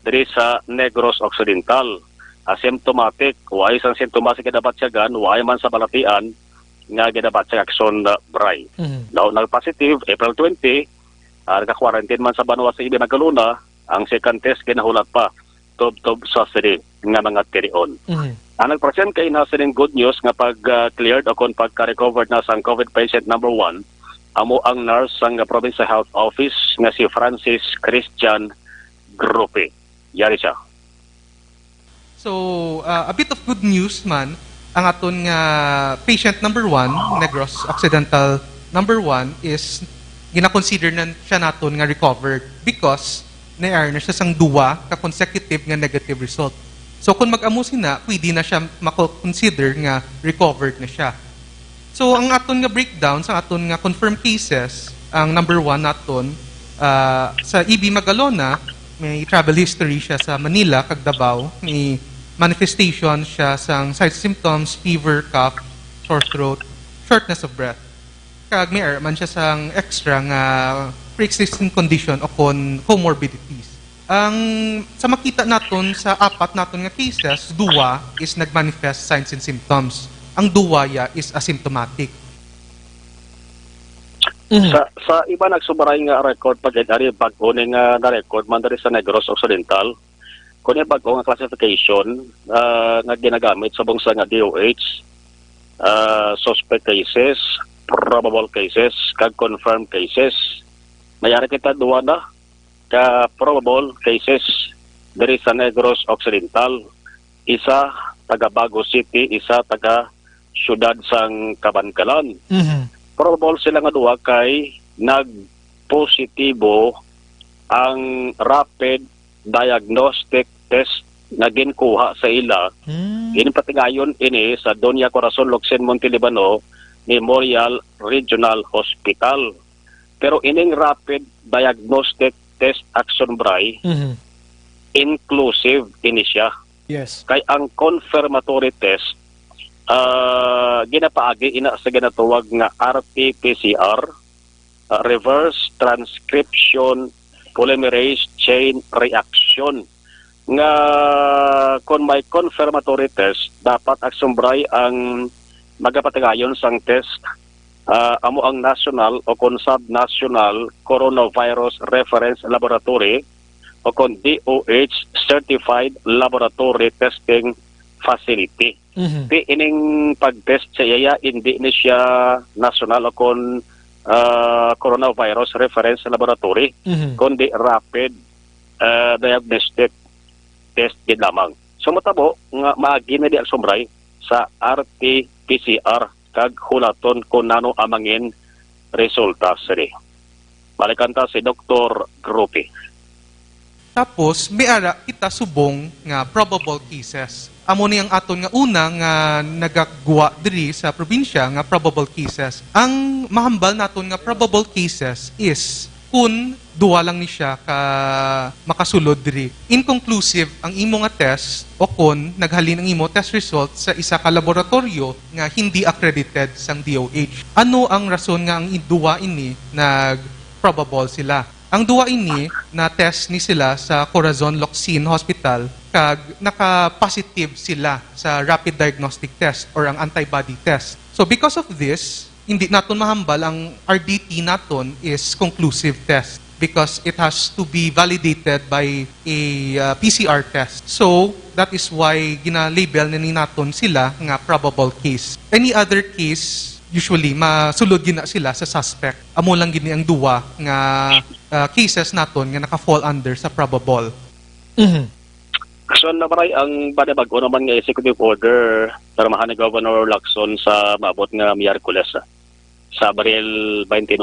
diri sa Negros Occidental. Asymptomatic, way sang sintomas nga ginabatsyagan, way man sa balatian nga ginabatsag Action Bray. Daw nag-positive, April 20, naka-quarantine man sa Banwasang Ibi Magalona, ang second test kinahulat pa, tub-tub sa siri nga mga tirion. Ang nag-present kay na sining good news nga pag-cleared o kung pagka-recovered na sa COVID patient number 1, amo ang nurse sang Provincial Health Office nga si Francis Christian Grupe. Yari siya. So, a bit of good news man, ang aton nga patient number 1, Negros Occidental number 1 is gina-consider na siya naton nga recovered because na-air na siya sang 2 ka consecutive nga negative result. So, kung mag-amusin na, pwede na siya mako-consider nga recovered na siya. So, ang aton nga breakdown sa aton nga confirmed cases, ang number 1 naton sa EB Magalona, may travel history siya sa Manila, kag Davao, may manifestation siya sang side symptoms, fever, cough, sore throat, shortness of breath. Kag may man siya sang extra nga pre-existing condition o comorbidities. Ang sa makita naton sa 4 naton nga cases, 2 is nagmanifest signs and symptoms. Ang duwaya is asymptomatic. Sa iba nagsubaray nga record pag ari bag-o nga na-record man diri sa Negros Occidental, kung yung bag-o nga classification nga ginagamit sa bungsa nga DOH, suspect cases, probable cases, kag confirmed cases. Mayari kita 2 na ka probable cases diri sa Negros Occidental. Isa taga Bago City, isa taga syudad sang Kabankalan. Probable sila nga 2 kay nagpositibo ang rapid diagnostic test na ginkuha sa ila. Ginpatigayon ini sa Doña Corazon Locsin Montelibano Memorial Regional Hospital. Pero ining rapid diagnostic test action bray, inclusive ini siya. Yes. Kay ang confirmatory test, ginapaagi ina sa ginatawag nga RT-PCR, reverse transcription polymerase chain reaction. Nga kung may confirmatory test, dapat aksumbray ang magapatigayon sang test amo ang national o kung subnational coronavirus reference laboratory o kung DOH certified laboratory testing facility. Di ining pag-test sa iya, hindi ni siya national o kung coronavirus reference laboratory, kundi rapid diagnostic test din lamang. So matabo nga maagi na di ang sumbray sa RT-PCR kag hulaton kung nano amangin resulta siri. Balikan ta si Dr. Grupi. Tapos, may ara kita subong nga probable cases. Amo ni ang aton nga una nga nagagwa diri sa probinsya nga probable cases. Ang mahambal naton nga probable cases is kung duwa lang ni siya ka makasulod diri. Inconclusive ang imo nga test o kung naghalin ang imo test result sa isa ka laboratorio nga hindi accredited sang DOH. Ano ang rason nga ang duwa ini nag-probable sila? Ang duwa ini na test ni sila sa Corazon Locsin Hospital kag naka-positive sila sa rapid diagnostic test or ang antibody test. So because of this, hindi naton mahambal ang RDT naton is conclusive test because it has to be validated by a PCR test. So that is why gina-label na ni naton sila nga probable case. Any other case, usually masulod gina sila sa suspect. Amo lang gini ang duwa nga cases naton nga naka-fall under sa probable. So namaray ang banabago naman nga executive order pirmahan ni Governor Lacson sa maabot nga Miyerkules sa Abril 29.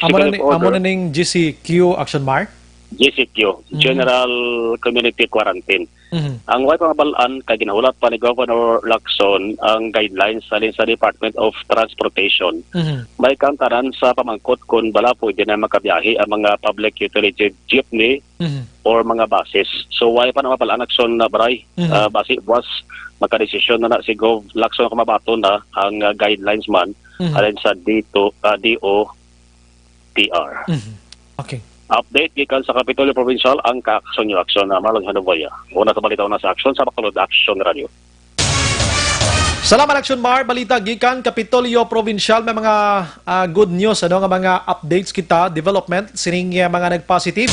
Amo na ning GCQ Action Mar? GCQ, General Community Quarantine. Ang way pangabalaan kay ginahulat pa ni Governor Lacson ang guidelines salin sa Department of Transportation. May kantaran sa pamangkot kung bala pwede na makabiyahe ang mga public utility jeepney or mga buses. So way pa na mapalaan Lacson na baray, basi buwas makadesisyon na si Gov Lacson kumabato na ang guidelines man alin sa DOTR. Okay. Update gikan sa Kapitolyo Provincial ang ka-aksyon yung aksyon na Marlon Hanovaya. Una sa balita na sa aksyon sa Bacolod Action Radio. Salamat Action Mar, balita gikan Kapitolyo Provincial, may mga good news nga mga updates kita, development sining mga nag-positive.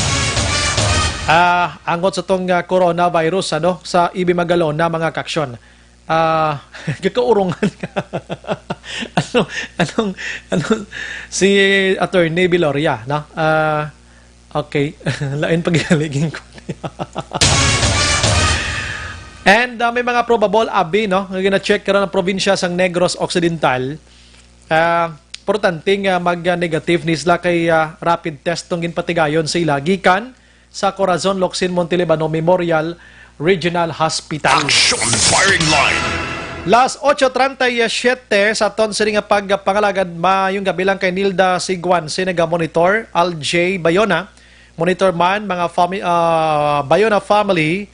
Angot sa tong coronavirus sa Ibi Magalona mga kaksyon. Kakaurungan ka. anong si Attorney Biloria, no? Okay, lain paghaligin ko. And may mga probable abi, no? Gina-check karon ang probinsya sang Negros Occidental. Importante nga mag-negative nisla kay rapid test tong ginpatigayon sa ila gikan sa Corazon Locsin Montelibano Memorial Regional Hospital. Action firing line. Las 8:37 sa ton sa nga pagpangalagad mayong gabi lang kay Nilda Siguanse naga-monitor Al-J Bayona. Monitor man mga Bayona family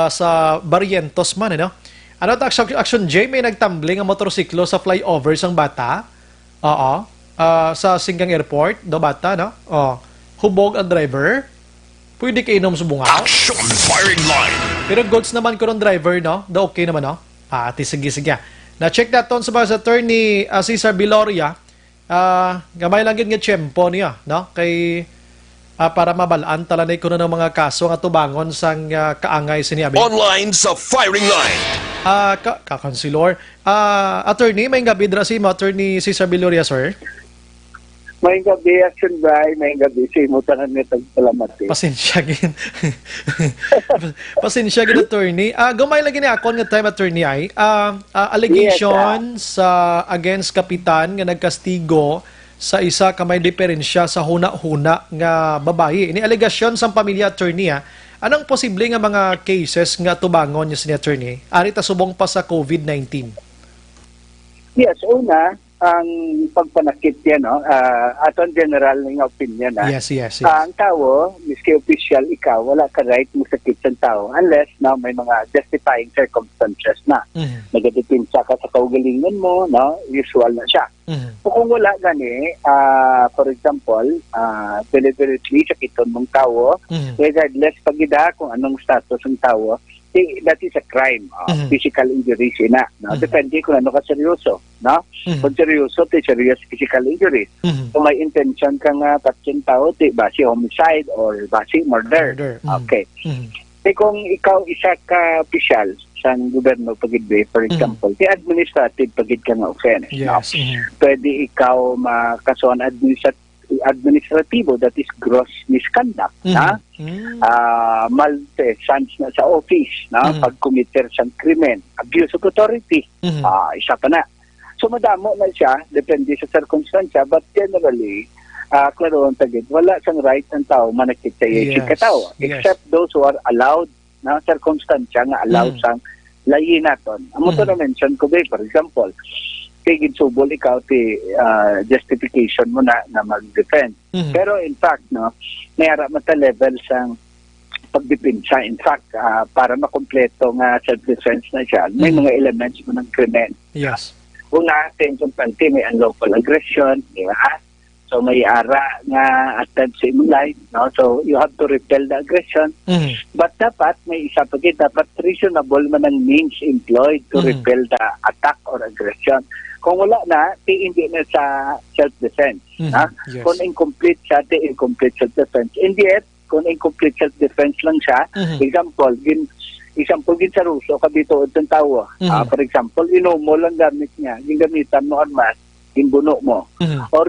sa Barrientos man, ano? Ano ta action J, may nagtumbling ang motorsiklo sa flyover sang bata. Oo. Sa Singgang Airport, do bata, no? Hubog ang driver. Pwede kay inom subungaw. Action firing line. Pero goods naman ko ng driver, no? Do okay naman, no? Sige. Na-check naton sa mga attorney Cesar Biloria. Gamay lang nga tiyempo niya, no? Kay para mabalaan talanay ko na ng mga kaso nga tubangon sang kaangay siniabi. Online sa firing line. Kakonsilor. Attorney, may gabi dra si Attorney Cesar Biloria, sir. May gabi, Action Bray, may gabi. Simutangan nito salamat. Pasensya gin. Pasensya gin, Attorney. Gamay lagi ni akon nga time, Attorney, ay allegation sa against kapitan nga nagkastigo sa isa ka may diferensya sa huna-huna nga babae. Ini allegation sa pamilya, Attorney, Anong posible nga mga cases nga tubangon niya ni attorney? Ari ta subong pa sa COVID-19. Yes, una, ang pagpanakit yan, no? Aton general ng opinion, Yes. ang tao, miski official ikaw, wala ka right mo sakit sa tao unless na may mga justifying circumstances na. Nagadipinsa ka sa kaugalingan mo, no? Usual na siya. Kung wala gani, for example, deliberately sakiton mong tao, regardless pagida kung anong status ng tao, that is a crime. Physical injury sina. No? Depende kung ano ka seryoso. No? Kung seryoso, serious physical injury. Kung may intention kang patsin tao, basi homicide or basi murder. Okay. Kung ikaw isa ka official sa gobyerno pagidbe, for example, di administrative pagid ka nga offense. Yes. No? Pwede ikaw makasuhan administratibo, that is gross misconduct, malfeasance na sa office, pag-committer sa krimen, abuse of authority, isa pa na. So madamo na siya, depende sa circumstansya, but generally, klaroon tagid, wala sang right ng tao manakit sa katao, except those who are allowed na circumstansya nga allowed sang layi naton. Amo to na mention ko ba, for example, tigid subol ikaw justification mo na mag-defend. Pero in fact, no, mayara mo ta level sang pagdepensa. In fact, para makompleto nga self-defense na siya, may mga elements mo ng krimen. Yes. Una, attention panty, may unlawful aggression, di ba? So may ara nga attempt sa imong life, no? So you have to repel the aggression. But dapat may isa pa dapat reasonable man ang means employed to repel the attack or aggression. Kung wala na, hindi na sa self-defense. Yes. Kung incomplete siya, incomplete self-defense. And yet, kung incomplete self-defense lang siya, example, sa Ruso, kabito itong tawa. For example, inumo lang gamit niya, gingamitan mo armas, ginbuno mo. Or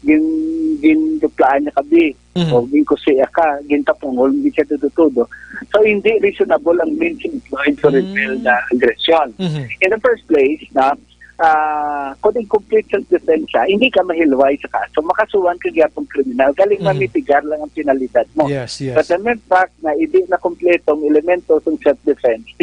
ginuplaan niya kabi. O ginkusiya ka, gintapungol, hindi siya tututudo. So, hindi reasonable ang means employed to repel the aggression. In the first place, kung incomplete self-defense siya, hindi ka mahilway sa kaso, makasuhan ka gyapong kriminal, galing mamitigar lang ang penalidad mo. Yes. But the mere fact na hindi na kompletong elemento ng self-defense,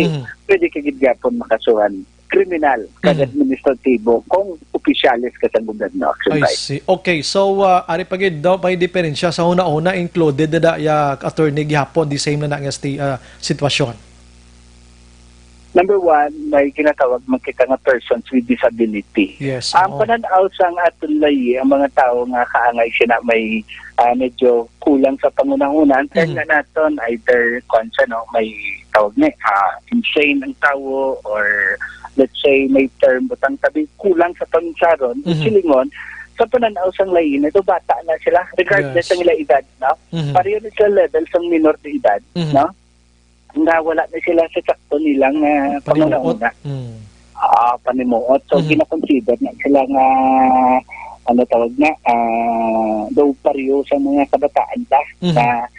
pwede ka gyapon makasuhan kriminal, administratibo, kung opisyalis ka sa gobyerno. I see. Okay, so ari pagid daw may diferensya sa una-una included na ya attorney gihapon the same na nga sitwasyon. Number one, may ginatawag makita nga persons with disability. Yes. Ang pananaw sang aton layi, ang mga tao nga kaangay sila may medyo kulang sa pangunang-unan. Kaya nga naton either may tawag na insane ang tao or let's say may term butang tabi kulang sa pansaron, silingon sa pananaw sang layi na ito bata na sila regardless ng ila edad, no? Pareho na sa level sang minor de edad, no? Nga wala na sila sa sakto nilang pangunauna. Panimuot. So, gina-consider na sila nga daw pareho sa mga kabataan na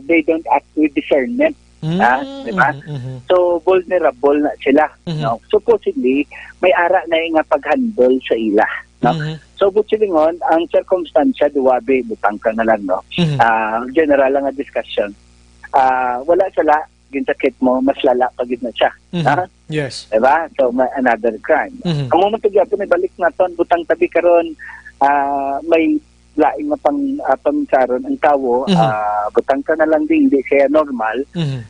they don't act with discernment. Diba? So, vulnerable na sila. No? Supposedly, may ara na yung pag-handle sa ila. No? So, butsilingon, ang circumstansya, duwabe, butang ka na lang, no? General lang ang discussion. Wala sila, ginsakit mo, mas lala pagid na siya. Yes. Diba? So, may another crime. Ang moment nagyapon, balik na ton, butang tabi karon, may laing na pangsaron ang tao, butang ka na lang din, hindi siya normal.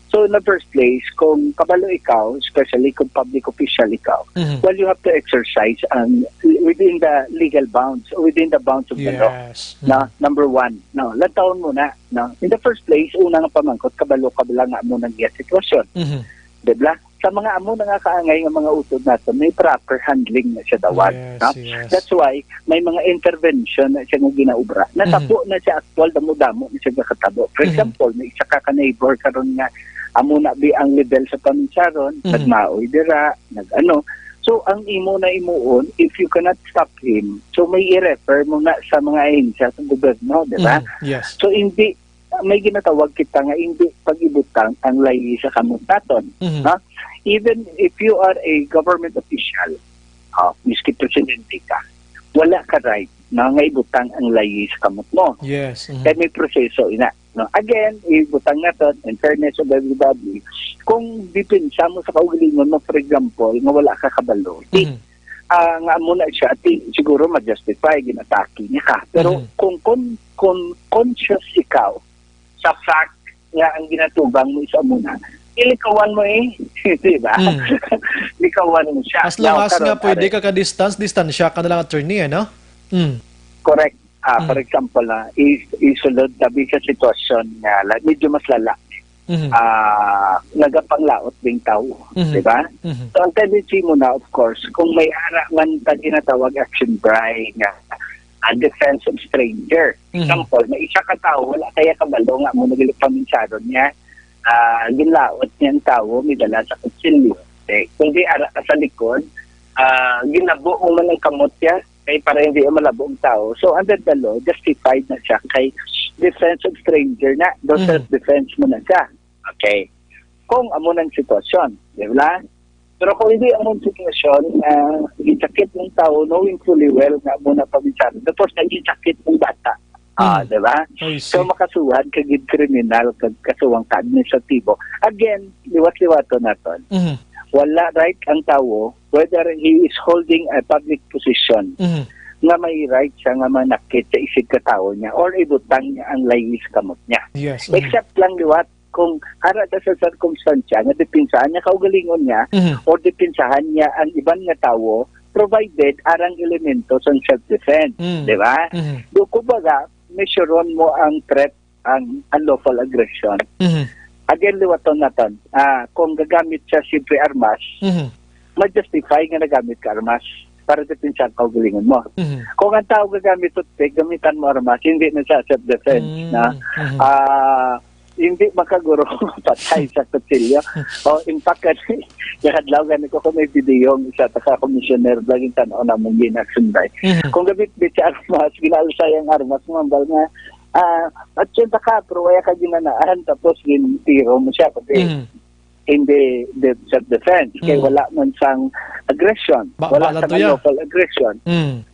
So, in the first place, kung kabalo ikaw, especially kung public official ikaw, well, you have to exercise within the legal bounds, within the bounds of the law. Number one. No, lataon mo na. No? In the first place, una nga pamangkot, kabalo nga mo ng sitwasyon. Diba? Sa mga amo na nga kaangay ng mga utod natin, may proper handling na siya dawat. Yes. That's why may mga intervention na siya nga ginaubra. Natapo na siya actual, damo-damo na siya nakatabo. For example, may isa ka neighbor karon nga amo na bi ang level sa paminsaron, nagmaoy dira, nag-ano. So, ang imo na imuon, if you cannot stop him, so may i-refer mo na sa mga ahensya sa gobyerno, di ba? Yes. So, hindi, may ginatawag kita nga hindi pag-ibutang ang layi sa kamot naton. Even if you are a government official, miski presidente ka, wala ka right na nga ibutang ang layi sa kamot mo. Yes. Kaya may proseso ina. No? Again, ibutang na to, in fairness of everybody, kung dipinsa mo sa kaugalingon mo, for example, nga wala ka kabalo, nga muna siya, siguro ma-justify, ginatake niya ka. Pero kung conscious ikaw sa fact nga ang ginatubang mo isa muna, ilikawan mo diba? Likawan mo siya. As long as nga pwede ka ka-distance siya ka na lang attorney, no? Correct. For example, isulod tabi sa sitwasyon nga medyo mas lala. Nagapanglaot ding tao, di ba? So ang tendency mo na, of course, kung may ara man ta ginatawag action by nga a defense of stranger. Example, may isa ka tao, wala kaya kabalo nga mo nagilipaminsaron niya, ginlaot niyang tao, may dala sa kutsilyo. Kung di ara ka sa likod, ginabo mo man ang kamot niya, kay para hindi malabo ang tao. So, under the law, justified na siya kay defense of stranger na. Doon self-defense mo na siya. Okay. Kung amo ng sitwasyon, di ba? Pero kung hindi amo ng sitwasyon na isakit ng tao, knowing fully well na amo na pabinsaran, tapos nag-isakit ng bata. Di ba? So, makasuhan kagid kriminal, kasuwang administratibo. Again, liwat-liwato naton. Wala right ang tao whether he is holding a public position nga may right siya nga manakit sa isig katao niya or ibutang niya ang layis kamot niya. Yes. Except lang liwat kung ara sa circumstansya nga dipinsahan niya kaugalingon niya or dipinsahan niya ang ibang nga tao provided arang elemento sa self-defense. Di ba? Kumbaga, measureon mo ang threat, ang unlawful aggression. Again, liwaton natin. Kung gagamit siya siyempre armas, ma-justify nga nagamit ka armas para dipinsan kaugalingon mo. Kung ang tao gagamit toothpick, gamitan mo armas, hindi na siya self-defense. Hindi makaguro patay sa kutsilyo. In fact, yakadlaw ganito ko may video yung isa sa commissioner, laging tanaw na mong ginaction by. Kung gamit-bit siya armas, ginalsa yung armas, mambal nga, at yun ka, pero waya ka ginanaan, tapos tiro mo siya, kasi hindi self-defense, kaya wala man sang aggression, wala sang unlawful aggression,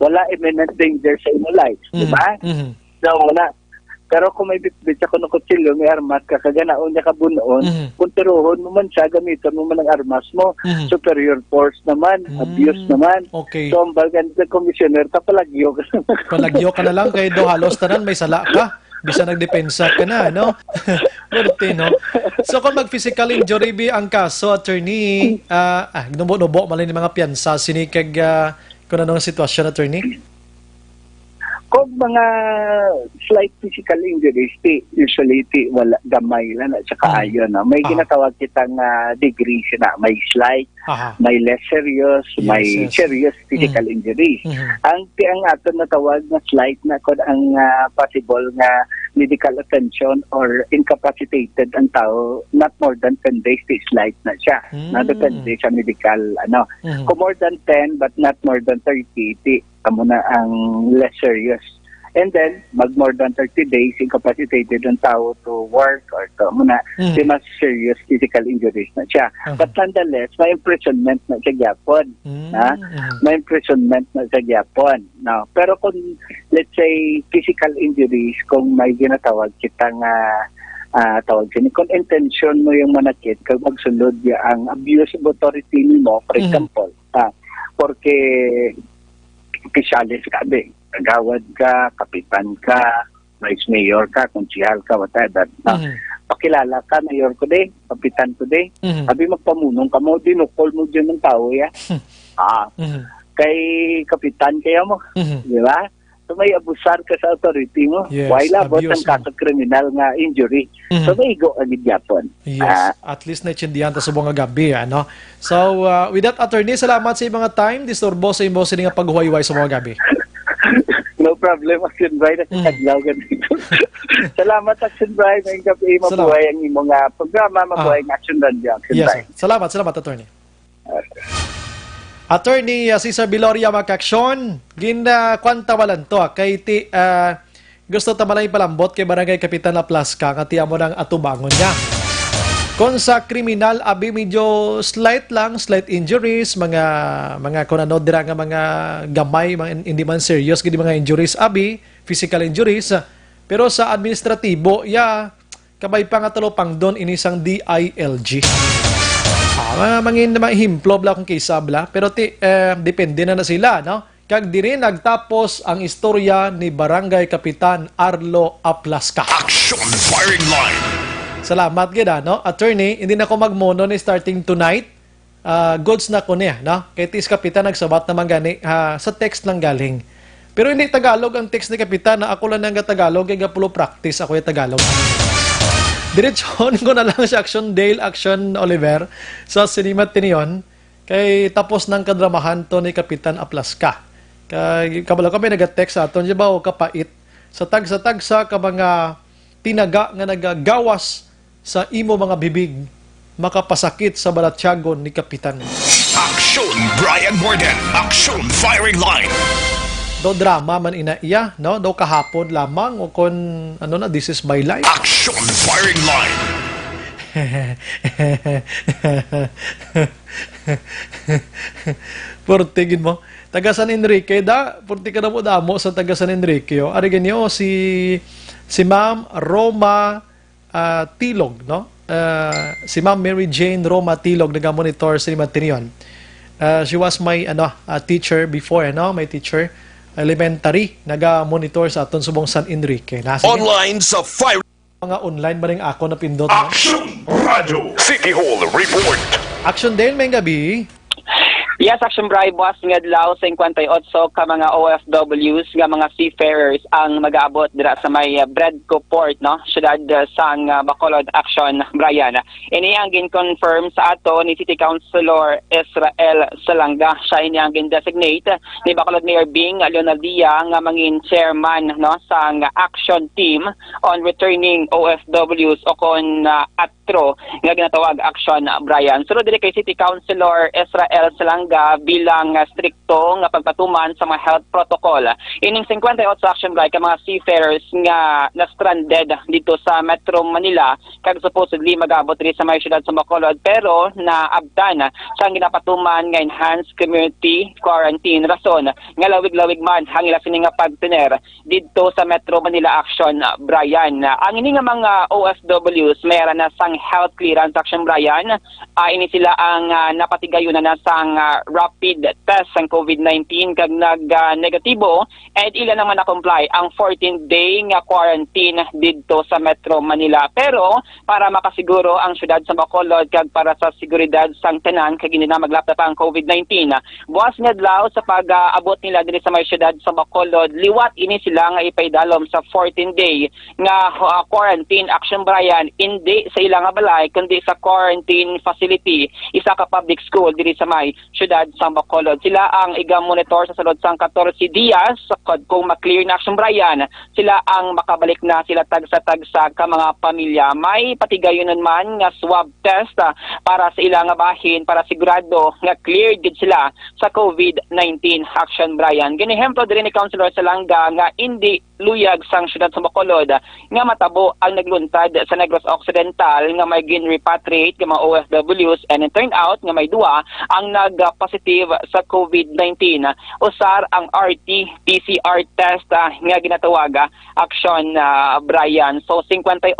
wala imminent danger sa imo life, di ba? So, wala. Pero kung may bitbit ako ng kutsilyo, may armas ka, kaganaon niya kabunoon, puntiruhon mo man siya, gamitan mo man ang armas mo, superior force naman, abuse naman. Okay. So, ang balgan sa commissioner, palagyo ka. Palagyo ka na lang, kaya do halos tanan, may sala ka. Bisa nagdepensa ka na, no? Pwerte, no? So, kung mag-physical injury ang kaso, attorney, nubo-nubo, malay ni mga piyansa, sinikag, kung anong sitwasyon, attorney? Kung mga slight physical injuries, usually wala gamay lang at saka ayon. No? May ginatawag kitang degrees na. May slight, may less serious, may serious physical injuries. Ang aton na tawag na slight na kung ang possible nga medical attention or incapacitated ang tao, not more than 10 days, slight na siya. Depende sa medical, Kung more than 10 but not more than 30, amo na ang less serious. And then, more than 30 days, incapacitated ang tao to work or to muna, mas serious physical injuries na siya. But nonetheless, may imprisonment na sa gyapon. May imprisonment na sa gyapon. No? Pero kung, let's say, physical injuries, kung may ginatawag kitang tawag siya, kung intention mo yung manakit, kung magsunod ang abuse of authority mo, for example, porque opisyalis ka, kagawad ka, kapitan ka, vice mayor ka, konsihal ka, whatever. Pakilala ka, mayor ko kapitan ko sabi magpamunong ka mo, dinukol mo dyan ng tao, kay kapitan kaya mo, di ba? So may abusar ka sa authority mo. Yes, why labot ang kaso kriminal nga injury. So may igo agad yapon. Yes, at least naitsindihan ta sa mga gabi, ano? So, with that, attorney, salamat sa mga time. Disturbo sa imbo sa nga paghuwayway sa mga gabi. No problem, Action Bright. Salamat, Action Bright. Ngayong gabi, mabuhay ang imong programa, mabuhay ang Action Radio, Action Bright. Salamat, attorney. Attorney Cesar Viloria Makaksyon, kwanta to kay gusto tamalay palambot kay Barangay Kapitan Laplaska nga tiya mo ng atubangon niya. Kung sa kriminal, abi medyo slight injuries, mga kung ano dira nga mga gamay, mga hindi man serious gid mga injuries, abi physical injuries. Pero sa administratibo, kabay pa nga talopang doon inisang DILG. Mangin na mahimplo bla kung kaysa bla, pero depende na sila, no? Kag diri nagtapos ang istorya ni Barangay Kapitan Arlo Aplasca. Action Firing Line. Salamat gid, no? Attorney, hindi na ko magmono ni starting tonight. Goods na ko niya, no? Kay tis Kapitan nagsabat naman gani sa text lang galing. Pero hindi Tagalog ang text ni Kapitan, na ako lang nga Tagalog, kaya pulo practice ako yung Tagalog. Diretsyon ko na lang si Action Dale, Action Oliver sa Cinema Tinion, kay tapos ng kadramahan to ni Kapitan Aplasca. Kay kabalo kami nag-text sa aton, di ba, o kapait, sa tagsa ka mga tinaga nga nagagawas sa imo mga bibig, makapasakit sa balatyagon ni Kapitan. Action Brian Borden. Action Firing Line. Do drama man iya, no? Do kahapon lamang o kon this is my life. Action Firing Line. Portigin mo. Taga San Enrique porti ka na mo damo sa taga San Enrique. Ari ganyo si Ma'am Roma Tilog, no? Si Ma'am Mary Jane Roma Tilog naga-monitor sa Matinion. She was my teacher before, my teacher elementary, naga-monitor sa aton subong San Enrique. Online sa Fire. Mga online ba rin ako na pindot? Action Radio City Hall Report. Action din, may gabi. Yes, Action Bri, boss nga adlaw sa 58 ka mga OFWs nga mga seafarers ang mag-aabot dira sa may Bredco Port, no? Syudad sang Bacolod, Action Brian. Ini ang gin-confirm sa ato ni City Councilor Israel Salanga. Siya ini ang gin-designate ni Bacolod Mayor Bing Leonaldia nga mangin chairman, no, sang action team on returning OFWs o kon ATRO nga ginatawag Action Brian. Sunod diri kay City Councilor Israel Salanga bilang strikto nga pagpatuman sa mga health protocol. Ining 58 sa Action Brian ka mga seafarers nga na-stranded dito sa Metro Manila kag supposedly mag-abot rin sa may syudad sa Bacolod pero naabdan sa ginapatuman nga enhanced community quarantine rason nga lawig-lawig man ang ila sini nga pagtener dito sa Metro Manila Action Brian. Ang ini nga mga OFWs mayroon na sang health clearance Action Brian. Ini sila ang napatigayunan na sang rapid test ng COVID-19 kag nag-negatibo at ilan naman na-comply ang 14-day nga quarantine dito sa Metro Manila. Pero para makasiguro ang syudad sa Bacolod kag para sa seguridad sang tanan kag hindi na maglapta pa ang COVID-19. Buwas nga adlaw sa pag-abot nila diri sa may syudad sa Bacolod, liwat ini sila nga ipaydalom sa 14-day nga quarantine Action Brian hindi sa ilang balay kundi sa quarantine facility isa ka public school diri sa may syudad sa Bacolod. Sila ang iga-monitor sa sulod sang 14 dias kung ma-clear na Action Brian. Sila ang makabalik na sila tagsa-tagsa ka mga pamilya. May patigayonon man nga swab test para sa ilang bahin para sigurado nga cleared gid sila sa COVID-19 Action Brian. Ginehemplo diri ni Councilor Salanga nga hindi luyag sang syudad sa Bacolod nga matabo ang nagluntad sa Negros Occidental nga may gin-repatriate nga mga OFWs and it turned out nga may duwa ang nag-positive sa COVID-19. Usar ang RT-PCR test nga ginatawag Action Brian. So 58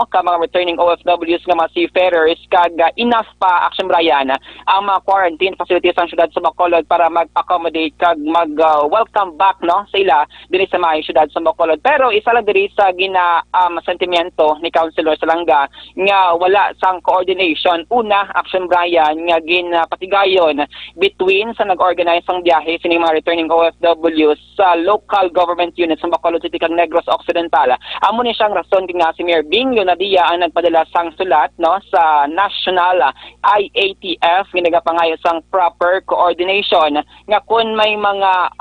ka mga returning OFWs nga mga seafarers kag enough pa Action Brian ang mga quarantine facilities ang syudad sa Bacolod para mag-accommodate kag mag-welcome back no sa ila diri sa may syudad sa Bacolod. Pero isa lang diri sa sentimiento ni Councilor Salanga nga wala sang coordination una Action Brian nga ginapatigayon between sa nag-organize ang biyahe sining mga returning OFWs sa local government units sa Bacolod City kag Negros Occidental. Amo ni siyang rason nga si Mayor Bing Leonaldia ang nagpadala sang sulat no sa National IATF ginagapangayo sang proper coordination nga kun may mga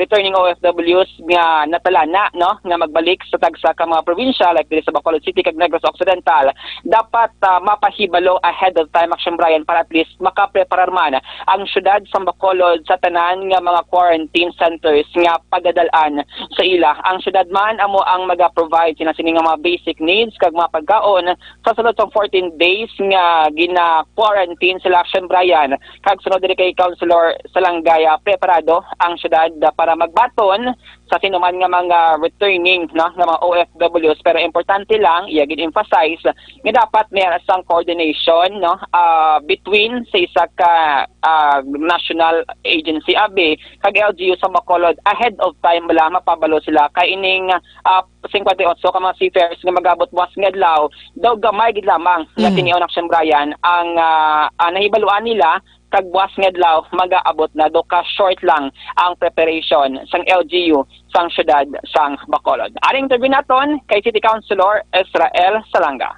returning OFWs nga natala na no nga magbalik sa tagsa ka mga probinsya like diri sa Bacolod City kag Negros Occidental dapat mapahibalo ahead of time Action Brian para at least makapreparar man ang syudad sa Bacolod sa tanan nga mga quarantine centers nga pagadalaan sa ila. Ang syudad man amo ang maga-provide sini nga mga basic needs kag mga pagkaon sa sulod sa 14 days nga gina-quarantine sila Action Brian. Kag sunod diri kay Councilor Salangaya preparado ang syudad para magbaton sa sinuman nga mga returning no nga mga OFWs, pero importante lang i-gid emphasize nga dapat may asang coordination no between sa isa ka national agency abi kag LGU sa Bacolod ahead of time bala mapabalo sila kay ining 58 ka mga seafarers nga magabot buwas nga adlaw daw gamay gid lamang nga tinion Action Brian ang nahibaluan nila kag buwas nga adlaw magaabot na do ka short lang ang preparation sang LGU sang syudad sang Bacolod. Aring interview naton kay City Councilor Israel Salanga.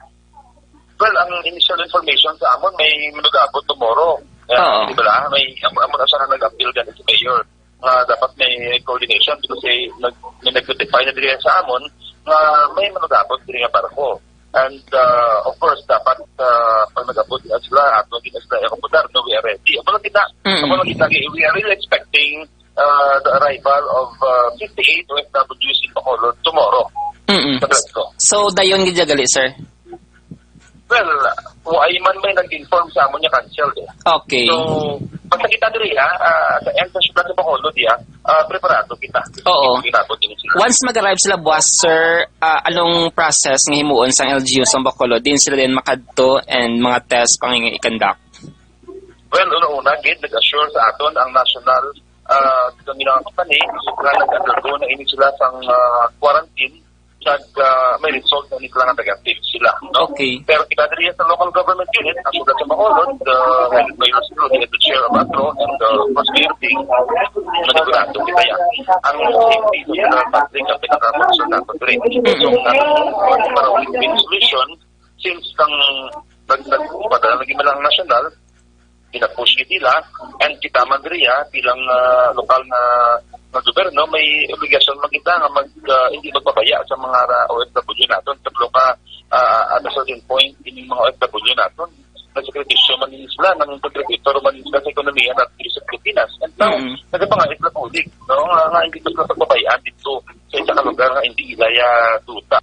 Well, ang initial information sa amon may mag-abot tomorrow. Di ba? May amon na siya nag-appeal ganit sa mayor. Dapat may coordination because may nag-notify na diri sa amon na may mag-abot diri nga barko. And of course, dapat pag nag-abot sila at hindi na sila i-accommodar, no, we are ready. Ako lang kita, we are really expecting the arrival of 58 OFWs in Bacolod tomorrow. So, dayon gid gali, sir? Well, ay man may nag-inform sa amon niya cancel. Okay. So, pag nakita diri sa end sa syudad sa Bacolod, preparado kita. Oo. Once mag-arrive sila buwas, sir, anong process ng himuon sa LGU sa Bacolod? Din sila din makadto and mga test pang i-conduct? Well, una-una, nag-assure sa aton ang national company na nag-undergo na ini sila sang quarantine kag may result na nila nga negative sila. No? Okay. Pero kita diri sa local government unit, ang sugat sa Bacolod, headed by Your Secretary, the Chair of ATRO, and the Prosperity, manigurado kita yan. Ang safety sa general public ang pinaka-concern natin diri. So, para win-win solution, since kang nagpadala naging malang national, pinapush nila, and kita man diri bilang lokal na gobyerno, may obligasyon makita nga hindi magpabaya sa mga OFW natin. Tablo ka at a certain point in mga OFW natin. Nagsekretisyo man sila ng contributor man sila sa ekonomiya natin sa Pilipinas. And now, nagpangayit na pulig. No? Nga hindi pa sila pagpabayaan dito sa isang lugar nga hindi ilaya tuta.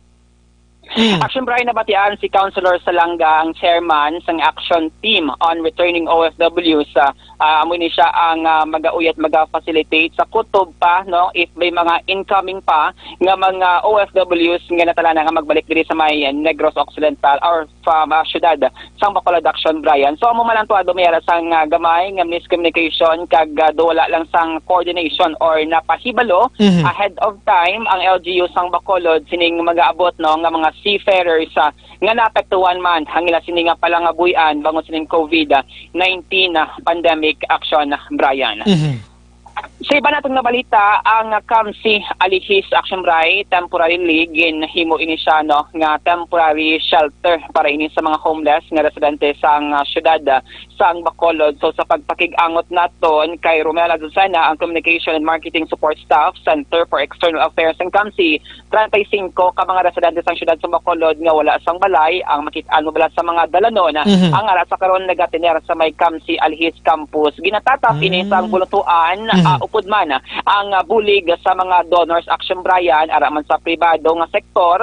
Action Brian, nabatian si Councilor Salanga, ang chairman sang action team on returning OFWs. Amo ni siya ang mag-auyat mag-facilitate sa kutob pa no if may mga incoming pa nga mga OFWs nga natala na nga magbalik diri sa may Negros Occidental or from syudad sang Bacolod. Action Brian. So amo man lang tuado may sang gamay nga miscommunication kag wala lang sang coordination or napahibalo ahead of time ang LGU sang Bacolod sining mag-aabot no nga mga seafarers nga naapektuhan man ang ila sini nga palangabuyan bangon sining COVID-19 pandemic. Action Brian. Sa iba natong nabalita, ang Kamsi Alihis Action Brian temporarily ginhimo ini siya no nga temporary shelter para ini sa mga homeless nga residente sang syudad sang Bacolod. So sa pagpakig-angot naton kay Romela Duzana, ang Communication and Marketing Support Staff, Center for External Affairs ng Kamsi, 35 ka mga residente sang syudad sang Bacolod nga wala sang balay ang makit-an mo bala sa mga dalanon ang ara sa karon nagatiner sa may Kamsi Alihis campus. Ginatatap ini sang bulutuan upod man ang bulig sa mga donors. Action Brian ara man sa pribado nga sektor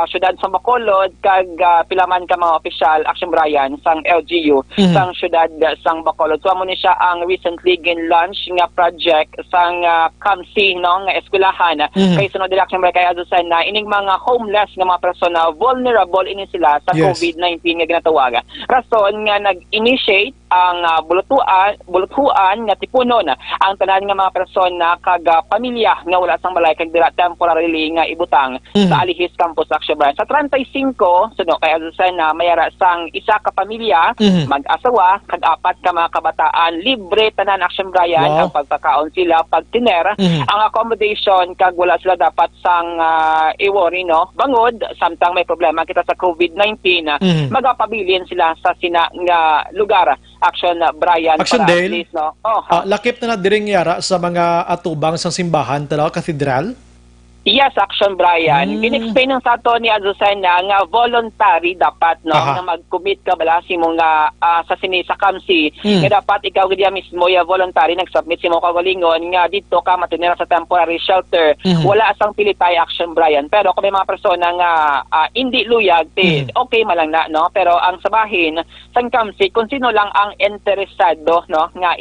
syudad sa Bacolod kag pilaman ka mga opisyal Action Brian sang LGU sang syudad sang Bacolod. So amo ni siya ang recently gin-launch nga project sang Kamsi no nga eskwelahan kay sunod dili Action Brian kay adusan na ining mga homeless nga mga persona vulnerable ini sila sa COVID-19 nga ginatawag. Rason nga nag-initiate ang bulutuan nga tipunon ang tanan nga mga persona kag pamilya nga wala sang balay kag dira temporarily nga ibutang sa Alihis Campus Action Brian. Sa 35 suno kay adusan na mayara sang isa ka pamilya mag-asawa kag apat ka mga kabataan libre tanan Action Brian ang pagpakaon sila pagtiner ang accommodation kag wala sila dapat sang i-worry no bangod samtang may problema kita sa COVID-19 magapabilin sila sa sina nga lugar Action Brian. Action para Dale, least, no? lakip na diring yara sa mga atubang sang simbahan talaga katedral? Yes, Action Brian. Ginexplain ng sa to ni Azucena nga voluntary dapat no Aha. nga mag-commit ka bala si mo nga sa kamsi nga dapat ikaw gid mismo ya voluntary nag-submit si mo kagalingon nga dito ka matinira sa temporary shelter. Wala asang pilitay, Action Brian. Pero kung may mga persona nga hindi luyag okay malang na no, pero ang sabahin sang kamsi kung sino lang ang interesado no nga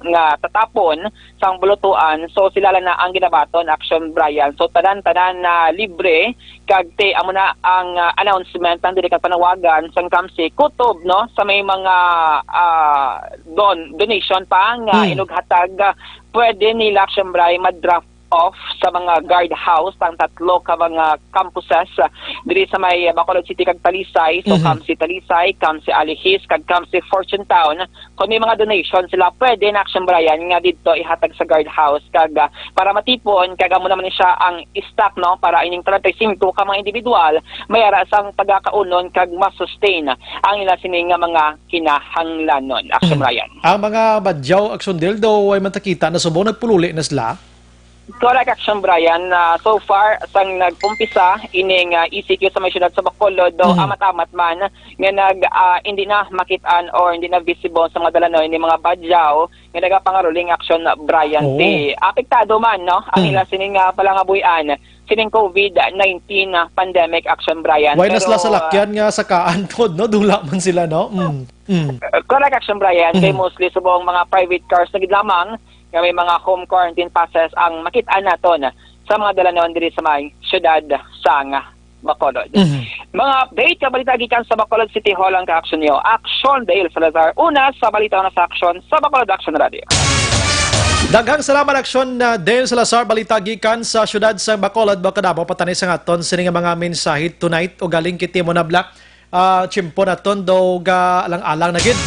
nga tatapon sang bulutuan, so sila lang na ang ginabaton, Action Brian. So tanan na libre kag amo na ang announcement ng dili ka panawagan sang kamsi kutob no sa may mga donation pa nga inughatag pwede nila, Action Brian, mag-draft off sa mga guardhouse ang tatlo ka mga campuses diri sa may Bacolod City kag Talisay. So Kamsi Talisay, Kamsi Alihis kag Kamsi Fortune Town. Kung may mga donation sila pwede na, Action Brian, nga dito ihatag sa guardhouse kag para matipon kag amo naman siya ang stock no para ining 35 ka mga individual mayara sang pagkakaunon kag ma-sustain ang ila sining nga mga kinahanglanon, Action Brian. Ang mga badyaw, Action Del, daw ay matakita na subong nagpululi na sila. Correct, Action Brian. So far, sang nagpumpisa ining ECQ sa may syudad sa Bacolod, do amat-amat man nga hindi na makitaan or hindi na visible sa mga dalanoy ni mga badyaw nga nagapangaruling, Action Brian. Apektado man no ang ila sining palangabuyan sining COVID-19 pandemic, Action Brian. Why nas sa lakyan nga sa kaantod no, dula man sila no. Correct, Action Brian. Kay mostly subong mga private cars na gid lamang nga may mga home quarantine passes ang makitaan naton sa mga dalanon diri sa may syudad sang Bacolod. Mga update ka balita gikan sa Bacolod City Hall ang ka-action niyo. Action Dale Salazar, una sa balita na sa action sa Bacolod Action Radio. Daghang salamat, Action Dale Salazar, balita gikan sa syudad sa Bacolod. Baka dapat patanay sa aton sini nga mga mensahe tonight o galing kiti mo na black chimpo naton do ga alang-alang na gid.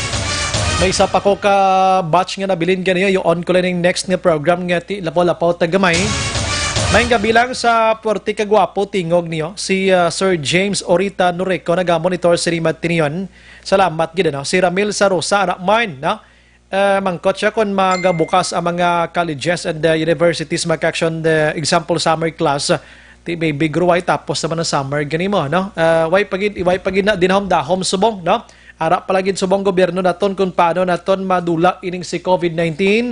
May isa pa ko ka batch nga nabilin ganiya yung on ko lang yung next nga program nga ti lapaw-lapaw tagamay. May kabilang sa Puerto Kagwapo tingog niyo si Sir James Orita Noreco naga-monitor sa Rimat Tinion. Salamat gid no. Si Ramil Sarosa anak mine no. Mangkot siya kung magabukas ang mga colleges and universities mag-action the example summer class ti baby grow ay tapos naman ng summer ganimo no. Way pagid na dinahom-dahom subong no. Harap palagid subong gobyerno naton kung paano naton madula ining si COVID-19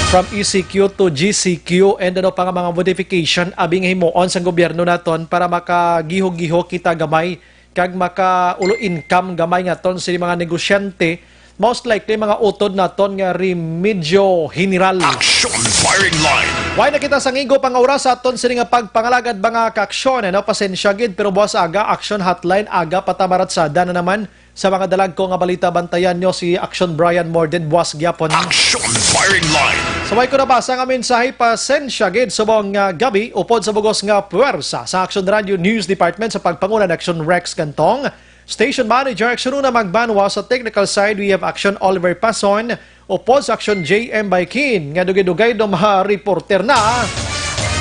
from ECQ to GCQ and ano pa nga mga modification abing himuon sa gobyerno naton para makagiho-giho kita gamay kag makaulo income gamay nga ton sa mga negosyante. Most likely mga utod naton nga remedyo general. Action Firing Line. Why nakita sa ngigo pang oras sa aton sini nga pagpangalagad mga ka-aksyon ano pasensya gid pero buwas aga action hotline aga patamaratsada na naman sa mga dalag ko nga balita bantayan nyo si Action Brian Morden buwas gyapon. Action Firing Line. Sabay ko nabasa nga mensahe pasensya gid subong gabi upod sa bugos nga puwersa sa Action Radio News Department sa pagpangunan Action Rex Cantong. Station Manager Action Una Magbanwa sa technical side we have Action Oliver Pason upod sa Action JM Baikin nga dugay-dugay do mga reporter na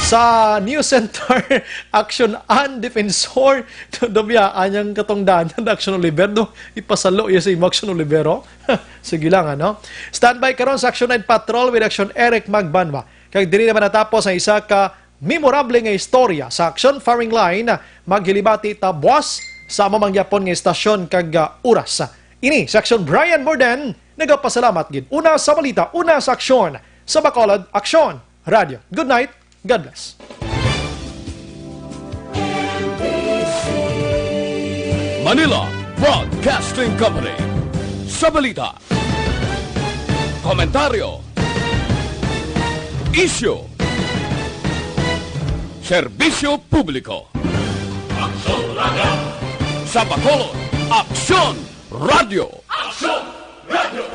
sa News Center Action An Defensor dobya anyang katongdanan Action Oliver no ipasalo ya sa Action Olivero. Sige lang ano. Standby karon sa Action 9 Patrol with Action Eric Magbanwa. Kag diri naman natapos ang isa ka memorable nga istorya sa Action Firing Line maghilibati ta buwas sa mamang Yapon nga istasyon kag oras. Ini sa Action Brian Morden nagapasalamat gid. Una sa balita, una sa aksyon sa Bacolod Action Radio. Good night. God bless. Manila Broadcasting Company. Sa balita, komentaryo, issue, serbisyo publiko. Action Radio. Sa Bacolod, Action Radio. Action Radio.